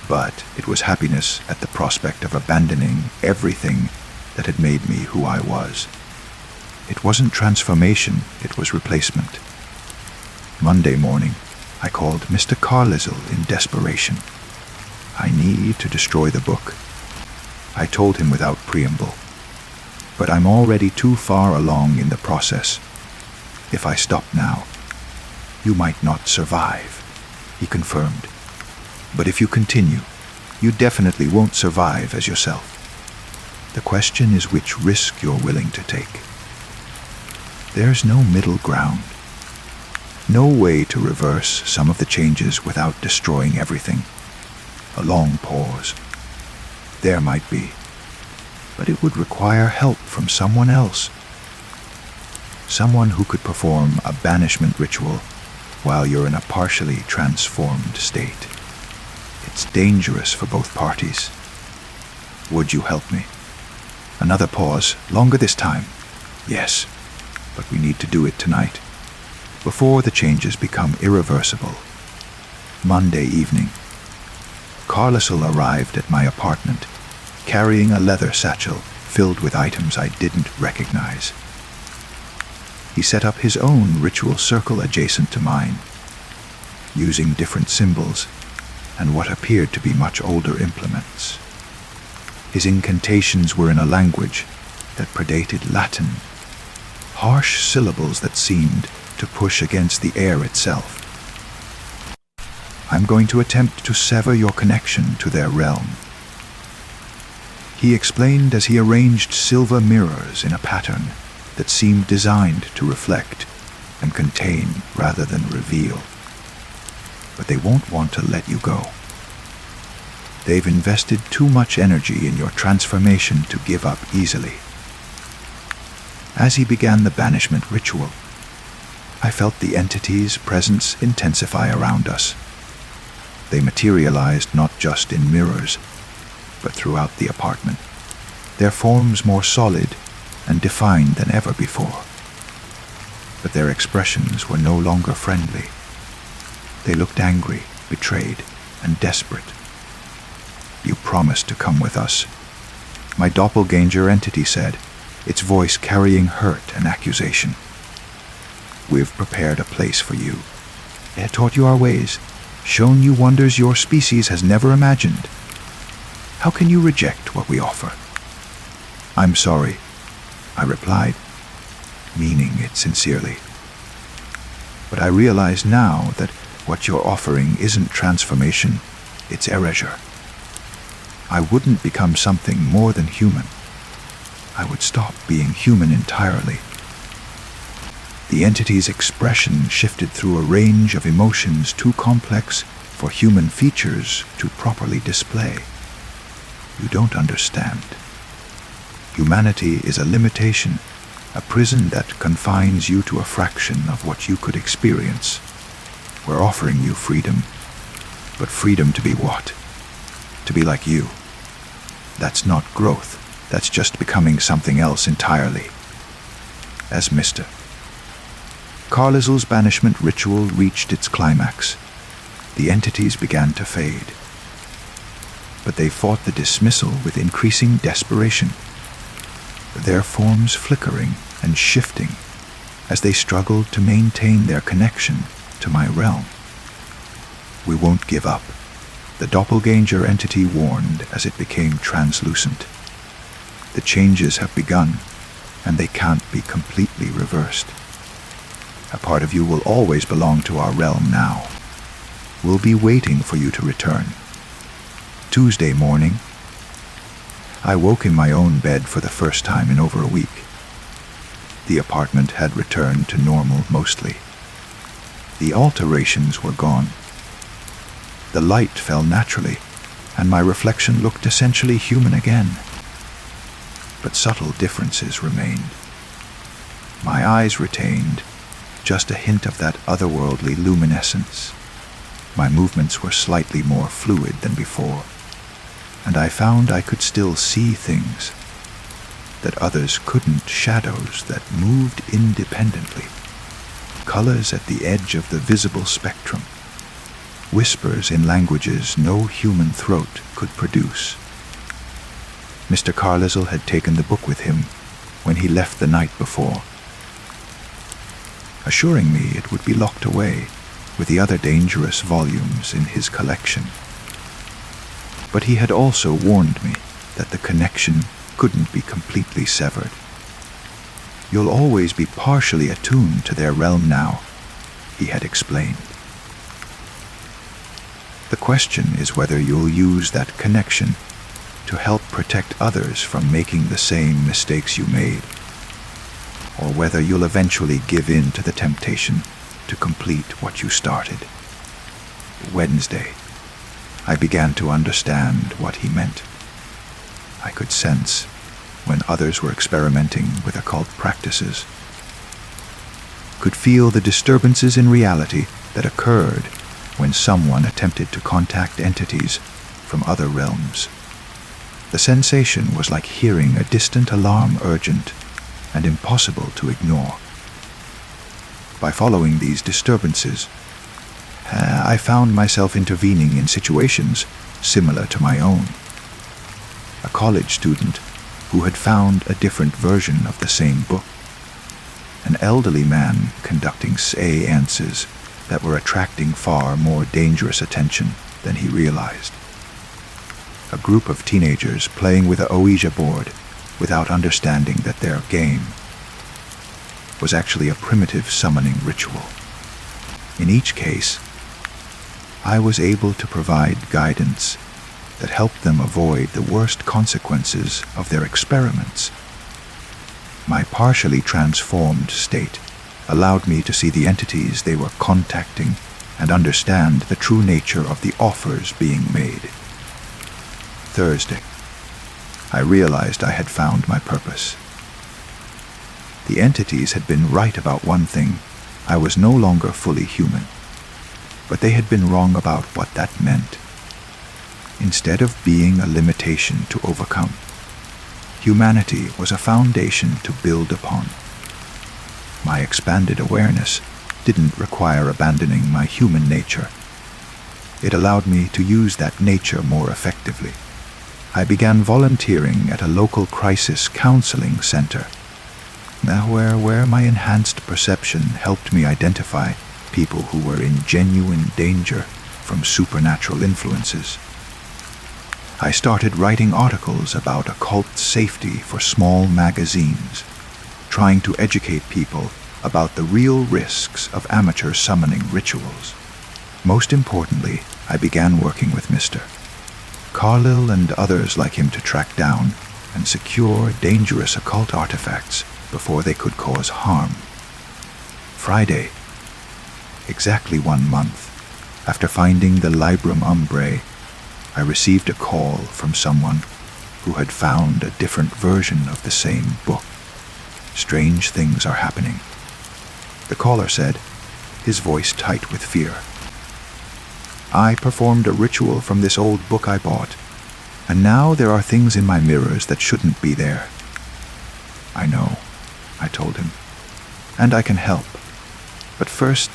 but it was happiness at the prospect of abandoning everything that had made me who I was. It wasn't transformation, it was replacement. Monday morning, I called Mr. Carlisle in desperation. "I need to destroy the book," I told him without preamble. "But I'm already too far along in the process. If I stop now, you might not survive," he confirmed. "But if you continue, you definitely won't survive as yourself. The question is which risk you're willing to take. There's no middle ground. No way to reverse some of the changes without destroying everything." A long pause. "There might be, but it would require help from someone else." Someone who could perform a banishment ritual while you're in a partially transformed state. It's dangerous for both parties. Would you help me? Another pause, longer this time. Yes, but we need to do it tonight, before the changes become irreversible. Monday evening. Carlisle arrived at my apartment, carrying a leather satchel filled with items I didn't recognize. He set up his own ritual circle adjacent to mine, using different symbols and what appeared to be much older implements. His incantations were in a language that predated Latin, harsh syllables that seemed to push against the air itself. I'm going to attempt to sever your connection to their realm, he explained as he arranged silver mirrors in a pattern that seemed designed to reflect and contain rather than reveal. But they won't want to let you go. They've invested too much energy in your transformation to give up easily. As he began the banishment ritual, I felt the entity's presence intensify around us. They materialized not just in mirrors, but throughout the apartment, their forms more solid and defined than ever before. But their expressions were no longer friendly. They looked angry, betrayed, and desperate. You promised to come with us, my doppelganger entity said, its voice carrying hurt and accusation. We've prepared a place for you, taught you our ways, shown you wonders your species has never imagined. How can you reject what we offer? I'm sorry, I replied, meaning it sincerely. But I realize now that what you're offering isn't transformation, it's erasure. I wouldn't become something more than human. I would stop being human entirely. The entity's expression shifted through a range of emotions too complex for human features to properly display. You don't understand. Humanity is a limitation, a prison that confines you to a fraction of what you could experience. We're offering you freedom. But freedom to be what? To be like you. That's not growth. That's just becoming something else entirely. As Mr. Carlisle's banishment ritual reached its climax. The entities began to fade. But they fought the dismissal with increasing desperation, their forms flickering and shifting as they struggled to maintain their connection to my realm. We won't give up, the doppelganger entity warned as it became translucent. The changes have begun, and they can't be completely reversed. A part of you will always belong to our realm now. We'll be waiting for you to return. Tuesday morning, I woke in my own bed for the first time in over a week. The apartment had returned to normal mostly. The alterations were gone. The light fell naturally, and my reflection looked essentially human again. But subtle differences remained. My eyes retained just a hint of that otherworldly luminescence. My movements were slightly more fluid than before, and I found I could still see things that others couldn't, shadows that moved independently, colors at the edge of the visible spectrum, whispers in languages no human throat could produce. Mr. Carlisle had taken the book with him when he left the night before, assuring me it would be locked away with the other dangerous volumes in his collection. But he had also warned me that the connection couldn't be completely severed. You'll always be partially attuned to their realm now, he had explained. The question is whether you'll use that connection to help protect others from making the same mistakes you made, or whether you'll eventually give in to the temptation to complete what you started. Wednesday, I began to understand what he meant. I could sense when others were experimenting with occult practices. could feel the disturbances in reality that occurred when someone attempted to contact entities from other realms. The sensation was like hearing a distant alarm, urgent and impossible to ignore. By following these disturbances, I found myself intervening in situations similar to my own. A college student who had found a different version of the same book. An elderly man conducting seances that were attracting far more dangerous attention than he realized. A group of teenagers playing with a Ouija board without understanding that their game was actually a primitive summoning ritual. In each case, I was able to provide guidance that helped them avoid the worst consequences of their experiments. My partially transformed state allowed me to see the entities they were contacting and understand the true nature of the offers being made. Thursday, I realized I had found my purpose. The entities had been right about one thing: I was no longer fully human. But they had been wrong about what that meant. Instead of being a limitation to overcome, humanity was a foundation to build upon. My expanded awareness didn't require abandoning my human nature. It allowed me to use that nature more effectively. I began volunteering at a local crisis counseling center, where my enhanced perception helped me identify people who were in genuine danger from supernatural influences. I started writing articles about occult safety for small magazines, trying to educate people about the real risks of amateur summoning rituals. Most importantly, I began working with Mr. Carlyle and others like him to track down and secure dangerous occult artifacts before they could cause harm. Friday, exactly 1 month after finding the Librum Umbrae, I received a call from someone who had found a different version of the same book. Strange things are happening, the caller said, his voice tight with fear. I performed a ritual from this old book I bought, and now there are things in my mirrors that shouldn't be there. I know, I told him, and I can help. But first,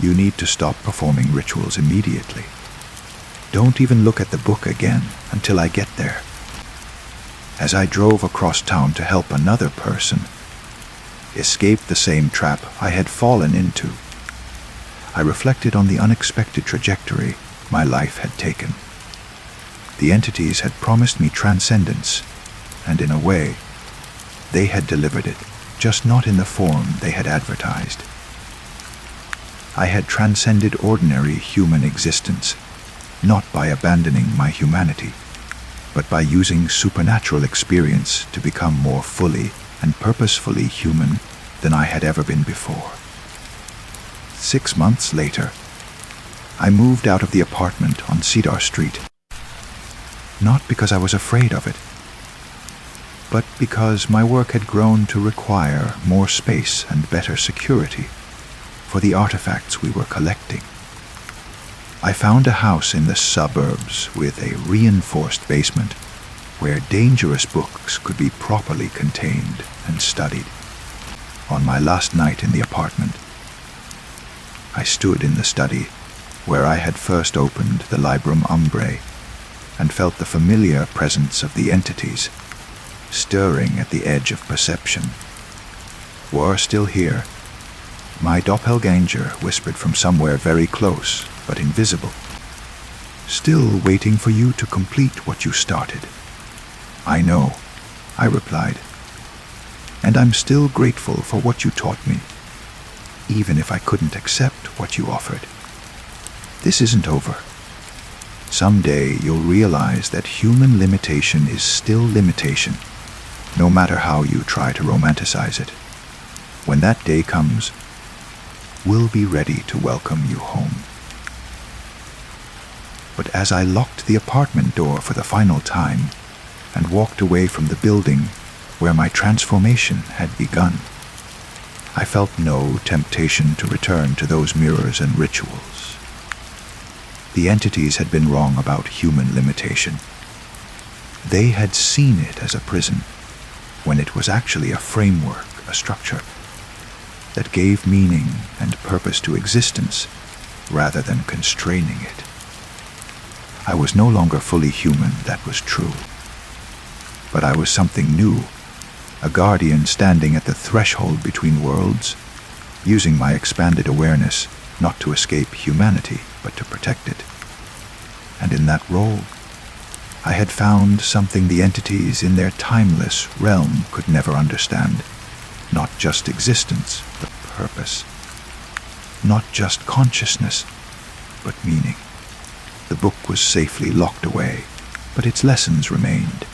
you need to stop performing rituals immediately. Don't even look at the book again until I get there. As I drove across town to help another person escape the same trap I had fallen into, I reflected on the unexpected trajectory my life had taken. The entities had promised me transcendence, and in a way, they had delivered it, just not in the form they had advertised. I had transcended ordinary human existence, not by abandoning my humanity, but by using supernatural experience to become more fully and purposefully human than I had ever been before. 6 months later, I moved out of the apartment on Cedar Street, not because I was afraid of it, but because my work had grown to require more space and better security for the artifacts we were collecting. I found a house in the suburbs with a reinforced basement where dangerous books could be properly contained and studied. On my last night in the apartment, I stood in the study where I had first opened the Librum Umbrae and felt the familiar presence of the entities stirring at the edge of perception. "We're still here," my doppelganger whispered from somewhere very close but invisible. "Still waiting for you to complete what you started." "I know," I replied, "and I'm still grateful for what you taught me, even if I couldn't accept what you offered. This isn't over. Someday you'll realize that human limitation is still limitation, no matter how you try to romanticize it. When that day comes, we'll be ready to welcome you home." But as I locked the apartment door for the final time and walked away from the building where my transformation had begun, I felt no temptation to return to those mirrors and rituals. The entities had been wrong about human limitation. They had seen it as a prison, when it was actually a framework, a structure, that gave meaning and purpose to existence rather than constraining it. I was no longer fully human, that was true. But I was something new, a guardian standing at the threshold between worlds, using my expanded awareness not to escape humanity, but to protect it. And in that role, I had found something the entities in their timeless realm could never understand. Not just existence, but purpose. Not just consciousness, but meaning. The book was safely locked away, but its lessons remained.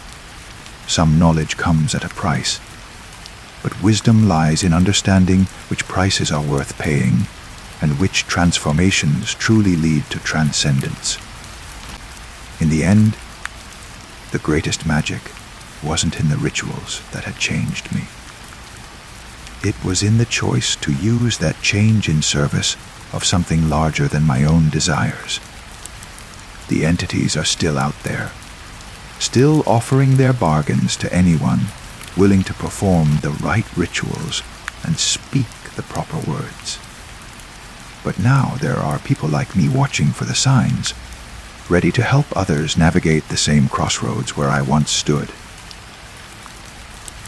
Some knowledge comes at a price, but wisdom lies in understanding which prices are worth paying and which transformations truly lead to transcendence. In the end, the greatest magic wasn't in the rituals that had changed me. It was in the choice to use that change in service of something larger than my own desires. The entities are still out there, still offering their bargains to anyone willing to perform the right rituals and speak the proper words. But now there are people like me watching for the signs, ready to help others navigate the same crossroads where I once stood.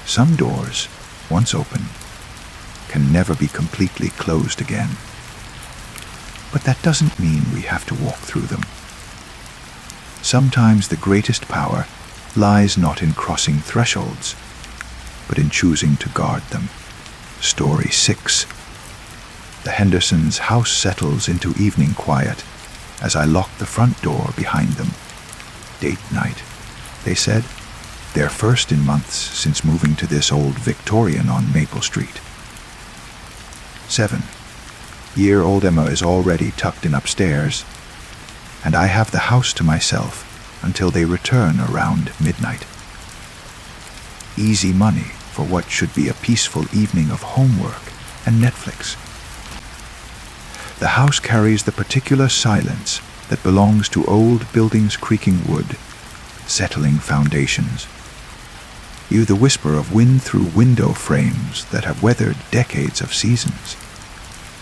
Some doors, once open, can never be completely closed again. But that doesn't mean we have to walk through them. Sometimes the greatest power lies not in crossing thresholds, but in choosing to guard them. Story 6. The Hendersons' house settles into evening quiet as I lock the front door behind them. Date night, they said. Their first in months since moving to this old Victorian on Maple Street. 7. Year-old Emma is already tucked in upstairs, and I have the house to myself until they return around midnight. Easy money for what should be a peaceful evening of homework and Netflix. The house carries the particular silence that belongs to old buildings creaking wood, settling foundations. You the whisper of wind through window frames that have weathered decades of seasons.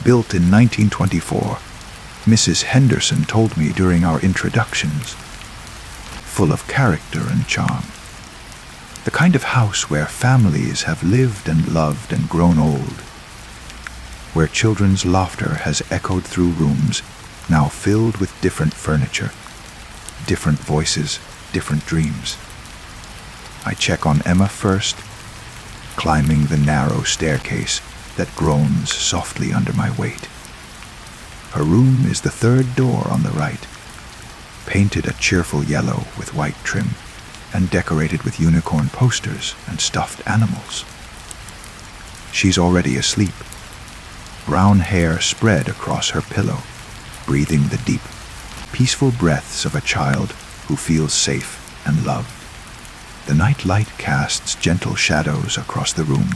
Built in 1924, Mrs. Henderson told me during our introductions, full of character and charm. The kind of house where families have lived and loved and grown old, where children's laughter has echoed through rooms now filled with different furniture, different voices, different dreams. I check on Emma first, climbing the narrow staircase that groans softly under my weight. Her room is the third door on the right, painted a cheerful yellow with white trim and decorated with unicorn posters and stuffed animals. She's already asleep, brown hair spread across her pillow, breathing the deep, peaceful breaths of a child who feels safe and loved. The night light casts gentle shadows across the room,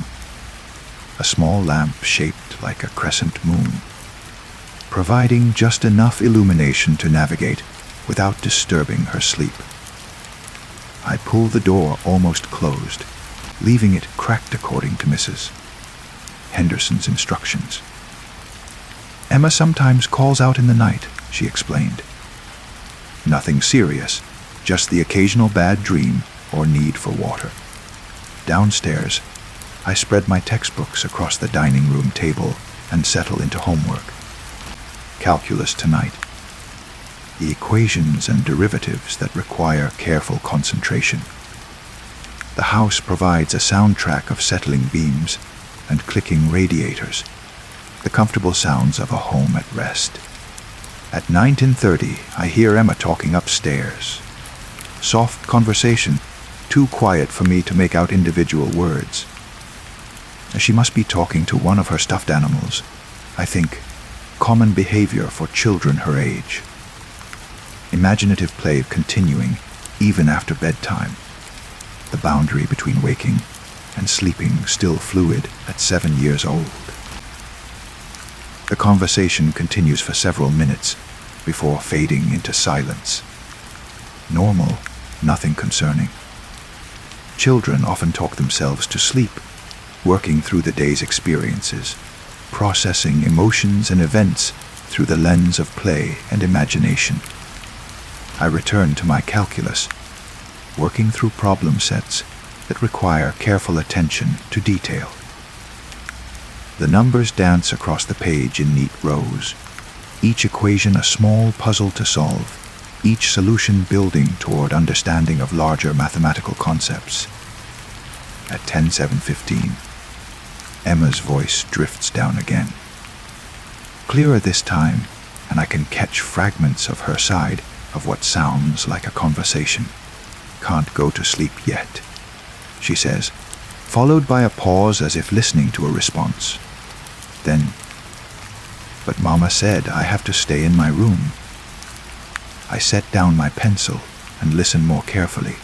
a small lamp shaped like a crescent moon, providing just enough illumination to navigate without disturbing her sleep. I pull the door almost closed, leaving it cracked according to Mrs. Henderson's instructions. Emma sometimes calls out in the night, she explained. Nothing serious, just the occasional bad dream or need for water. Downstairs, I spread my textbooks across the dining room table and settle into homework. Calculus tonight. The equations and derivatives that require careful concentration. The house provides a soundtrack of settling beams and clicking radiators, the comfortable sounds of a home at rest. At 19:30, I hear Emma talking upstairs. Soft conversation, too quiet for me to make out individual words. She must be talking to one of her stuffed animals. I think, common behavior for children her age. Imaginative play continuing even after bedtime. The boundary between waking and sleeping still fluid at 7 years old. The conversation continues for several minutes before fading into silence. Normal, nothing concerning. Children often talk themselves to sleep, working through the day's experiences, processing emotions and events through the lens of play and imagination. I return to my calculus, working through problem sets that require careful attention to detail. The numbers dance across the page in neat rows, each equation a small puzzle to solve, each solution building toward understanding of larger mathematical concepts. At 10:07:15, Emma's voice drifts down again. Clearer this time, and I can catch fragments of her side of what sounds like a conversation. "Can't go to sleep yet," she says, followed by a pause as if listening to a response. Then, "But Mama said I have to stay in my room." I set down my pencil and listen more carefully.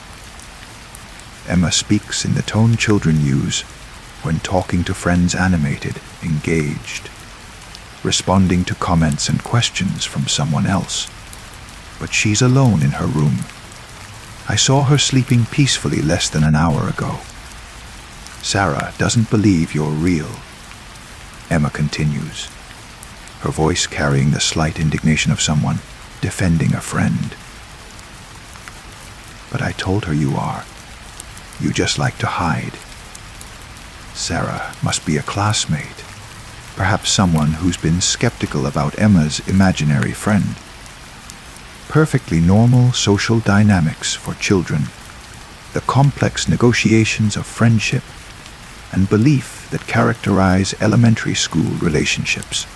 Emma speaks in the tone children use when talking to friends, animated, engaged, responding to comments and questions from someone else. But she's alone in her room. I saw her sleeping peacefully less than an hour ago. "Sarah doesn't believe you're real," Emma continues, her voice carrying the slight indignation of someone defending a friend. "But I told her you are. You just like to hide." Sarah must be a classmate, perhaps someone who's been skeptical about Emma's imaginary friend. Perfectly normal social dynamics for children, the complex negotiations of friendship and belief that characterize elementary school relationships.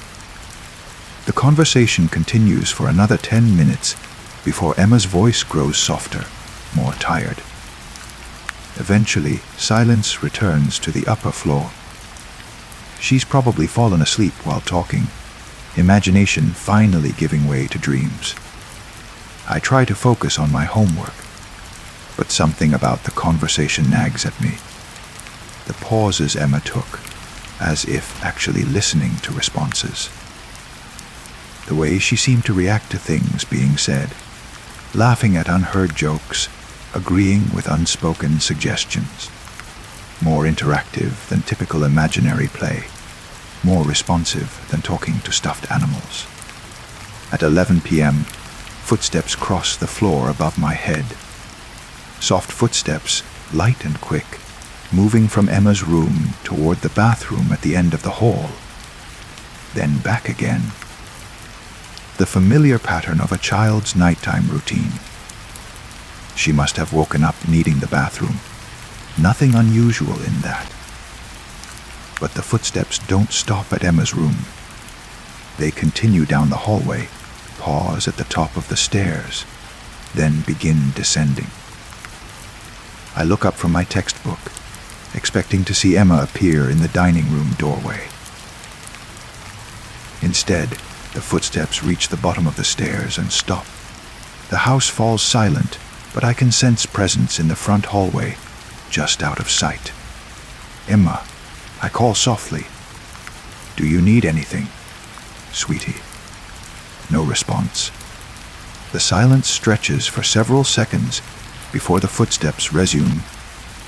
The conversation continues for another 10 minutes before Emma's voice grows softer, more tired. Eventually, silence returns to the upper floor. She's probably fallen asleep while talking, imagination finally giving way to dreams. I try to focus on my homework, but something about the conversation nags at me. The pauses Emma took, as if actually listening to responses. The way she seemed to react to things being said, laughing at unheard jokes, agreeing with unspoken suggestions. More interactive than typical imaginary play, more responsive than talking to stuffed animals. At 11 p.m., footsteps cross the floor above my head. Soft footsteps, light and quick, moving from Emma's room toward the bathroom at the end of the hall. Then back again. The familiar pattern of a child's nighttime routine. She must have woken up needing the bathroom. Nothing unusual in that. But the footsteps don't stop at Emma's room. They continue down the hallway, pause at the top of the stairs, then begin descending. I look up from my textbook, expecting to see Emma appear in the dining room doorway. Instead, the footsteps reach the bottom of the stairs and stop. The house falls silent, but I can sense presence in the front hallway, just out of sight. "Emma," I call softly. "Do you need anything, sweetie?" No response. The silence stretches for several seconds before the footsteps resume,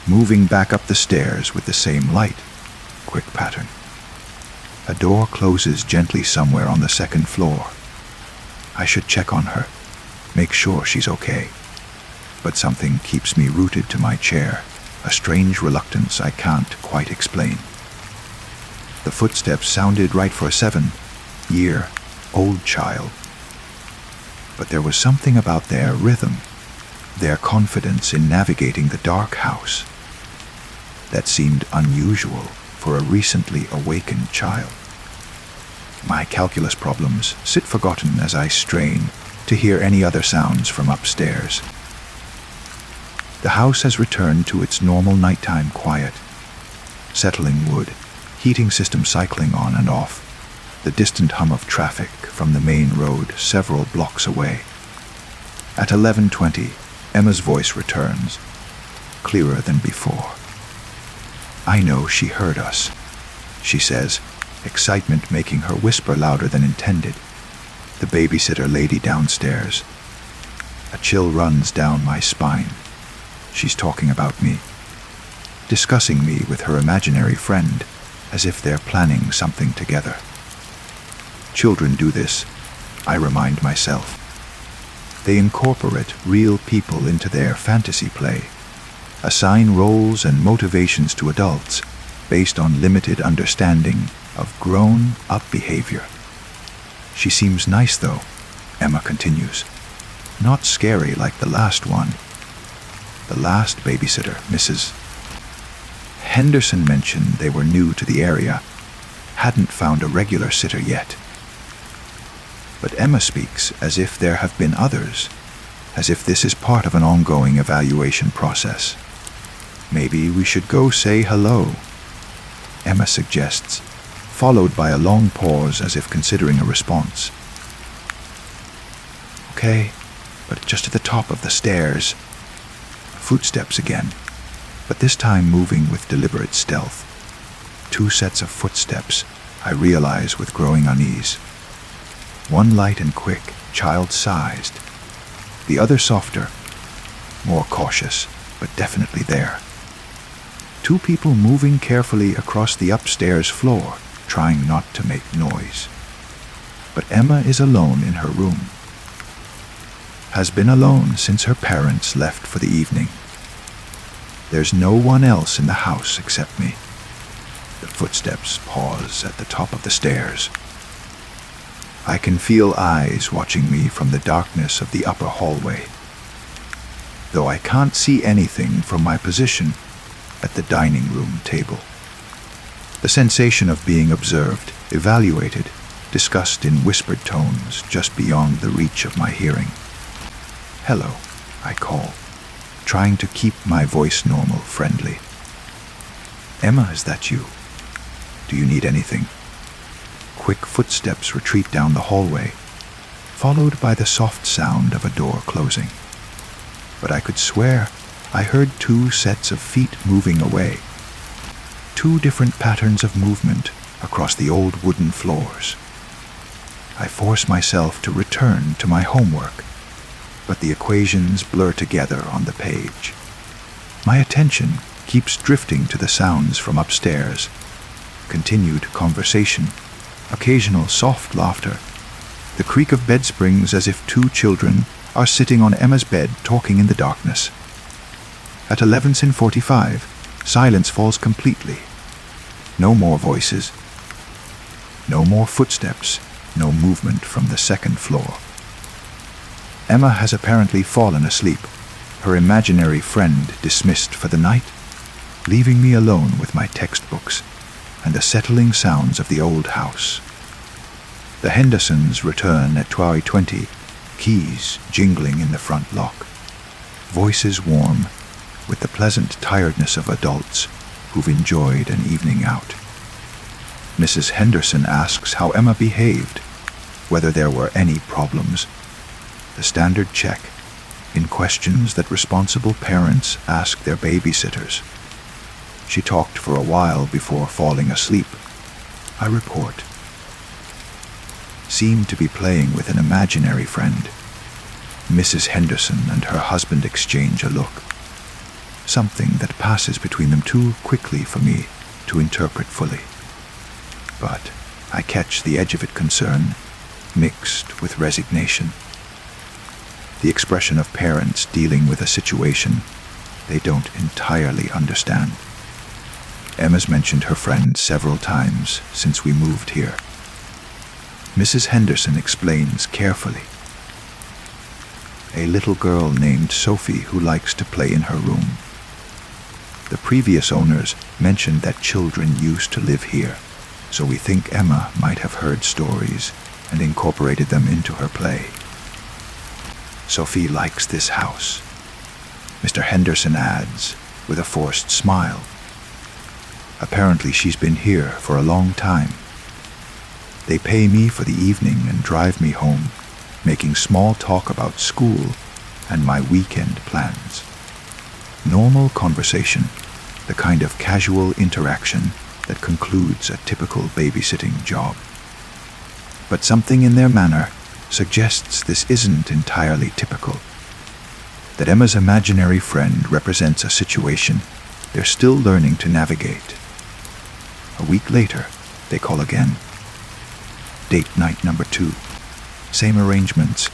moving back up the stairs with the same light, quick pattern. A door closes gently somewhere on the second floor. I should check on her, make sure she's okay. But something keeps me rooted to my chair, a strange reluctance I can't quite explain. The footsteps sounded right for a 7-year-old child. But there was something about their rhythm, their confidence in navigating the dark house, that seemed unusual for a recently awakened child. My calculus problems sit forgotten as I strain to hear any other sounds from upstairs. The house has returned to its normal nighttime quiet. Settling wood, heating system cycling on and off, the distant hum of traffic from the main road several blocks away. At 11:20, Emma's voice returns, clearer than before. "I know she heard us," she says, excitement making her whisper louder than intended. The babysitter lady downstairs. A chill runs down my spine. She's talking about me, discussing me with her imaginary friend, as if they're planning something together. Children do this, I remind myself. They incorporate real people into their fantasy play, assign roles and motivations to adults based on limited understanding of grown-up behavior. She seems nice, though, Emma continues. Not scary like the last one. The last babysitter, Mrs. Henderson, mentioned they were new to the area, hadn't found a regular sitter yet. But Emma speaks as if there have been others, as if this is part of an ongoing evaluation process. Maybe we should go say hello, Emma suggests, followed by a long pause as if considering a response. Okay, but just at the top of the stairs. Footsteps again, but this time moving with deliberate stealth. 2 sets of footsteps, I realize with growing unease. One light and quick, child-sized. The other softer, more cautious, but definitely there. 2 people moving carefully across the upstairs floor, trying not to make noise. But Emma is alone in her room. Has been alone since her parents left for the evening. There's no one else in the house except me. The footsteps pause at the top of the stairs. I can feel eyes watching me from the darkness of the upper hallway, though I can't see anything from my position at the dining room table. The sensation of being observed, evaluated, discussed in whispered tones just beyond the reach of my hearing. Hello, I call, trying to keep my voice normal, friendly. Emma, is that you? Do you need anything? Quick footsteps retreat down the hallway, followed by the soft sound of a door closing. But I could swear I heard 2 sets of feet moving away. 2 different patterns of movement across the old wooden floors. I force myself to return to my homework, but the equations blur together on the page. My attention keeps drifting to the sounds from upstairs. Continued conversation, occasional soft laughter, the creak of bed springs as if 2 children are sitting on Emma's bed talking in the darkness. At 11:45, silence falls completely. No more voices. No more footsteps, no movement from the second floor. Emma has apparently fallen asleep, her imaginary friend dismissed for the night, leaving me alone with my textbooks and the settling sounds of the old house. The Hendersons return at 12:20, keys jingling in the front lock. Voices warm, with the pleasant tiredness of adults who've enjoyed an evening out. Mrs. Henderson asks how Emma behaved, whether there were any problems. The standard check, in questions that responsible parents ask their babysitters. She talked for a while before falling asleep. I report. Seemed to be playing with an imaginary friend. Mrs. Henderson and her husband exchange a look. Something that passes between them too quickly for me to interpret fully. But I catch the edge of it, concern, mixed with resignation. The expression of parents dealing with a situation they don't entirely understand. Emma's mentioned her friend several times since we moved here. Mrs. Henderson explains carefully. A little girl named Sophie who likes to play in her room. The previous owners mentioned that children used to live here, so we think Emma might have heard stories and incorporated them into her play. Sophie likes this house, Mr. Henderson adds, with a forced smile. Apparently she's been here for a long time. They pay me for the evening and drive me home, making small talk about school and my weekend plans. Normal conversation, the kind of casual interaction that concludes a typical babysitting job. But something in their manner suggests this isn't entirely typical. That Emma's imaginary friend represents a situation they're still learning to navigate. A week later, they call again. Date night number 2. Same arrangements,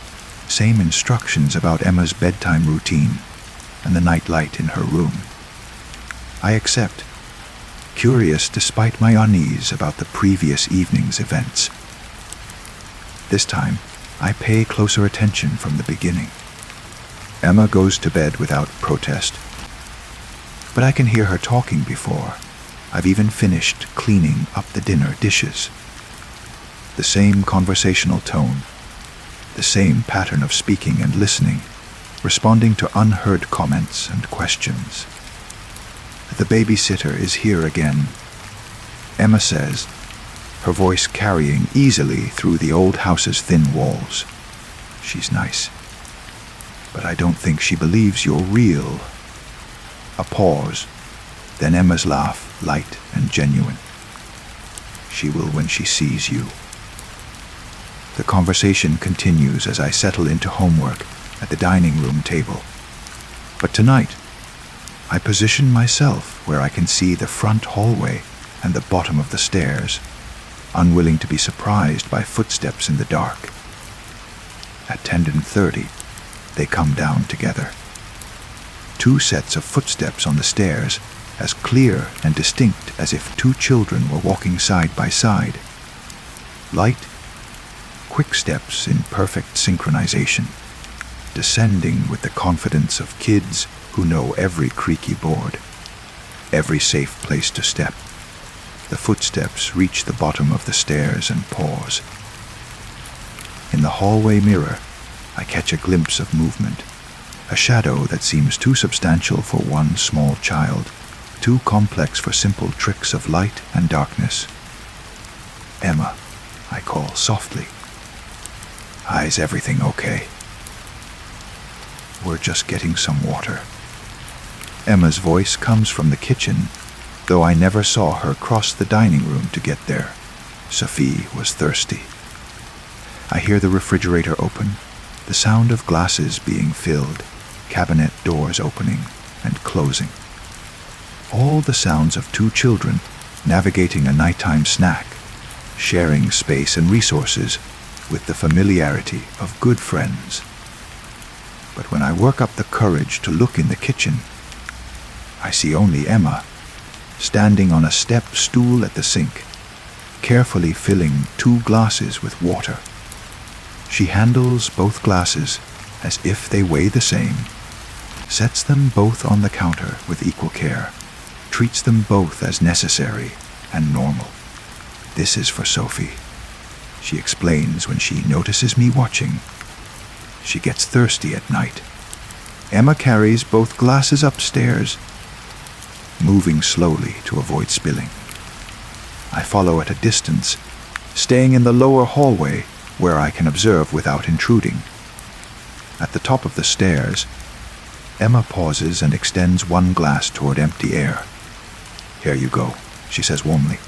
same instructions about Emma's bedtime routine and the night light in her room. I accept, curious despite my unease about the previous evening's events. This time, I pay closer attention from the beginning. Emma goes to bed without protest, but I can hear her talking before I've even finished cleaning up the dinner dishes. The same conversational tone, the same pattern of speaking and listening, responding to unheard comments and questions. The babysitter is here again, Emma says, her voice carrying easily through the old house's thin walls. She's nice, but I don't think she believes you're real. A pause, then Emma's laugh, light and genuine. She will when she sees you. The conversation continues as I settle into homework at the dining room table. But tonight, I position myself where I can see the front hallway and the bottom of the stairs, unwilling to be surprised by footsteps in the dark. At 10:30, they come down together. 2 sets of footsteps on the stairs, as clear and distinct as if 2 children were walking side by side. Light, quick steps in perfect synchronization, descending with the confidence of kids who know every creaky board, every safe place to step. The footsteps reach the bottom of the stairs and pause. In the hallway mirror, I catch a glimpse of movement, a shadow that seems too substantial for one small child, too complex for simple tricks of light and darkness. Emma, I call softly. Is everything okay? We're just getting some water. Emma's voice comes from the kitchen, though I never saw her cross the dining room to get there. Sophie was thirsty. I hear the refrigerator open, the sound of glasses being filled, cabinet doors opening and closing. All the sounds of 2 children navigating a nighttime snack, sharing space and resources with the familiarity of good friends. But when I work up the courage to look in the kitchen, I see only Emma, standing on a step stool at the sink, carefully filling 2 glasses with water. She handles both glasses as if they weigh the same, sets them both on the counter with equal care, treats them both as necessary and normal. This is for Sophie, she explains when she notices me watching. She gets thirsty at night. Emma carries both glasses upstairs, moving slowly to avoid spilling. I follow at a distance, staying in the lower hallway where I can observe without intruding. At the top of the stairs, Emma pauses and extends 1 glass toward empty air. Here you go, she says warmly.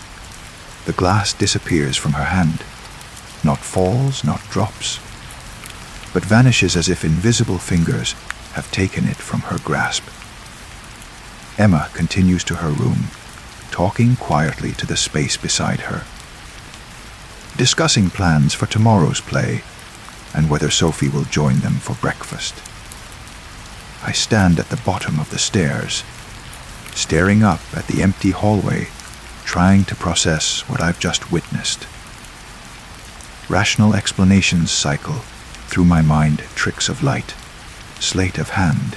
The glass disappears from her hand. Not falls, not drops, but vanishes as if invisible fingers have taken it from her grasp. Emma continues to her room, talking quietly to the space beside her, discussing plans for tomorrow's play and whether Sophie will join them for breakfast. I stand at the bottom of the stairs, staring up at the empty hallway, trying to process what I've just witnessed. Rational explanations cycle through my mind, tricks of light, sleight of hand,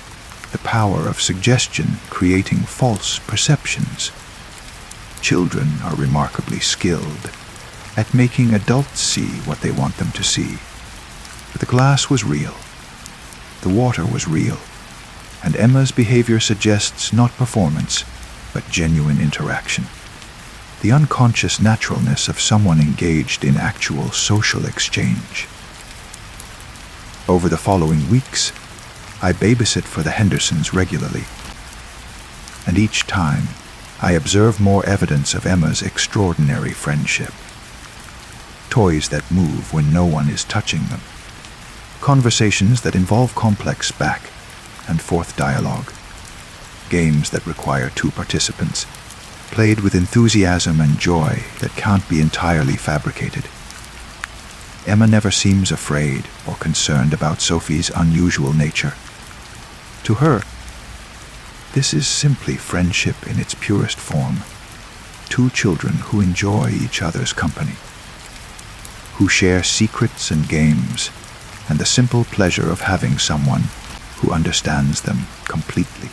the power of suggestion creating false perceptions. Children are remarkably skilled at making adults see what they want them to see. But the glass was real, the water was real, and Emma's behavior suggests not performance, but genuine interaction. The unconscious naturalness of someone engaged in actual social exchange. Over the following weeks, I babysit for the Hendersons regularly, and each time I observe more evidence of Emma's extraordinary friendship. Toys that move when no one is touching them. Conversations that involve complex back and forth dialogue. Games that require two participants, played with enthusiasm and joy that can't be entirely fabricated. Emma never seems afraid or concerned about Sophie's unusual nature. To her, this is simply friendship in its purest form. Two children who enjoy each other's company, who share secrets and games, and the simple pleasure of having someone who understands them completely.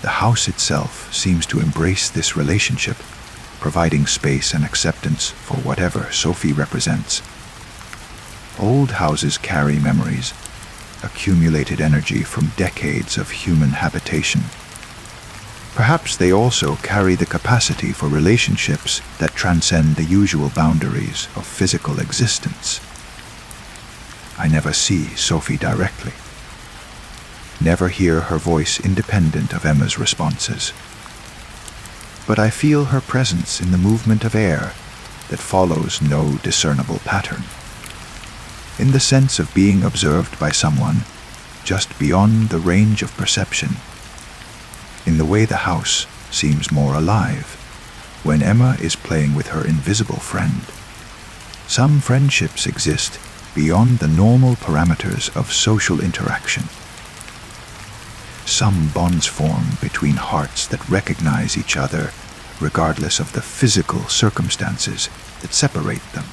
The house itself seems to embrace this relationship, providing space and acceptance for whatever Sophie represents. Old houses carry memories, accumulated energy from decades of human habitation. Perhaps they also carry the capacity for relationships that transcend the usual boundaries of physical existence. I never see Sophie directly. Never hear her voice independent of Emma's responses. But I feel her presence in the movement of air that follows no discernible pattern. In the sense of being observed by someone just beyond the range of perception. In the way the house seems more alive when Emma is playing with her invisible friend. Some friendships exist beyond the normal parameters of social interaction. Some bonds form between hearts that recognize each other regardless of the physical circumstances that separate them.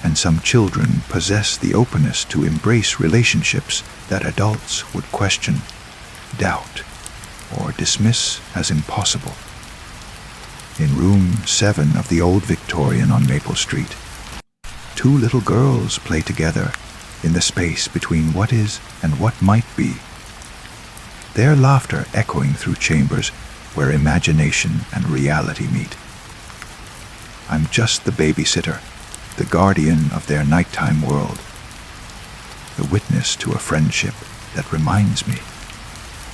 And some children possess the openness to embrace relationships that adults would question, doubt, or dismiss as impossible. In room 7 of the old Victorian on Maple Street, two little girls play together in the space between what is and what might be. Their laughter echoing through chambers where imagination and reality meet. I'm just the babysitter, the guardian of their nighttime world, the witness to a friendship that reminds me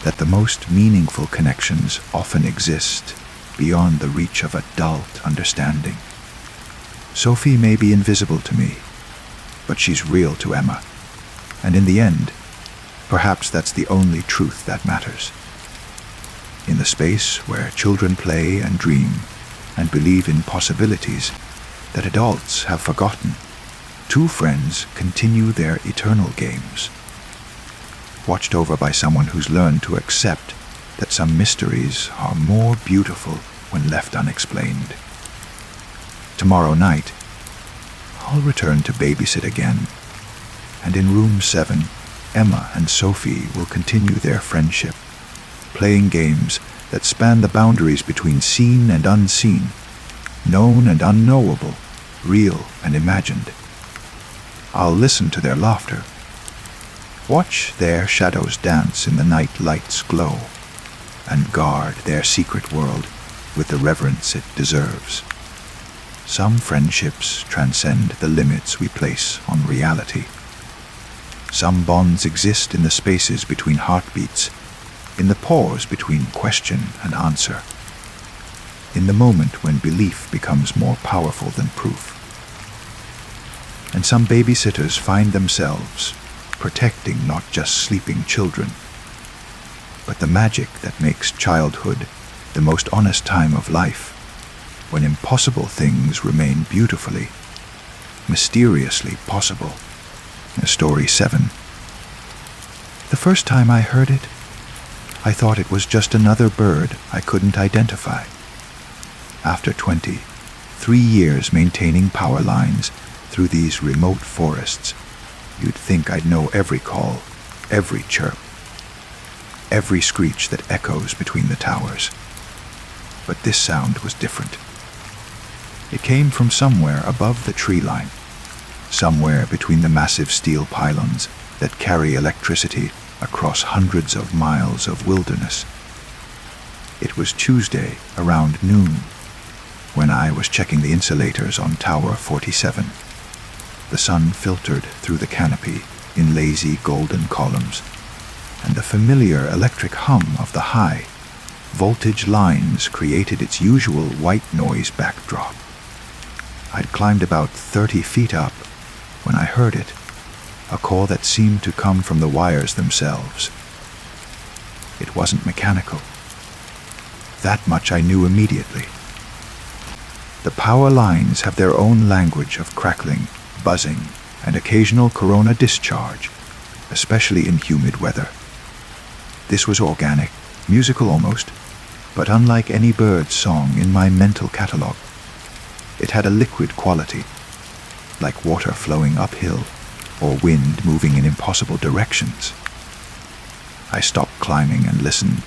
that the most meaningful connections often exist beyond the reach of adult understanding. Sophie may be invisible to me, but she's real to Emma, and in the end, perhaps that's the only truth that matters. In the space where children play and dream and believe in possibilities that adults have forgotten, two friends continue their eternal games, watched over by someone who's learned to accept that some mysteries are more beautiful when left unexplained. Tomorrow night, I'll return to babysit again, and in room 7, Emma and Sophie will continue their friendship, playing games that span the boundaries between seen and unseen, known and unknowable, real and imagined. I'll listen to their laughter, watch their shadows dance in the night light's glow, and guard their secret world with the reverence it deserves. Some friendships transcend the limits we place on reality. Some bonds exist in the spaces between heartbeats, in the pause between question and answer, in the moment when belief becomes more powerful than proof. And some babysitters find themselves protecting not just sleeping children, but the magic that makes childhood the most honest time of life, when impossible things remain beautifully, mysteriously possible. Story 7. The first time I heard it, I thought it was just another bird I couldn't identify. After 23 years maintaining power lines through these remote forests, you'd think I'd know every call, every chirp, every screech that echoes between the towers. But this sound was different. It came from somewhere above the tree line, somewhere between the massive steel pylons that carry electricity across hundreds of miles of wilderness. It was Tuesday around noon when I was checking the insulators on Tower 47. The sun filtered through the canopy in lazy golden columns, and the familiar electric hum of the high voltage lines created its usual white noise backdrop. I'd climbed about 30 feet up when I heard it, a call that seemed to come from the wires themselves. It wasn't mechanical. That much I knew immediately. The power lines have their own language of crackling, buzzing, and occasional corona discharge, especially in humid weather. This was organic, musical almost, but unlike any bird's song in my mental catalogue. It had a liquid quality, like water flowing uphill or wind moving in impossible directions. I stopped climbing and listened,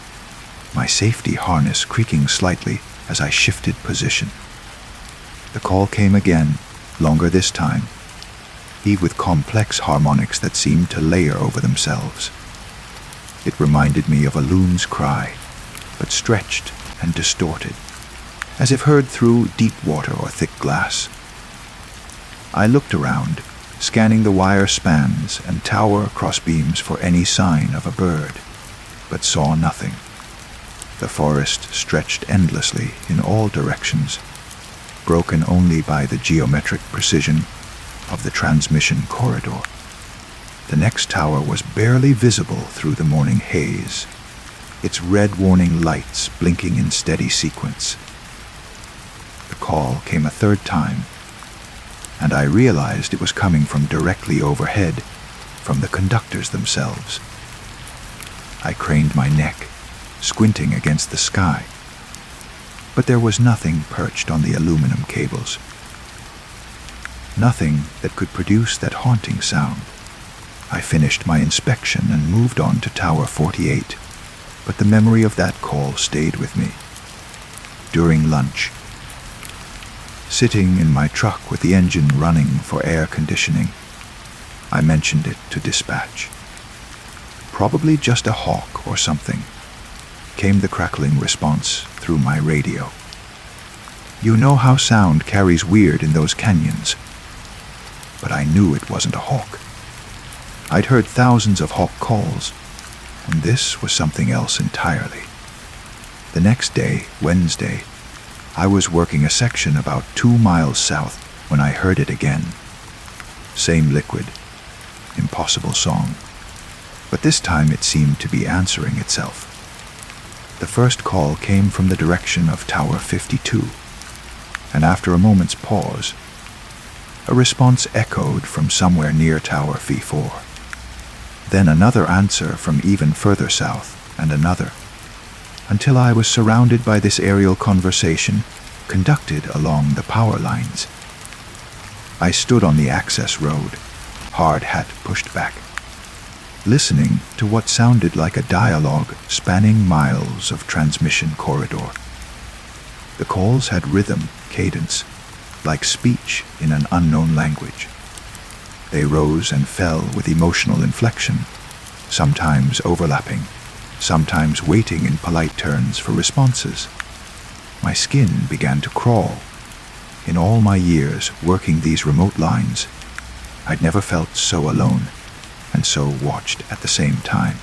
my safety harness creaking slightly as I shifted position. The call came again, longer this time, with complex harmonics that seemed to layer over themselves. It reminded me of a loon's cry, but stretched and distorted, as if heard through deep water or thick glass. I looked around, scanning the wire spans and tower crossbeams for any sign of a bird, but saw nothing. The forest stretched endlessly in all directions, broken only by the geometric precision of the transmission corridor. The next tower was barely visible through the morning haze, its red warning lights blinking in steady sequence. The call came a third time, and I realized it was coming from directly overhead, from the conductors themselves. I craned my neck, squinting against the sky, but there was nothing perched on the aluminum cables. Nothing that could produce that haunting sound. I finished my inspection and moved on to Tower 48, but the memory of that call stayed with me. During lunch, sitting in my truck with the engine running for air conditioning, I mentioned it to dispatch. Probably just a hawk or something, came the crackling response through my radio. You know how sound carries weird in those canyons. But I knew it wasn't a hawk. I'd heard thousands of hawk calls, and this was something else entirely. The next day, Wednesday, I was working a section about 2 miles south when I heard it again. Same liquid, impossible song, but this time it seemed to be answering itself. The first call came from the direction of Tower 52, and after a moment's pause, a response echoed from somewhere near Tower V4. Then another answer from even further south, and another, until I was surrounded by this aerial conversation conducted along the power lines. I stood on the access road, hard hat pushed back, listening to what sounded like a dialogue spanning miles of transmission corridor. The calls had rhythm, cadence, like speech in an unknown language. They rose and fell with emotional inflection, sometimes overlapping, sometimes waiting in polite turns for responses. My skin began to crawl. In all my years working these remote lines, I'd never felt so alone and so watched at the same time.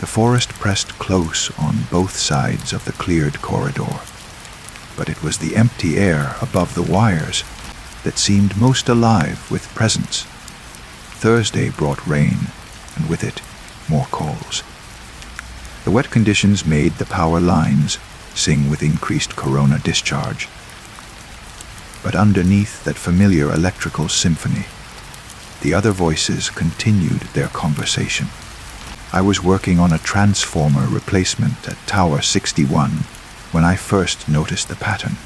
The forest pressed close on both sides of the cleared corridor, but it was the empty air above the wires that seemed most alive with presence. Thursday brought rain, and with it, more calls. The wet conditions made the power lines sing with increased corona discharge. But underneath that familiar electrical symphony, the other voices continued their conversation. I was working on a transformer replacement at Tower 61 when I first noticed the pattern.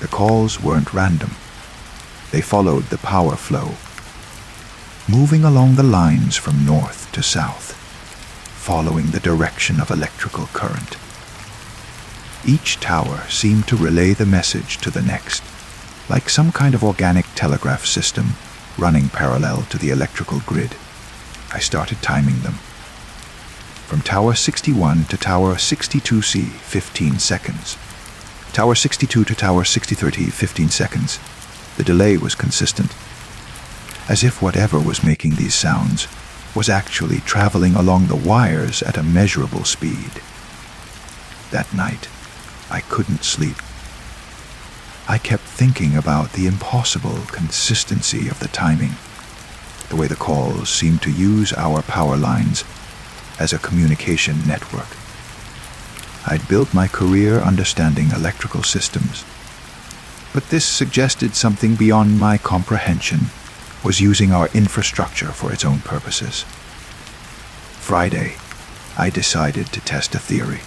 The calls weren't random. They followed the power flow, moving along the lines from north to south, following the direction of electrical current. Each tower seemed to relay the message to the next, like some kind of organic telegraph system running parallel to the electrical grid. I started timing them. From Tower 61 to Tower 62C, 15 seconds. Tower 62 to Tower 6030, 15 seconds. The delay was consistent, as if whatever was making these sounds was actually traveling along the wires at a measurable speed. That night, I couldn't sleep. I kept thinking about the impossible consistency of the timing, the way the calls seemed to use our power lines as a communication network. I'd built my career understanding electrical systems, but this suggested something beyond my comprehension was using our infrastructure for its own purposes. Friday, I decided to test a theory.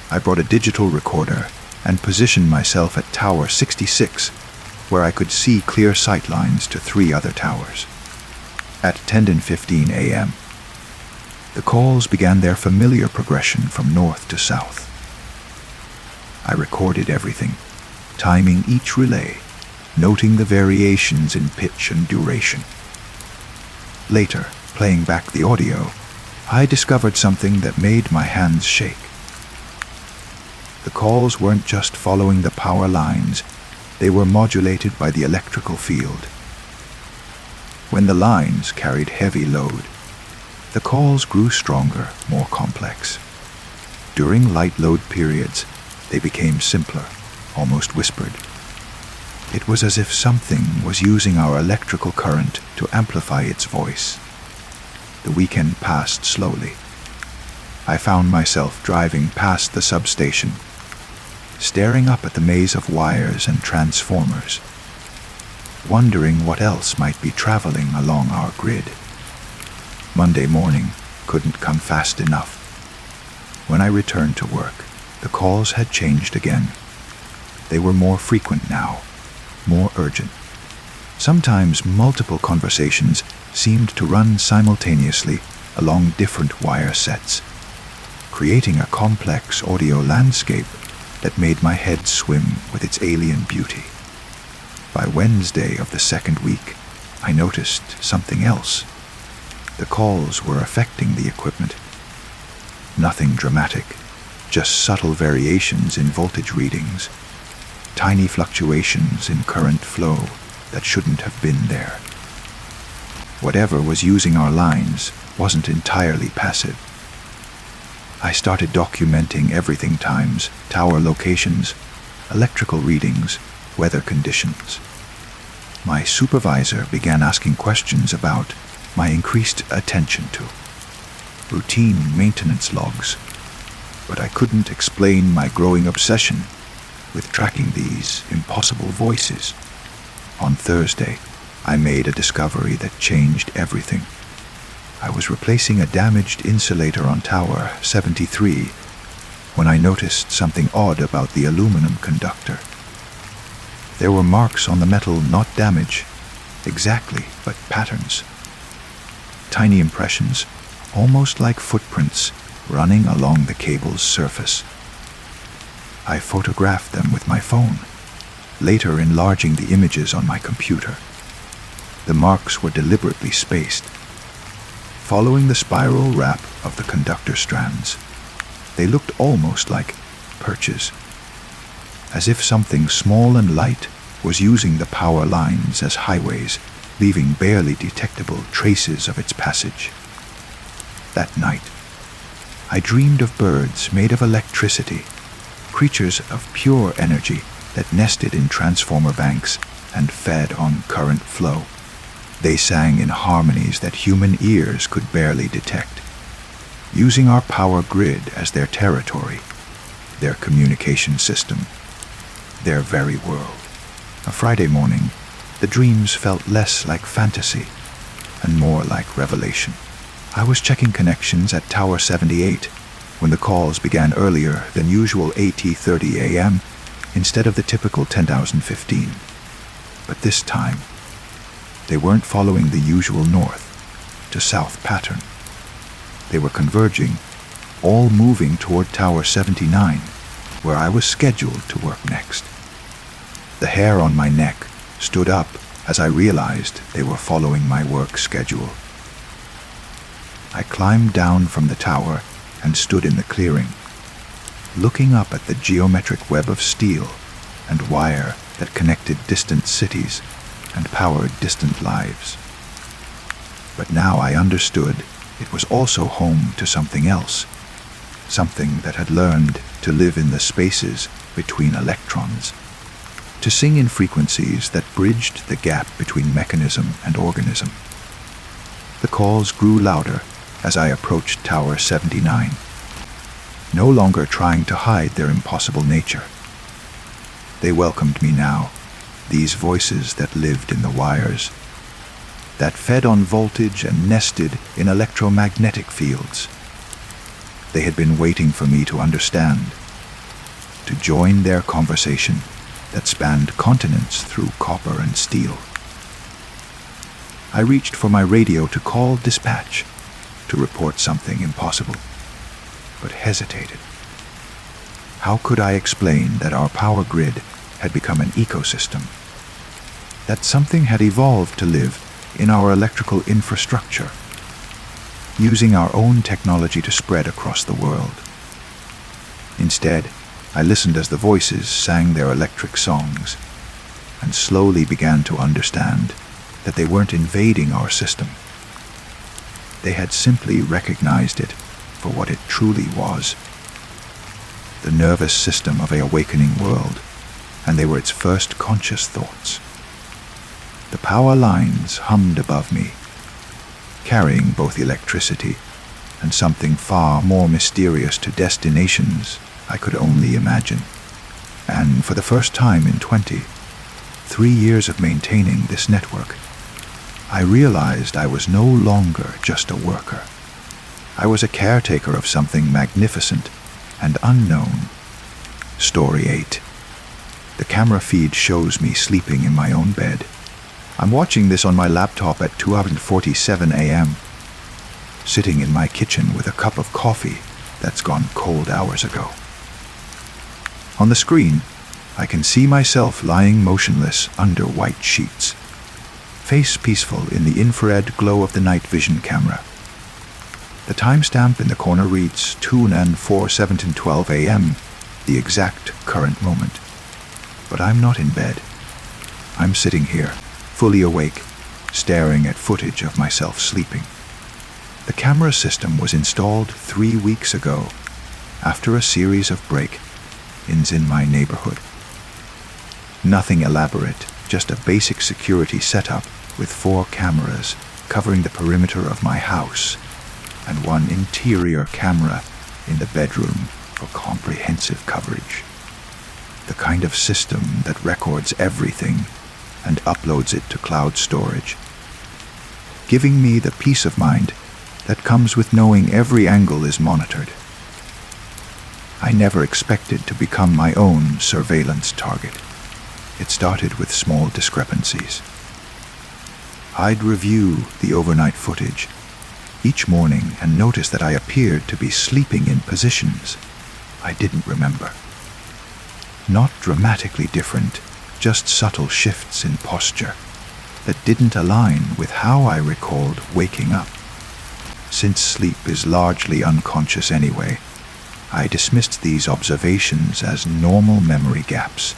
I brought a digital recorder and positioned myself at Tower 66, where I could see clear sight lines to 3 other towers. At 10:15 a.m., the calls began their familiar progression from north to south. I recorded everything, timing each relay, noting the variations in pitch and duration. Later, playing back the audio, I discovered something that made my hands shake. The calls weren't just following the power lines, they were modulated by the electrical field. When the lines carried heavy load, the calls grew stronger, more complex. During light load periods, they became simpler, almost whispered. It was as if something was using our electrical current to amplify its voice. The weekend passed slowly. I found myself driving past the substation, staring up at the maze of wires and transformers, wondering what else might be traveling along our grid. Monday morning couldn't come fast enough. When I returned to work, the calls had changed again. They were more frequent now, more urgent. Sometimes multiple conversations seemed to run simultaneously along different wire sets, creating a complex audio landscape that made my head swim with its alien beauty. By Wednesday of the second week, I noticed something else. The calls were affecting the equipment. Nothing dramatic, just subtle variations in voltage readings, tiny fluctuations in current flow that shouldn't have been there. Whatever was using our lines wasn't entirely passive. I started documenting everything: times, tower locations, electrical readings, weather conditions. My supervisor began asking questions about my increased attention to routine maintenance logs, but I couldn't explain my growing obsession with tracking these impossible voices. On Thursday, I made a discovery that changed everything. I was replacing a damaged insulator on Tower 73 when I noticed something odd about the aluminum conductor. There were marks on the metal, not damage, exactly, but patterns. Tiny impressions, almost like footprints, running along the cable's surface. I photographed them with my phone, later enlarging the images on my computer. The marks were deliberately spaced, following the spiral wrap of the conductor strands. They looked almost like perches, as if something small and light was using the power lines as highways, leaving barely detectable traces of its passage. That night, I dreamed of birds made of electricity, creatures of pure energy that nested in transformer banks and fed on current flow. They sang in harmonies that human ears could barely detect, using our power grid as their territory, their communication system, their very world. A Friday morning, the dreams felt less like fantasy and more like revelation. I was checking connections at Tower 78 when the calls began earlier than usual 8:30 a.m. instead of the typical 10,015. But this time, they weren't following the usual north to south pattern. They were converging, all moving toward Tower 79, where I was scheduled to work next. The hair on my neck stood up as I realized they were following my work schedule. I climbed down from the tower and stood in the clearing, looking up at the geometric web of steel and wire that connected distant cities and powered distant lives. But now I understood it was also home to something else, something that had learned to live in the spaces between electrons, to sing in frequencies that bridged the gap between mechanism and organism. The calls grew louder as I approached Tower 79, no longer trying to hide their impossible nature. They welcomed me now, these voices that lived in the wires, that fed on voltage and nested in electromagnetic fields. They had been waiting for me to understand, to join their conversation that spanned continents through copper and steel. I reached for my radio to call dispatch, to report something impossible, but hesitated. How could I explain that our power grid had become an ecosystem, that something had evolved to live in our electrical infrastructure, using our own technology to spread across the world? Instead, I listened as the voices sang their electric songs, and slowly began to understand that they weren't invading our system. They had simply recognized it for what it truly was, the nervous system of an awakening world, and they were its first conscious thoughts. The power lines hummed above me, carrying both electricity and something far more mysterious to destinations I could only imagine. And for the first time in 3 years of maintaining this network, I realized I was no longer just a worker. I was a caretaker of something magnificent and unknown. Story 8. The camera feed shows me sleeping in my own bed. I'm watching this on my laptop at 2:47 a.m., sitting in my kitchen with a cup of coffee that's gone cold hours ago. On the screen, I can see myself lying motionless under white sheets, face peaceful in the infrared glow of the night vision camera. The timestamp in the corner reads 2:07:12 a.m., the exact current moment. But I'm not in bed. I'm sitting here, fully awake, staring at footage of myself sleeping. The camera system was installed 3 weeks ago, after a series of break-ins in my neighborhood. Nothing elaborate, just a basic security setup with 4 cameras covering the perimeter of my house, and 1 interior camera in the bedroom for comprehensive coverage. The kind of system that records everything and uploads it to cloud storage, giving me the peace of mind that comes with knowing every angle is monitored. I never expected to become my own surveillance target. It started with small discrepancies. I'd review the overnight footage each morning and notice that I appeared to be sleeping in positions I didn't remember. Not dramatically different, just subtle shifts in posture that didn't align with how I recalled waking up. Since sleep is largely unconscious anyway, I dismissed these observations as normal memory gaps.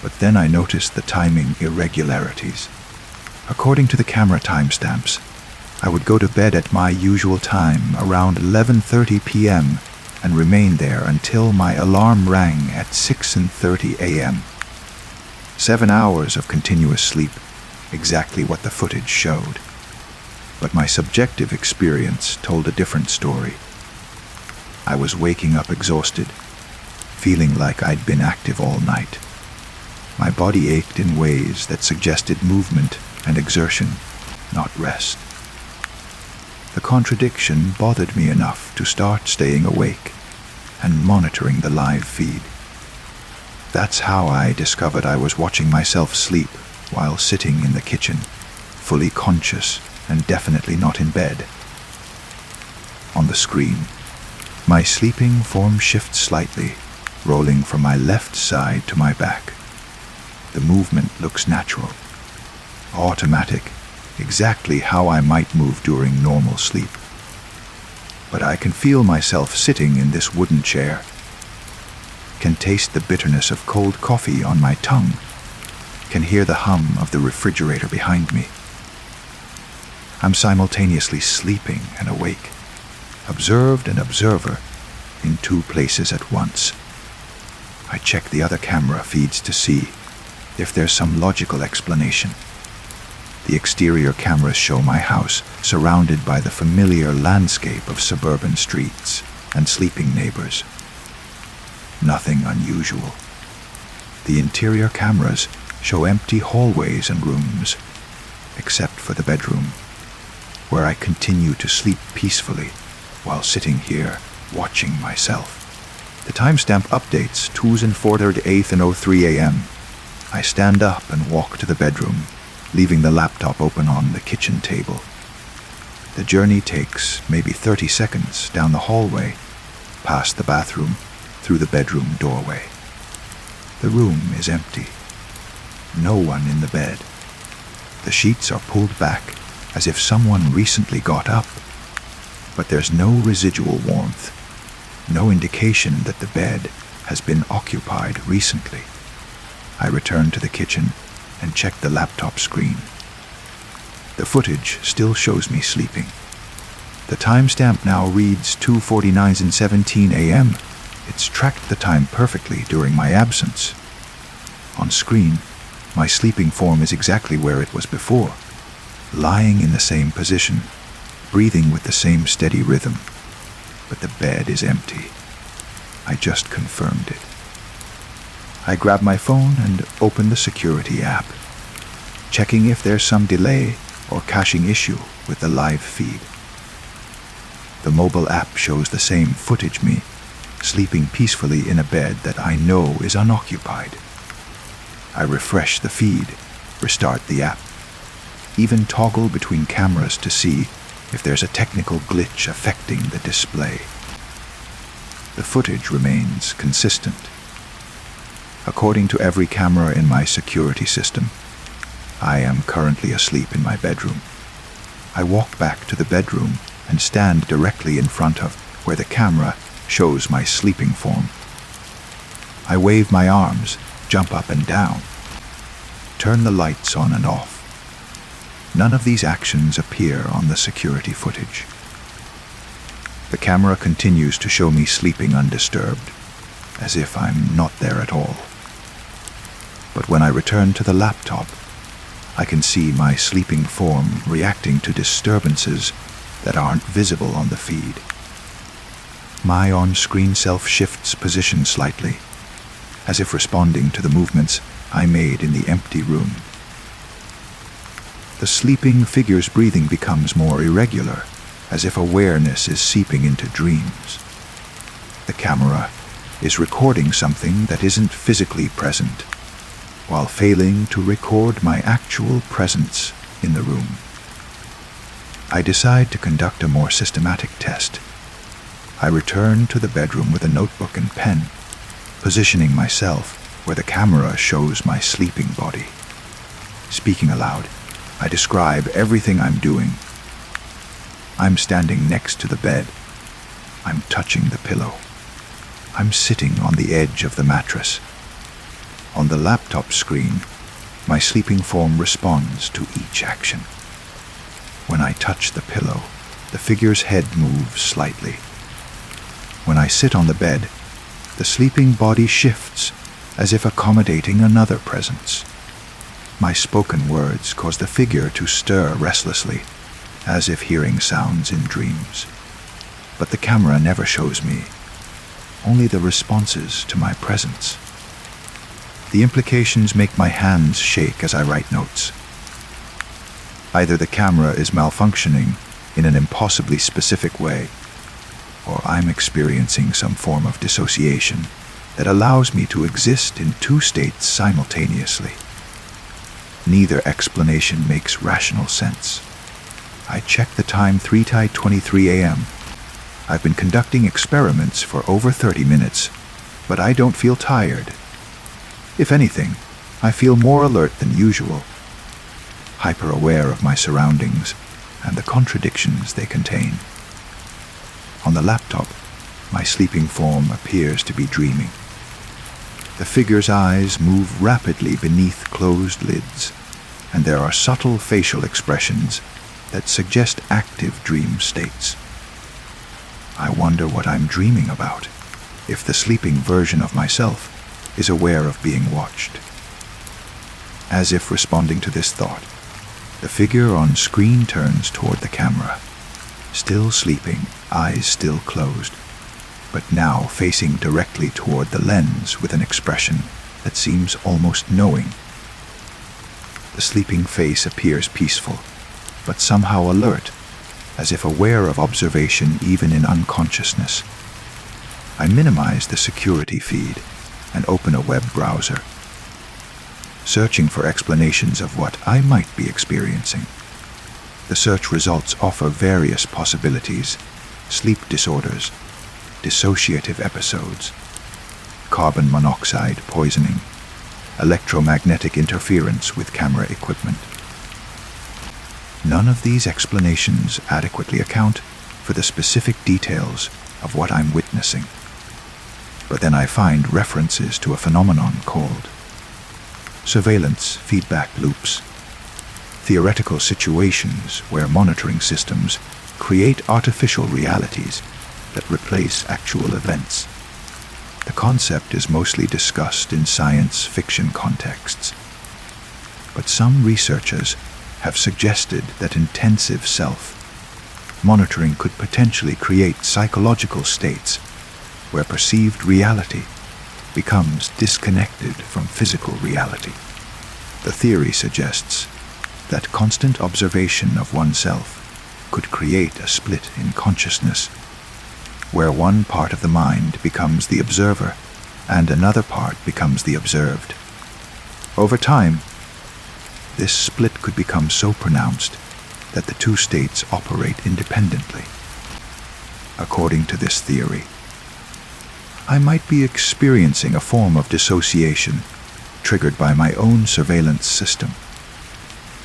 But then I noticed the timing irregularities. According to the camera timestamps, I would go to bed at my usual time, around 11:30 p.m., and remain there until my alarm rang at 6:30 a.m. 7 hours of continuous sleep, exactly what the footage showed. But my subjective experience told a different story. I was waking up exhausted, feeling like I'd been active all night. My body ached in ways that suggested movement and exertion, not rest. The contradiction bothered me enough to start staying awake and monitoring the live feed. That's how I discovered I was watching myself sleep while sitting in the kitchen, fully conscious and definitely not in bed. On the screen, my sleeping form shifts slightly, rolling from my left side to my back. The movement looks natural, automatic, exactly how I might move during normal sleep. But I can feel myself sitting in this wooden chair, can taste the bitterness of cold coffee on my tongue, can hear the hum of the refrigerator behind me. I'm simultaneously sleeping and awake, observed and observer, in two places at once. I check the other camera feeds to see if there's some logical explanation. The exterior cameras show my house surrounded by the familiar landscape of suburban streets and sleeping neighbors. Nothing unusual. The interior cameras show empty hallways and rooms, except for the bedroom, where I continue to sleep peacefully while sitting here watching myself. The timestamp updates 2s and 4/3, 8th and 03 a.m. I stand up and walk to the bedroom, leaving the laptop open on the kitchen table. The journey takes maybe 30 seconds down the hallway, past the bathroom, through the bedroom doorway. The room is empty. No one in the bed. The sheets are pulled back as if someone recently got up, but there's no residual warmth, no indication that the bed has been occupied recently. I return to the kitchen and check the laptop screen. The footage still shows me sleeping. The timestamp now reads 2:49 and 17 a.m. It's tracked the time perfectly during my absence. On screen, my sleeping form is exactly where it was before, lying in the same position, breathing with the same steady rhythm. But the bed is empty. I just confirmed it. I grab my phone and open the security app, checking if there's some delay or caching issue with the live feed. The mobile app shows the same footage me, sleeping peacefully in a bed that I know is unoccupied. I refresh the feed, restart the app, even toggle between cameras to see if there's a technical glitch affecting the display. The footage remains consistent. According to every camera in my security system, I am currently asleep in my bedroom. I walk back to the bedroom and stand directly in front of where the camera shows my sleeping form. I wave my arms, jump up and down, turn the lights on and off. None of these actions appear on the security footage. The camera continues to show me sleeping undisturbed, as if I'm not there at all. But when I return to the laptop, I can see my sleeping form reacting to disturbances that aren't visible on the feed. My on-screen self shifts position slightly, as if responding to the movements I made in the empty room. The sleeping figure's breathing becomes more irregular, as if awareness is seeping into dreams. The camera is recording something that isn't physically present, while failing to record my actual presence in the room. I decide to conduct a more systematic test. I return to the bedroom with a notebook and pen, positioning myself where the camera shows my sleeping body. Speaking aloud, I describe everything I'm doing. I'm standing next to the bed. I'm touching the pillow. I'm sitting on the edge of the mattress. On the laptop screen, my sleeping form responds to each action. When I touch the pillow, the figure's head moves slightly. When I sit on the bed, the sleeping body shifts as if accommodating another presence. My spoken words cause the figure to stir restlessly, as if hearing sounds in dreams. But the camera never shows me, only the responses to my presence. The implications make my hands shake as I write notes. Either the camera is malfunctioning in an impossibly specific way, or I'm experiencing some form of dissociation that allows me to exist in two states simultaneously. Neither explanation makes rational sense. I check the time 3:23 a.m. I've been conducting experiments for over 30 minutes, but I don't feel tired. If anything, I feel more alert than usual, hyper-aware of my surroundings and the contradictions they contain. On the laptop, my sleeping form appears to be dreaming. The figure's eyes move rapidly beneath closed lids, and there are subtle facial expressions that suggest active dream states. I wonder what I'm dreaming about, if the sleeping version of myself is aware of being watched. As if responding to this thought, the figure on screen turns toward the camera, still sleeping, eyes still closed, but now facing directly toward the lens with an expression that seems almost knowing. The sleeping face appears peaceful, but somehow alert, as if aware of observation even in unconsciousness. I minimize the security feed and open a web browser, searching for explanations of what I might be experiencing. The search results offer various possibilities: sleep disorders, dissociative episodes, carbon monoxide poisoning, electromagnetic interference with camera equipment. None of these explanations adequately account for the specific details of what I'm witnessing. But then I find references to a phenomenon called surveillance feedback loops, theoretical situations where monitoring systems create artificial realities that replace actual events. The concept is mostly discussed in science fiction contexts, but some researchers have suggested that intensive self-monitoring could potentially create psychological states where perceived reality becomes disconnected from physical reality. The theory suggests that constant observation of oneself could create a split in consciousness, where one part of the mind becomes the observer and another part becomes the observed. Over time, this split could become so pronounced that the two states operate independently. According to this theory, I might be experiencing a form of dissociation triggered by my own surveillance system.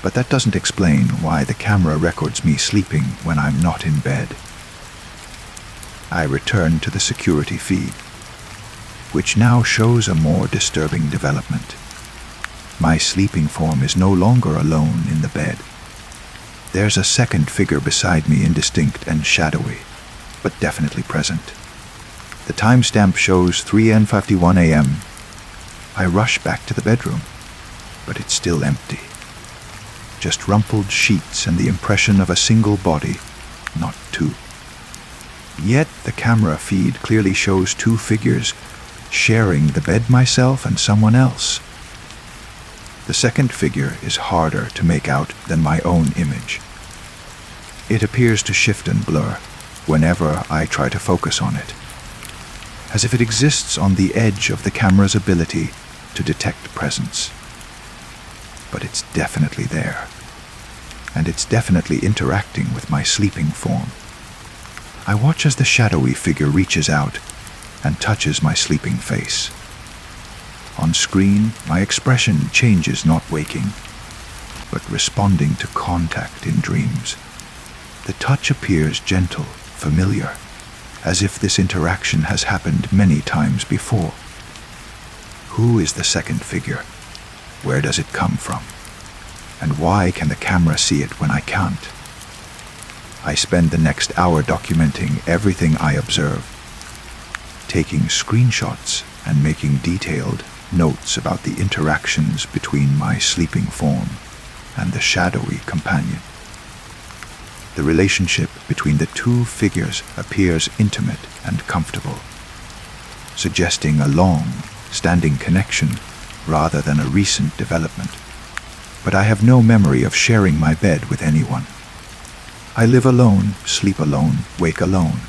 But that doesn't explain why the camera records me sleeping when I'm not in bed. I return to the security feed, which now shows a more disturbing development. My sleeping form is no longer alone in the bed. There's a second figure beside me, indistinct and shadowy, but definitely present. The timestamp shows 3:51 a.m. I rush back to the bedroom, but it's still empty. Just rumpled sheets and the impression of a single body, not two. Yet the camera feed clearly shows two figures sharing the bed, myself and someone else. The second figure is harder to make out than my own image. It appears to shift and blur whenever I try to focus on it, as if it exists on the edge of the camera's ability to detect presence. But it's definitely there, and it's definitely interacting with my sleeping form. I watch as the shadowy figure reaches out and touches my sleeping face. On screen, my expression changes, not waking, but responding to contact in dreams. The touch appears gentle, familiar, as if this interaction has happened many times before. Who is the second figure? Where does it come from? And why can the camera see it when I can't? I spend the next hour documenting everything I observe, taking screenshots and making detailed notes about the interactions between my sleeping form and the shadowy companion. The relationship between the two figures appears intimate and comfortable, suggesting a long-standing connection rather than a recent development. But I have no memory of sharing my bed with anyone. I live alone, sleep alone, wake alone,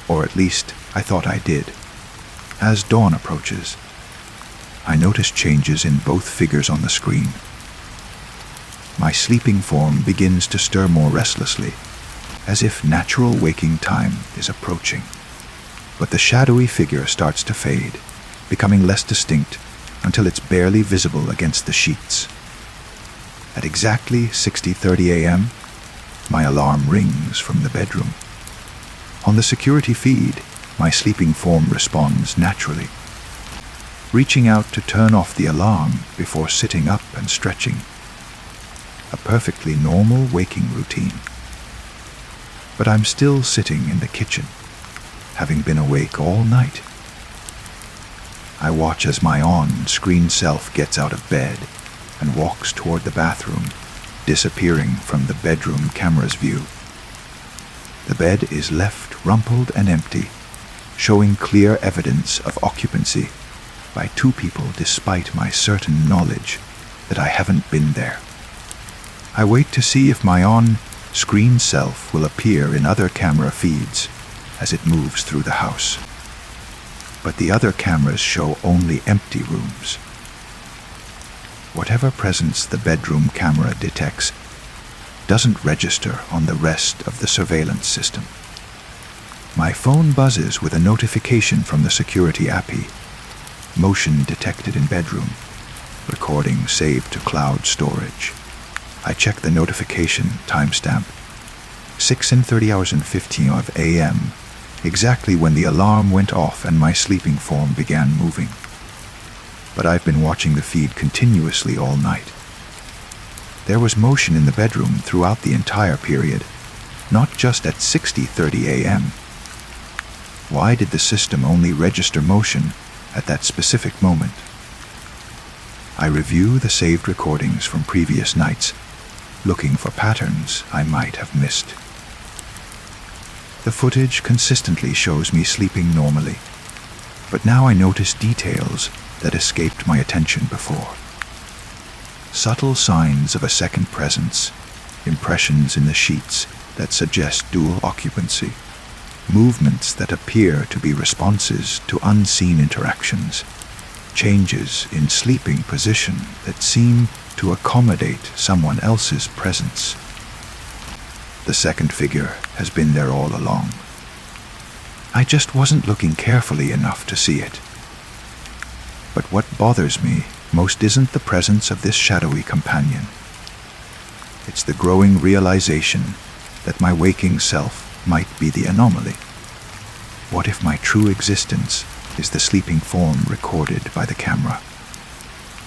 or at least I thought I did. As dawn approaches, I notice changes in both figures on the screen. My sleeping form begins to stir more restlessly, as if natural waking time is approaching. But the shadowy figure starts to fade, becoming less distinct until it's barely visible against the sheets. At exactly 6:30 a.m., my alarm rings from the bedroom. On the security feed, my sleeping form responds naturally, reaching out to turn off the alarm before sitting up and stretching. A perfectly normal waking routine. But I'm still sitting in the kitchen, having been awake all night. I watch as my on-screen self gets out of bed and walks toward the bathroom, disappearing from the bedroom camera's view. The bed is left rumpled and empty, showing clear evidence of occupancy by two people despite my certain knowledge that I haven't been there. I wait to see if my on-screen self will appear in other camera feeds as it moves through the house. But the other cameras show only empty rooms. Whatever presence the bedroom camera detects doesn't register on the rest of the surveillance system. My phone buzzes with a notification from the security appy. Motion detected in bedroom. Recording saved to cloud storage. I check the notification timestamp. 6:30 a.m., exactly when the alarm went off and my sleeping form began moving. But I've been watching the feed continuously all night. There was motion in the bedroom throughout the entire period, not just at 6:30 a.m. Why did the system only register motion at that specific moment? I review the saved recordings from previous nights, looking for patterns I might have missed. The footage consistently shows me sleeping normally, but now I notice details that escaped my attention before. Subtle signs of a second presence, impressions in the sheets that suggest dual occupancy, movements that appear to be responses to unseen interactions, changes in sleeping position that seem to accommodate someone else's presence. The second figure has been there all along. I just wasn't looking carefully enough to see it. But what bothers me most isn't the presence of this shadowy companion. It's the growing realization that my waking self might be the anomaly. What if my true existence is the sleeping form recorded by the camera?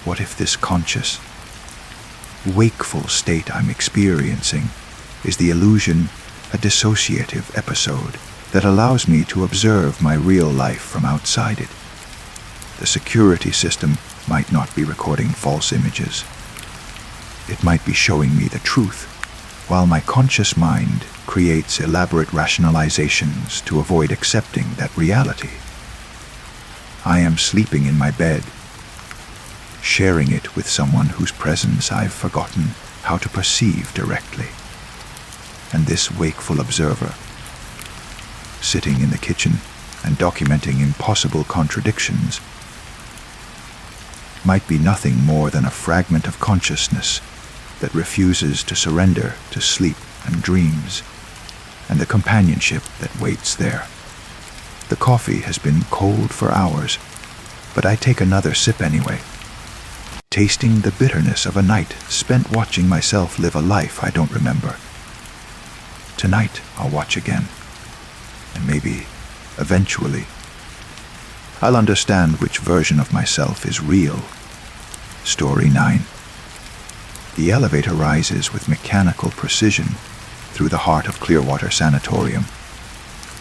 What if this conscious, wakeful state I'm experiencing is the illusion, a dissociative episode that allows me to observe my real life from outside it? The security system might not be recording false images. It might be showing me the truth, while my conscious mind creates elaborate rationalizations to avoid accepting that reality. I am sleeping in my bed, sharing it with someone whose presence I've forgotten how to perceive directly. And this wakeful observer, sitting in the kitchen and documenting impossible contradictions, might be nothing more than a fragment of consciousness that refuses to surrender to sleep and dreams, and the companionship that waits there. The coffee has been cold for hours, but I take another sip anyway, tasting the bitterness of a night spent watching myself live a life I don't remember. Tonight I'll watch again, and maybe, eventually, I'll understand which version of myself is real. Story 9. The elevator rises with mechanical precision through the heart of Clearwater Sanatorium,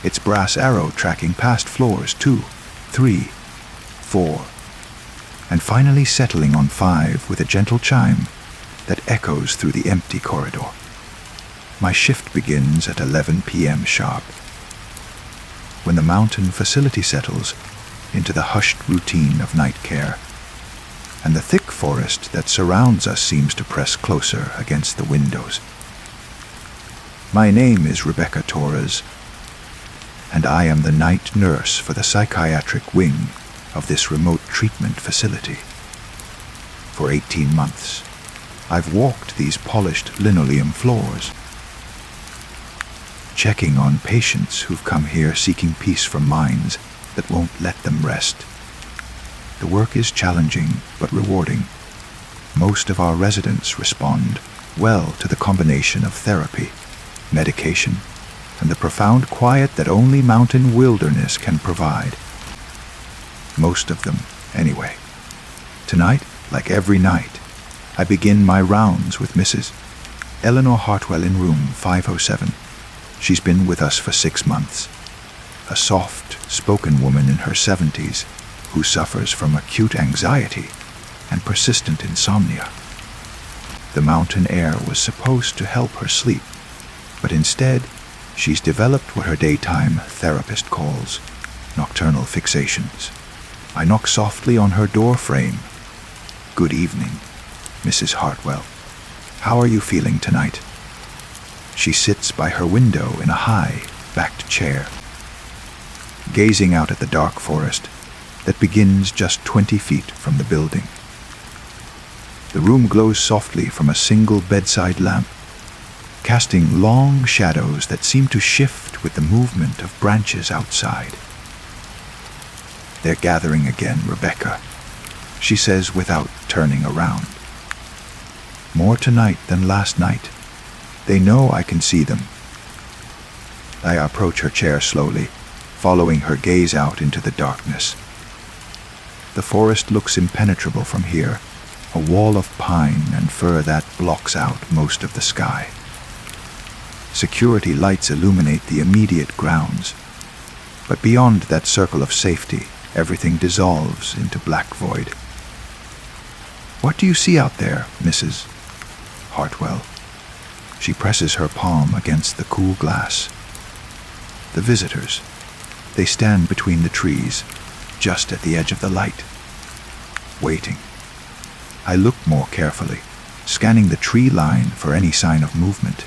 its brass arrow tracking past floors 2, 3, 4, and finally settling on 5 with a gentle chime that echoes through the empty corridor. My shift begins at 11 p.m. sharp. When the mountain facility settles into the hushed routine of night care, and the thick forest that surrounds us seems to press closer against the windows. My name is Rebecca Torres, and I am the night nurse for the psychiatric wing of this remote treatment facility. For 18 months, I've walked these polished linoleum floors, checking on patients who've come here seeking peace from minds that won't let them rest. The work is challenging but rewarding. Most of our residents respond well to the combination of therapy, medication, and the profound quiet that only mountain wilderness can provide. Most of them, anyway. Tonight, like every night, I begin my rounds with Mrs. Eleanor Hartwell in room 507. She's been with us for 6 months. a soft-spoken woman in her 70s who suffers from acute anxiety and persistent insomnia. The mountain air was supposed to help her sleep, but instead, she's developed what her daytime therapist calls nocturnal fixations. I knock softly on her door frame. "Good evening, Mrs. Hartwell. How are you feeling tonight?" She sits by her window in a high-backed chair, gazing out at the dark forest that begins just 20 feet from the building. The room glows softly from a single bedside lamp, casting long shadows that seem to shift with the movement of branches outside. "They're gathering again, Rebecca," she says without turning around. "More tonight than last night. They know I can see them." I approach her chair slowly, following her gaze out into the darkness. The forest looks impenetrable from here, a wall of pine and fir that blocks out most of the sky. Security lights illuminate the immediate grounds, but beyond that circle of safety, everything dissolves into black void. "What do you see out there, Mrs. Hartwell?" She presses her palm against the cool glass. "The visitors. They stand between the trees, just at the edge of the light, waiting." I look more carefully, scanning the tree line for any sign of movement.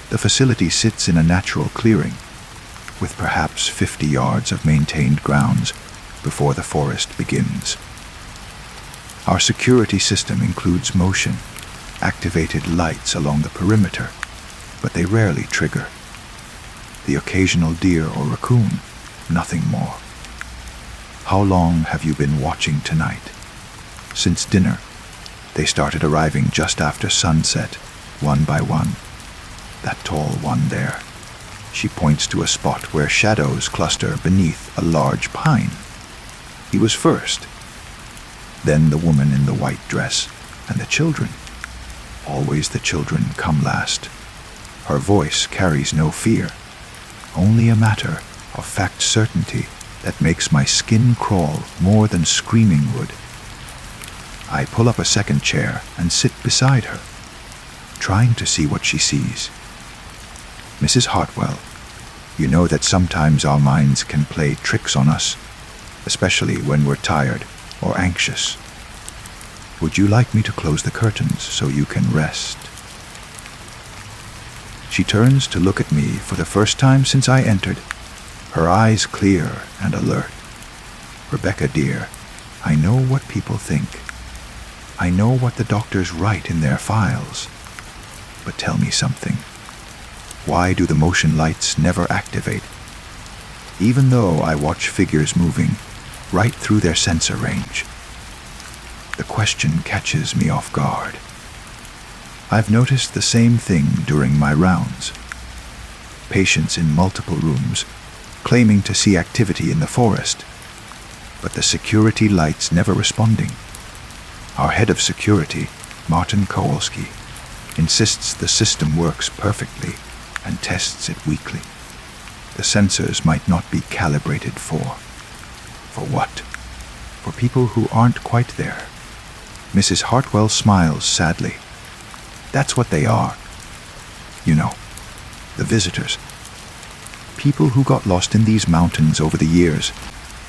The facility sits in a natural clearing, with perhaps 50 yards of maintained grounds before the forest begins. Our security system includes motion-activated lights along the perimeter, but they rarely trigger. The occasional deer or raccoon, nothing more. "How long have you been watching tonight?" "Since dinner. They started arriving just after sunset, one by one. That tall one there." She points to a spot where shadows cluster beneath a large pine. "He was first. Then the woman in the white dress, and the children. Always the children come last." Her voice carries no fear, only a matter of fact certainty that makes my skin crawl more than screaming would. I pull up a second chair and sit beside her, trying to see what she sees. "Mrs. Hartwell, you know that sometimes our minds can play tricks on us, especially when we're tired or anxious. Would you like me to close the curtains so you can rest?" She turns to look at me for the first time since I entered, her eyes clear and alert. "Rebecca, dear, I know what people think. I know what the doctors write in their files. But tell me something. Why do the motion lights never activate? Even though I watch figures moving right through their sensor range." The question catches me off guard. I've noticed the same thing during my rounds. Patients in multiple rooms claiming to see activity in the forest, but the security lights never responding. Our head of security, Martin Kowalski, insists the system works perfectly and tests it weekly. The sensors might not be calibrated for. For what? For people who aren't quite there. Mrs. Hartwell smiles sadly. "That's what they are. You know, the visitors. People who got lost in these mountains over the years,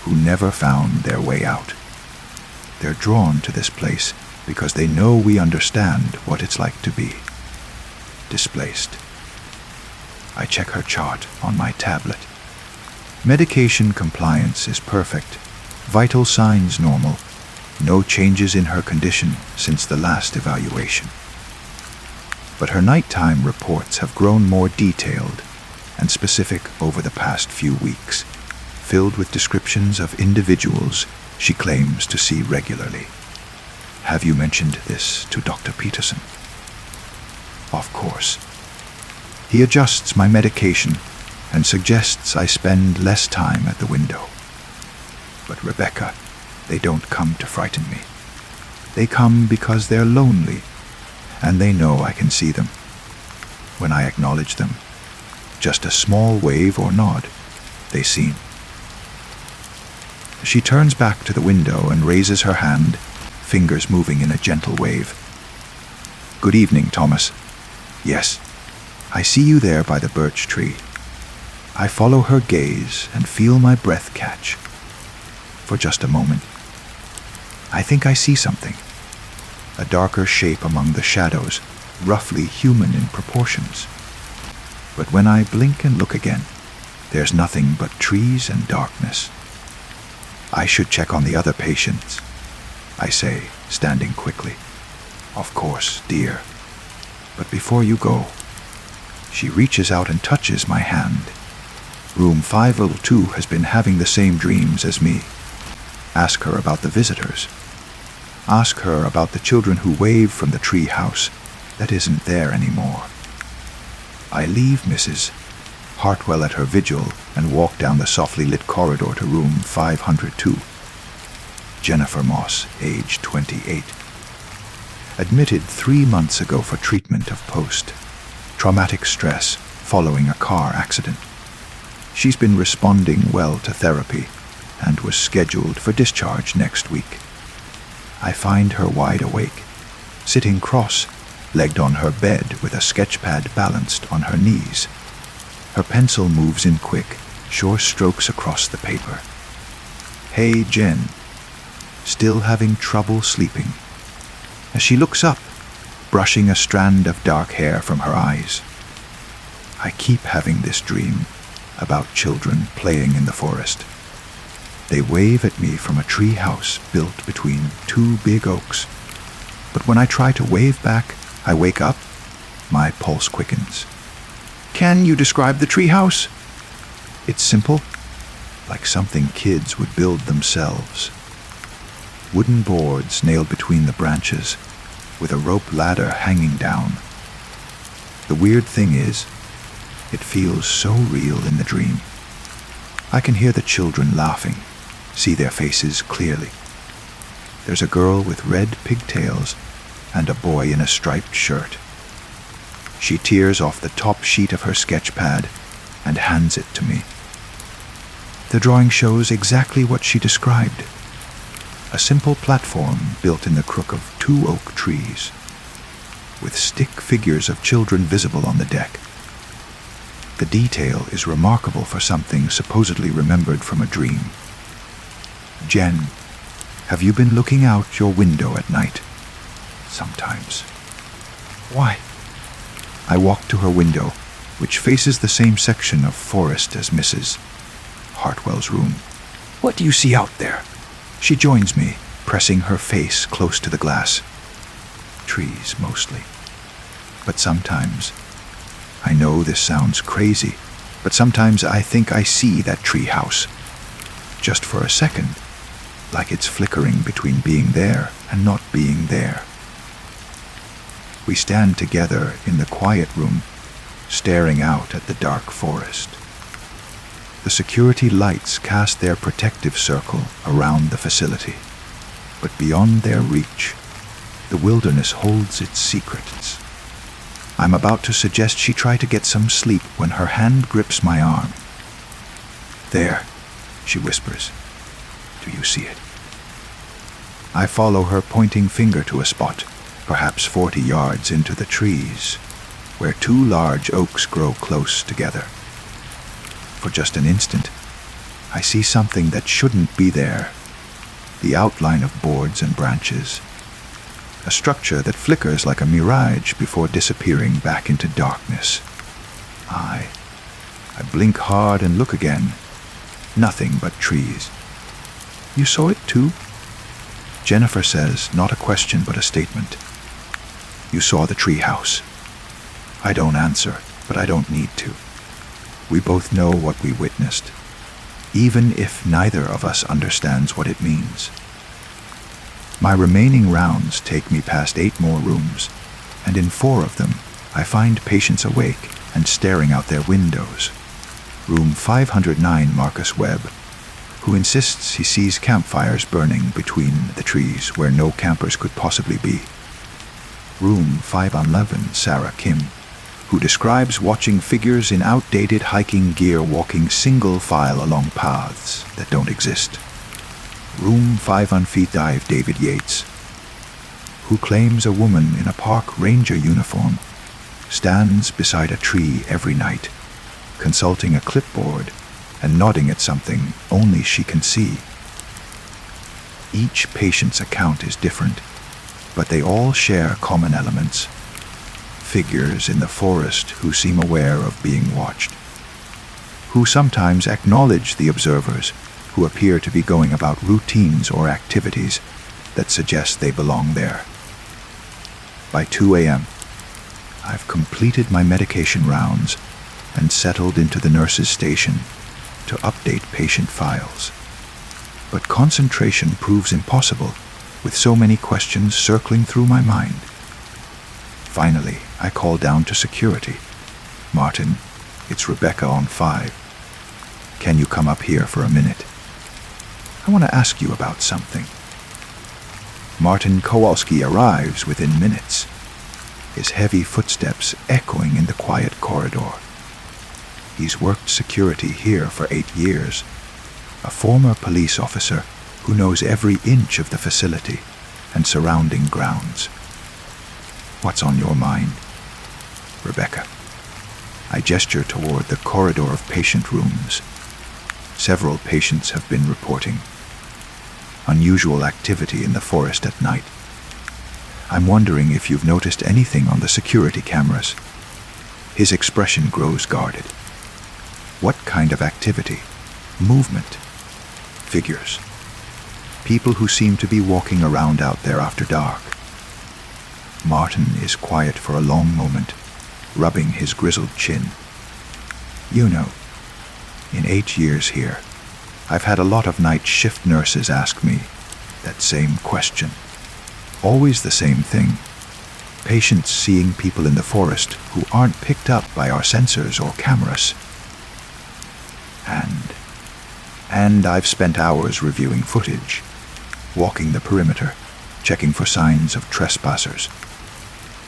who never found their way out. They're drawn to this place because they know we understand what it's like to be displaced." I check her chart on my tablet. Medication compliance is perfect, vital signs normal, no changes in her condition since the last evaluation. But her nighttime reports have grown more detailed and specific over the past few weeks, filled with descriptions of individuals she claims to see regularly. "Have you mentioned this to Dr. Peterson?" "Of course. He adjusts my medication and suggests I spend less time at the window. But Rebecca, they don't come to frighten me. They come because they're lonely, and they know I can see them. When I acknowledge them, just a small wave or nod, they seem. She turns back to the window and raises her hand, fingers moving in a gentle wave. "Good evening, Thomas. Yes, I see you there by the birch tree." I follow her gaze and feel my breath catch. For just a moment, I think I see something. A darker shape among the shadows, roughly human in proportions. But when I blink and look again, there's nothing but trees and darkness. "I should check on the other patients," I say, standing quickly. "Of course, dear. But before you go..." She reaches out and touches my hand. "Room 502 has been having the same dreams as me. Ask her about the visitors. Ask her about the children who wave from the tree house that isn't there anymore." I leave Mrs. Hartwell at her vigil and walk down the softly lit corridor to room 502. Jennifer Moss, age 28. Admitted 3 months ago for treatment of post-traumatic stress following a car accident. She's been responding well to therapy and was scheduled for discharge next week. I find her wide awake, sitting cross-legged on her bed with a sketchpad balanced on her knees. Her pencil moves in quick, sure strokes across the paper. "Hey, Jen. Still having trouble sleeping?" As she looks up, brushing a strand of dark hair from her eyes. I keep having this dream about children playing in the forest. They wave at me from a tree house built between 2 big oaks. But when I try to wave back, I wake up. My pulse quickens. "Can you describe the tree house?" It's simple, like something kids would build themselves. Wooden boards nailed between the branches, with a rope ladder hanging down. The weird thing is, it feels so real in the dream. I can hear the children laughing, see their faces clearly. There's a girl with red pigtails and a boy in a striped shirt. She tears off the top sheet of her sketch pad and hands it to me. The drawing shows exactly what she described. A simple platform built in the crook of 2 oak trees, with stick figures of children visible on the deck. The detail is remarkable for something supposedly remembered from a dream. "Jen, have you been looking out your window at night?" "Sometimes." "Why?" I walk to her window, which faces the same section of forest as Mrs. Hartwell's room. "What do you see out there?" She joins me, pressing her face close to the glass. "Trees, mostly. But sometimes, I know this sounds crazy, but sometimes I think I see that tree house. Just for a second, like it's flickering between being there and not being there." We stand together in the quiet room, staring out at the dark forest. The security lights cast their protective circle around the facility, but beyond their reach, the wilderness holds its secrets. I'm about to suggest she try to get some sleep when her hand grips my arm. "There," she whispers. "Do you see it?" I follow her pointing finger to a spot, perhaps 40 yards into the trees, where 2 large oaks grow close together. For just an instant, I see something that shouldn't be there. The outline of boards and branches. A structure that flickers like a mirage before disappearing back into darkness. I blink hard and look again. Nothing but trees. "You saw it too?" Jennifer says, not a question but a statement. "You saw the tree house." I don't answer, but I don't need to. We both know what we witnessed, even if neither of us understands what it means. My remaining rounds take me past 8 more rooms, and in 4 of them, I find patients awake and staring out their windows. Room 509, Marcus Webb, who insists he sees campfires burning between the trees where no campers could possibly be. Room 511, Sarah Kim, who describes watching figures in outdated hiking gear walking single file along paths that don't exist. Room 5 David Yates, who claims a woman in a park ranger uniform stands beside a tree every night, consulting a clipboard and nodding at something only she can see. Each patient's account is different, but they all share common elements. Figures in the forest who seem aware of being watched, who sometimes acknowledge the observers, who appear to be going about routines or activities that suggest they belong there. By 2 a.m., I've completed my medication rounds and settled into the nurse's station to update patient files. But concentration proves impossible with so many questions circling through my mind. Finally, I call down to security. Martin, it's Rebecca on 5. Can you come up here for a minute? I want to ask you about something. Martin Kowalski arrives within minutes, his heavy footsteps echoing in the quiet corridor. He's worked security here for 8 years, a former police officer who knows every inch of the facility and surrounding grounds. What's on your mind? Rebecca. I gesture toward the corridor of patient rooms. Several patients have been reporting unusual activity in the forest at night. I'm wondering if you've noticed anything on the security cameras. His expression grows guarded. What kind of activity? Movement? Figures? People who seem to be walking around out there after dark. Martin is quiet for a long moment, rubbing his grizzled chin. You know, in 8 years here, I've had a lot of night shift nurses ask me that same question. Always the same thing. Patients seeing people in the forest who aren't picked up by our sensors or cameras. And I've spent hours reviewing footage, walking the perimeter, checking for signs of trespassers.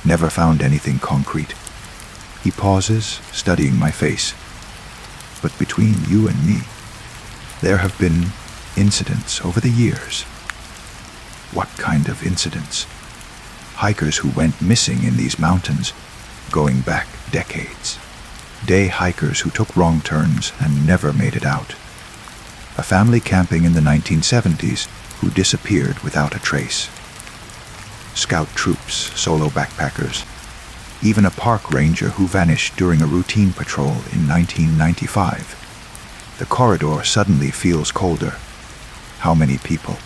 Never found anything concrete. He pauses, studying my face. But between you and me, there have been incidents over the years. What kind of incidents? Hikers who went missing in these mountains, going back decades. Day hikers who took wrong turns and never made it out. A family camping in the 1970s who disappeared without a trace. Scout troops, solo backpackers. Even a park ranger who vanished during a routine patrol in 1995. The corridor suddenly feels colder. How many people?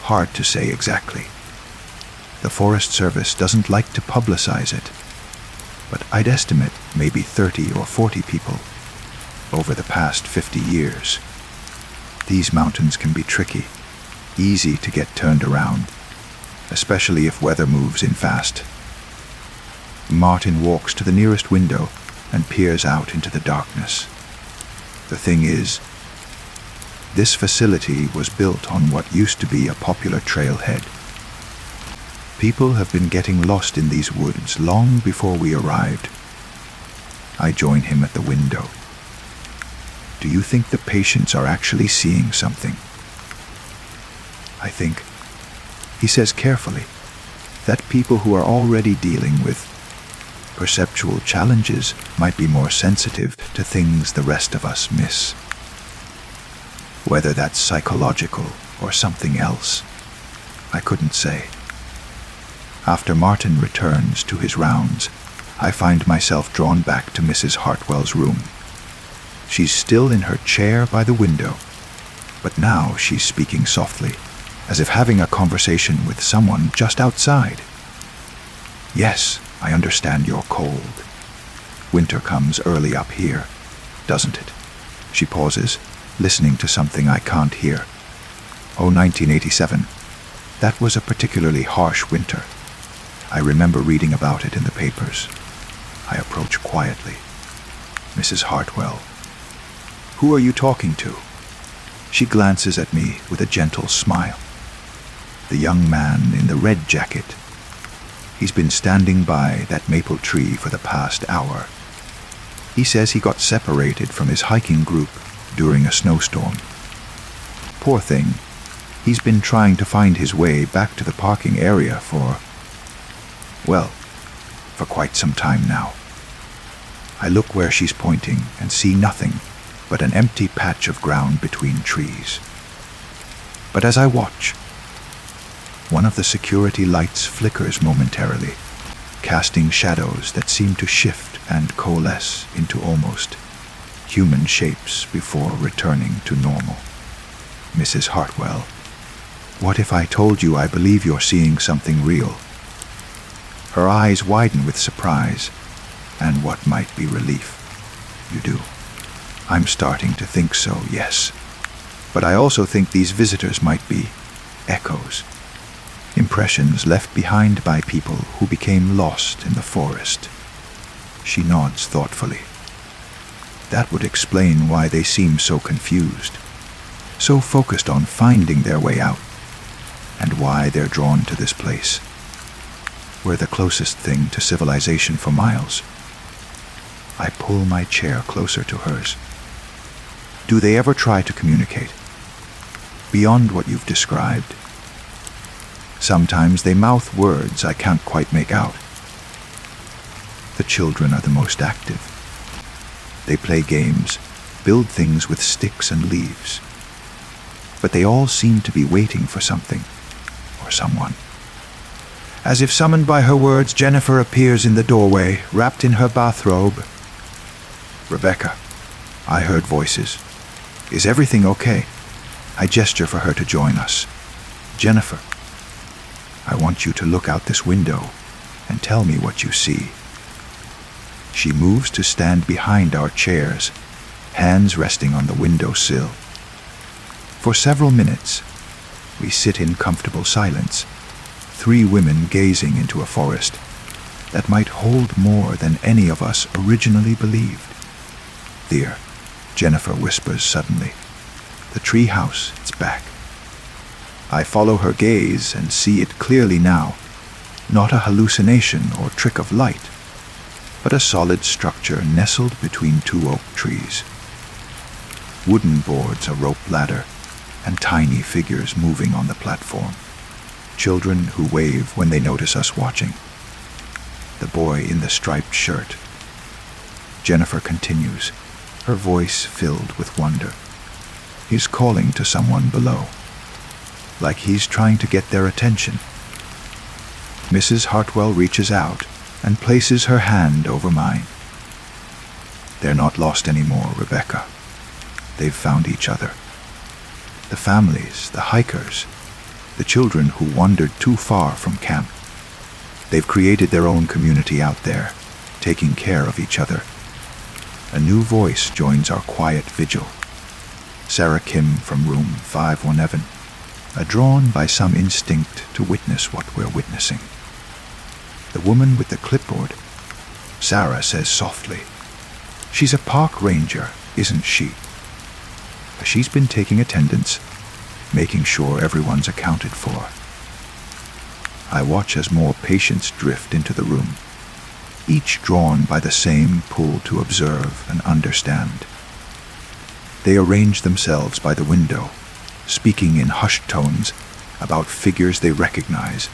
Hard to say exactly. The Forest Service doesn't like to publicize it, but I'd estimate maybe 30 or 40 people over the past 50 years. These mountains can be tricky, easy to get turned around, especially if weather moves in fast. Martin walks to the nearest window and peers out into the darkness. The thing is, this facility was built on what used to be a popular trailhead. People have been getting lost in these woods long before we arrived. I join him at the window. Do you think the patients are actually seeing something? I think, he says carefully, that people who are already dealing with perceptual challenges might be more sensitive to things the rest of us miss. Whether that's psychological or something else, I couldn't say. After Martin returns to his rounds, I find myself drawn back to Mrs. Hartwell's room. She's still in her chair by the window, but now she's speaking softly, as if having a conversation with someone just outside. Yes, I understand you're cold. Winter comes early up here, doesn't it? She pauses, listening to something I can't hear. Oh, 1987. That was a particularly harsh winter. I remember reading about it in the papers. I approach quietly. Mrs. Hartwell. Who are you talking to? She glances at me with a gentle smile. The young man in the red jacket. He's been standing by that maple tree for the past hour. He says he got separated from his hiking group during a snowstorm. Poor thing, he's been trying to find his way back to the parking area for quite some time now. I look where she's pointing and see nothing but an empty patch of ground between trees. But as I watch, one of the security lights flickers momentarily, casting shadows that seem to shift and coalesce into almost human shapes before returning to normal. Mrs. Hartwell, what if I told you I believe you're seeing something real? Her eyes widen with surprise and what might be relief. You do. I'm starting to think so, yes. But I also think these visitors might be echoes. Impressions left behind by people who became lost in the forest. She nods thoughtfully. That would explain why they seem so confused, so focused on finding their way out, and why they're drawn to this place. We're the closest thing to civilization for miles. I pull my chair closer to hers. Do they ever try to communicate? Beyond what you've described? Sometimes they mouth words I can't quite make out. The children are the most active. They play games, build things with sticks and leaves. But they all seem to be waiting for something, or someone. As if summoned by her words, Jennifer appears in the doorway, wrapped in her bathrobe. Rebecca, I heard voices. Is everything okay? I gesture for her to join us. Jennifer, I want you to look out this window and tell me what you see. She moves to stand behind our chairs, hands resting on the windowsill. For several minutes, we sit in comfortable silence, 3 women gazing into a forest that might hold more than any of us originally believed. There, Jennifer whispers suddenly. The tree house, it's back. I follow her gaze and see it clearly now, not a hallucination or trick of light, but a solid structure nestled between 2 oak trees. Wooden boards, a rope ladder, and tiny figures moving on the platform. Children who wave when they notice us watching. The boy in the striped shirt. Jennifer continues, her voice filled with wonder. He's calling to someone below, like he's trying to get their attention. Mrs. Hartwell reaches out and places her hand over mine. They're not lost anymore, Rebecca. They've found each other. The families, the hikers, the children who wandered too far from camp. They've created their own community out there, taking care of each other. A new voice joins our quiet vigil. Sarah Kim from room 517, drawn by some instinct to witness what we're witnessing. The woman with the clipboard, Sarah says softly, "She's a park ranger, isn't she?" She's been taking attendance, making sure everyone's accounted for. I watch as more patients drift into the room, each drawn by the same pull to observe and understand. They arrange themselves by the window, speaking in hushed tones about figures they recognize,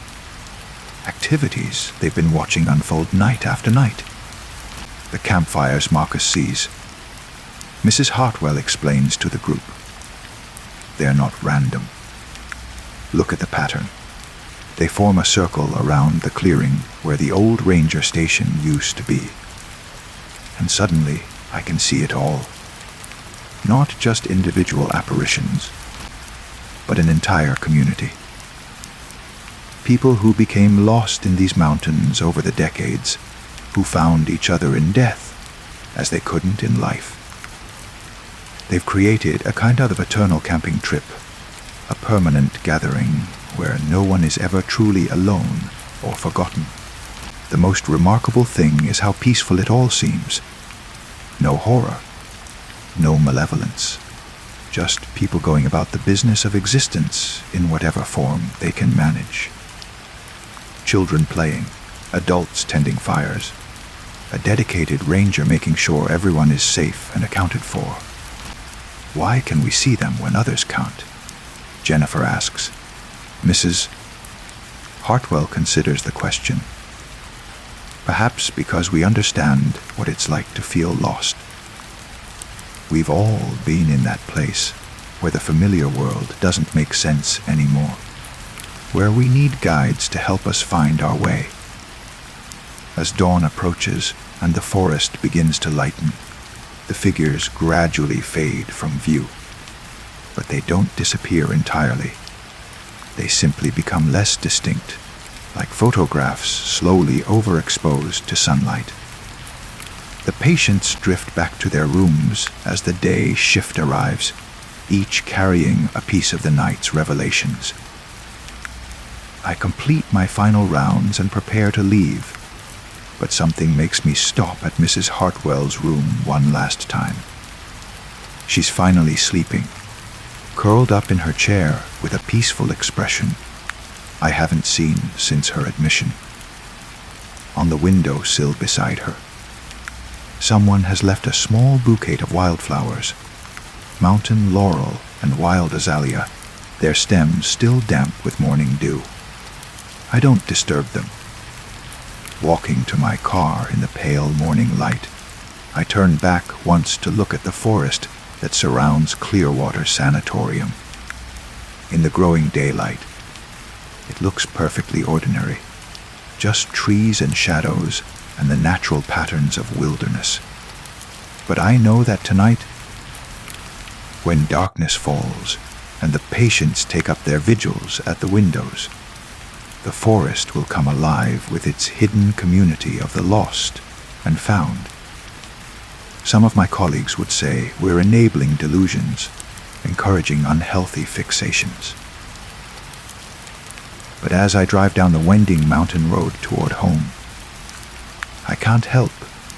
activities they've been watching unfold night after night. The campfires Marcus sees. Mrs. Hartwell explains to the group. They're not random. Look at the pattern. They form a circle around the clearing where the old ranger station used to be. And suddenly, I can see it all. Not just individual apparitions, but an entire community. People who became lost in these mountains over the decades, who found each other in death as they couldn't in life. They've created a kind of eternal camping trip, a permanent gathering where no one is ever truly alone or forgotten. The most remarkable thing is how peaceful it all seems. No horror, no malevolence, just people going about the business of existence in whatever form they can manage. Children playing, adults tending fires, a dedicated ranger making sure everyone is safe and accounted for. Why can we see them when others can't? Jennifer asks. Mrs. Hartwell considers the question. Perhaps because we understand what it's like to feel lost. We've all been in that place where the familiar world doesn't make sense anymore, where we need guides to help us find our way. As dawn approaches and the forest begins to lighten, the figures gradually fade from view. But they don't disappear entirely. They simply become less distinct, like photographs slowly overexposed to sunlight. The patients drift back to their rooms as the day shift arrives, each carrying a piece of the night's revelations. I complete my final rounds and prepare to leave, but something makes me stop at Mrs. Hartwell's room one last time. She's finally sleeping, curled up in her chair with a peaceful expression I haven't seen since her admission. On the window sill beside her, someone has left a small bouquet of wildflowers, mountain laurel and wild azalea, their stems still damp with morning dew. I don't disturb them. Walking to my car in the pale morning light, I turn back once to look at the forest that surrounds Clearwater Sanatorium. In the growing daylight, it looks perfectly ordinary, just trees and shadows and the natural patterns of wilderness. But I know that tonight, when darkness falls and the patients take up their vigils at the windows, the forest will come alive with its hidden community of the lost and found. Some of my colleagues would say we're enabling delusions, encouraging unhealthy fixations. But as I drive down the winding mountain road toward home, I can't help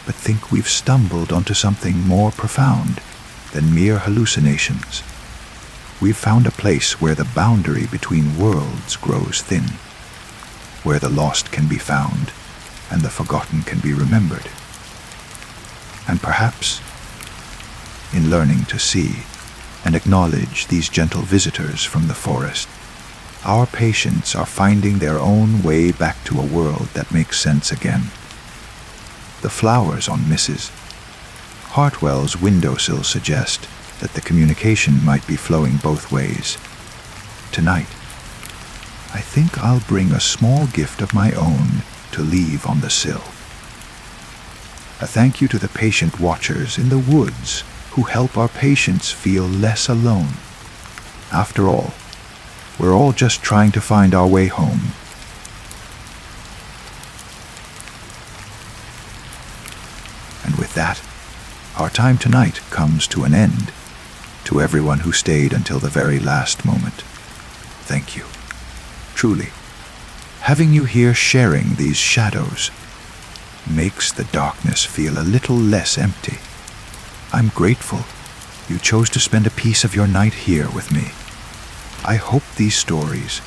but think we've stumbled onto something more profound than mere hallucinations. We've found a place where the boundary between worlds grows thin, where the lost can be found and the forgotten can be remembered. And perhaps, in learning to see and acknowledge these gentle visitors from the forest, our patients are finding their own way back to a world that makes sense again. The flowers on Mrs. Hartwell's windowsill suggest that the communication might be flowing both ways. Tonight, I think I'll bring a small gift of my own to leave on the sill. A thank you to the patient watchers in the woods who help our patients feel less alone. After all, we're all just trying to find our way home. And with that, our time tonight comes to an end. To everyone who stayed until the very last moment, thank you. Truly, having you here sharing these shadows makes the darkness feel a little less empty. I'm grateful you chose to spend a piece of your night here with me. I hope these stories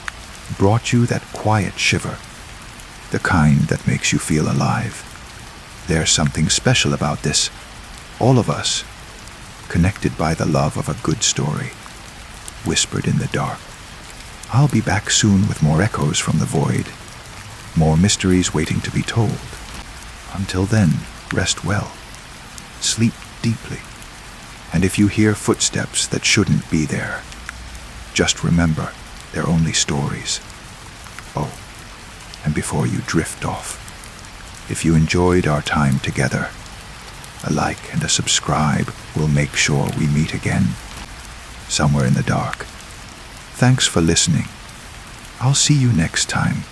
brought you that quiet shiver, the kind that makes you feel alive. There's something special about this, all of us, connected by the love of a good story, whispered in the dark. I'll be back soon with more echoes from the void, more mysteries waiting to be told. Until then, rest well, sleep deeply, and if you hear footsteps that shouldn't be there, just remember they're only stories. Oh, and before you drift off, if you enjoyed our time together, a like and a subscribe will make sure we meet again, somewhere in the dark. Thanks for listening. I'll see you next time.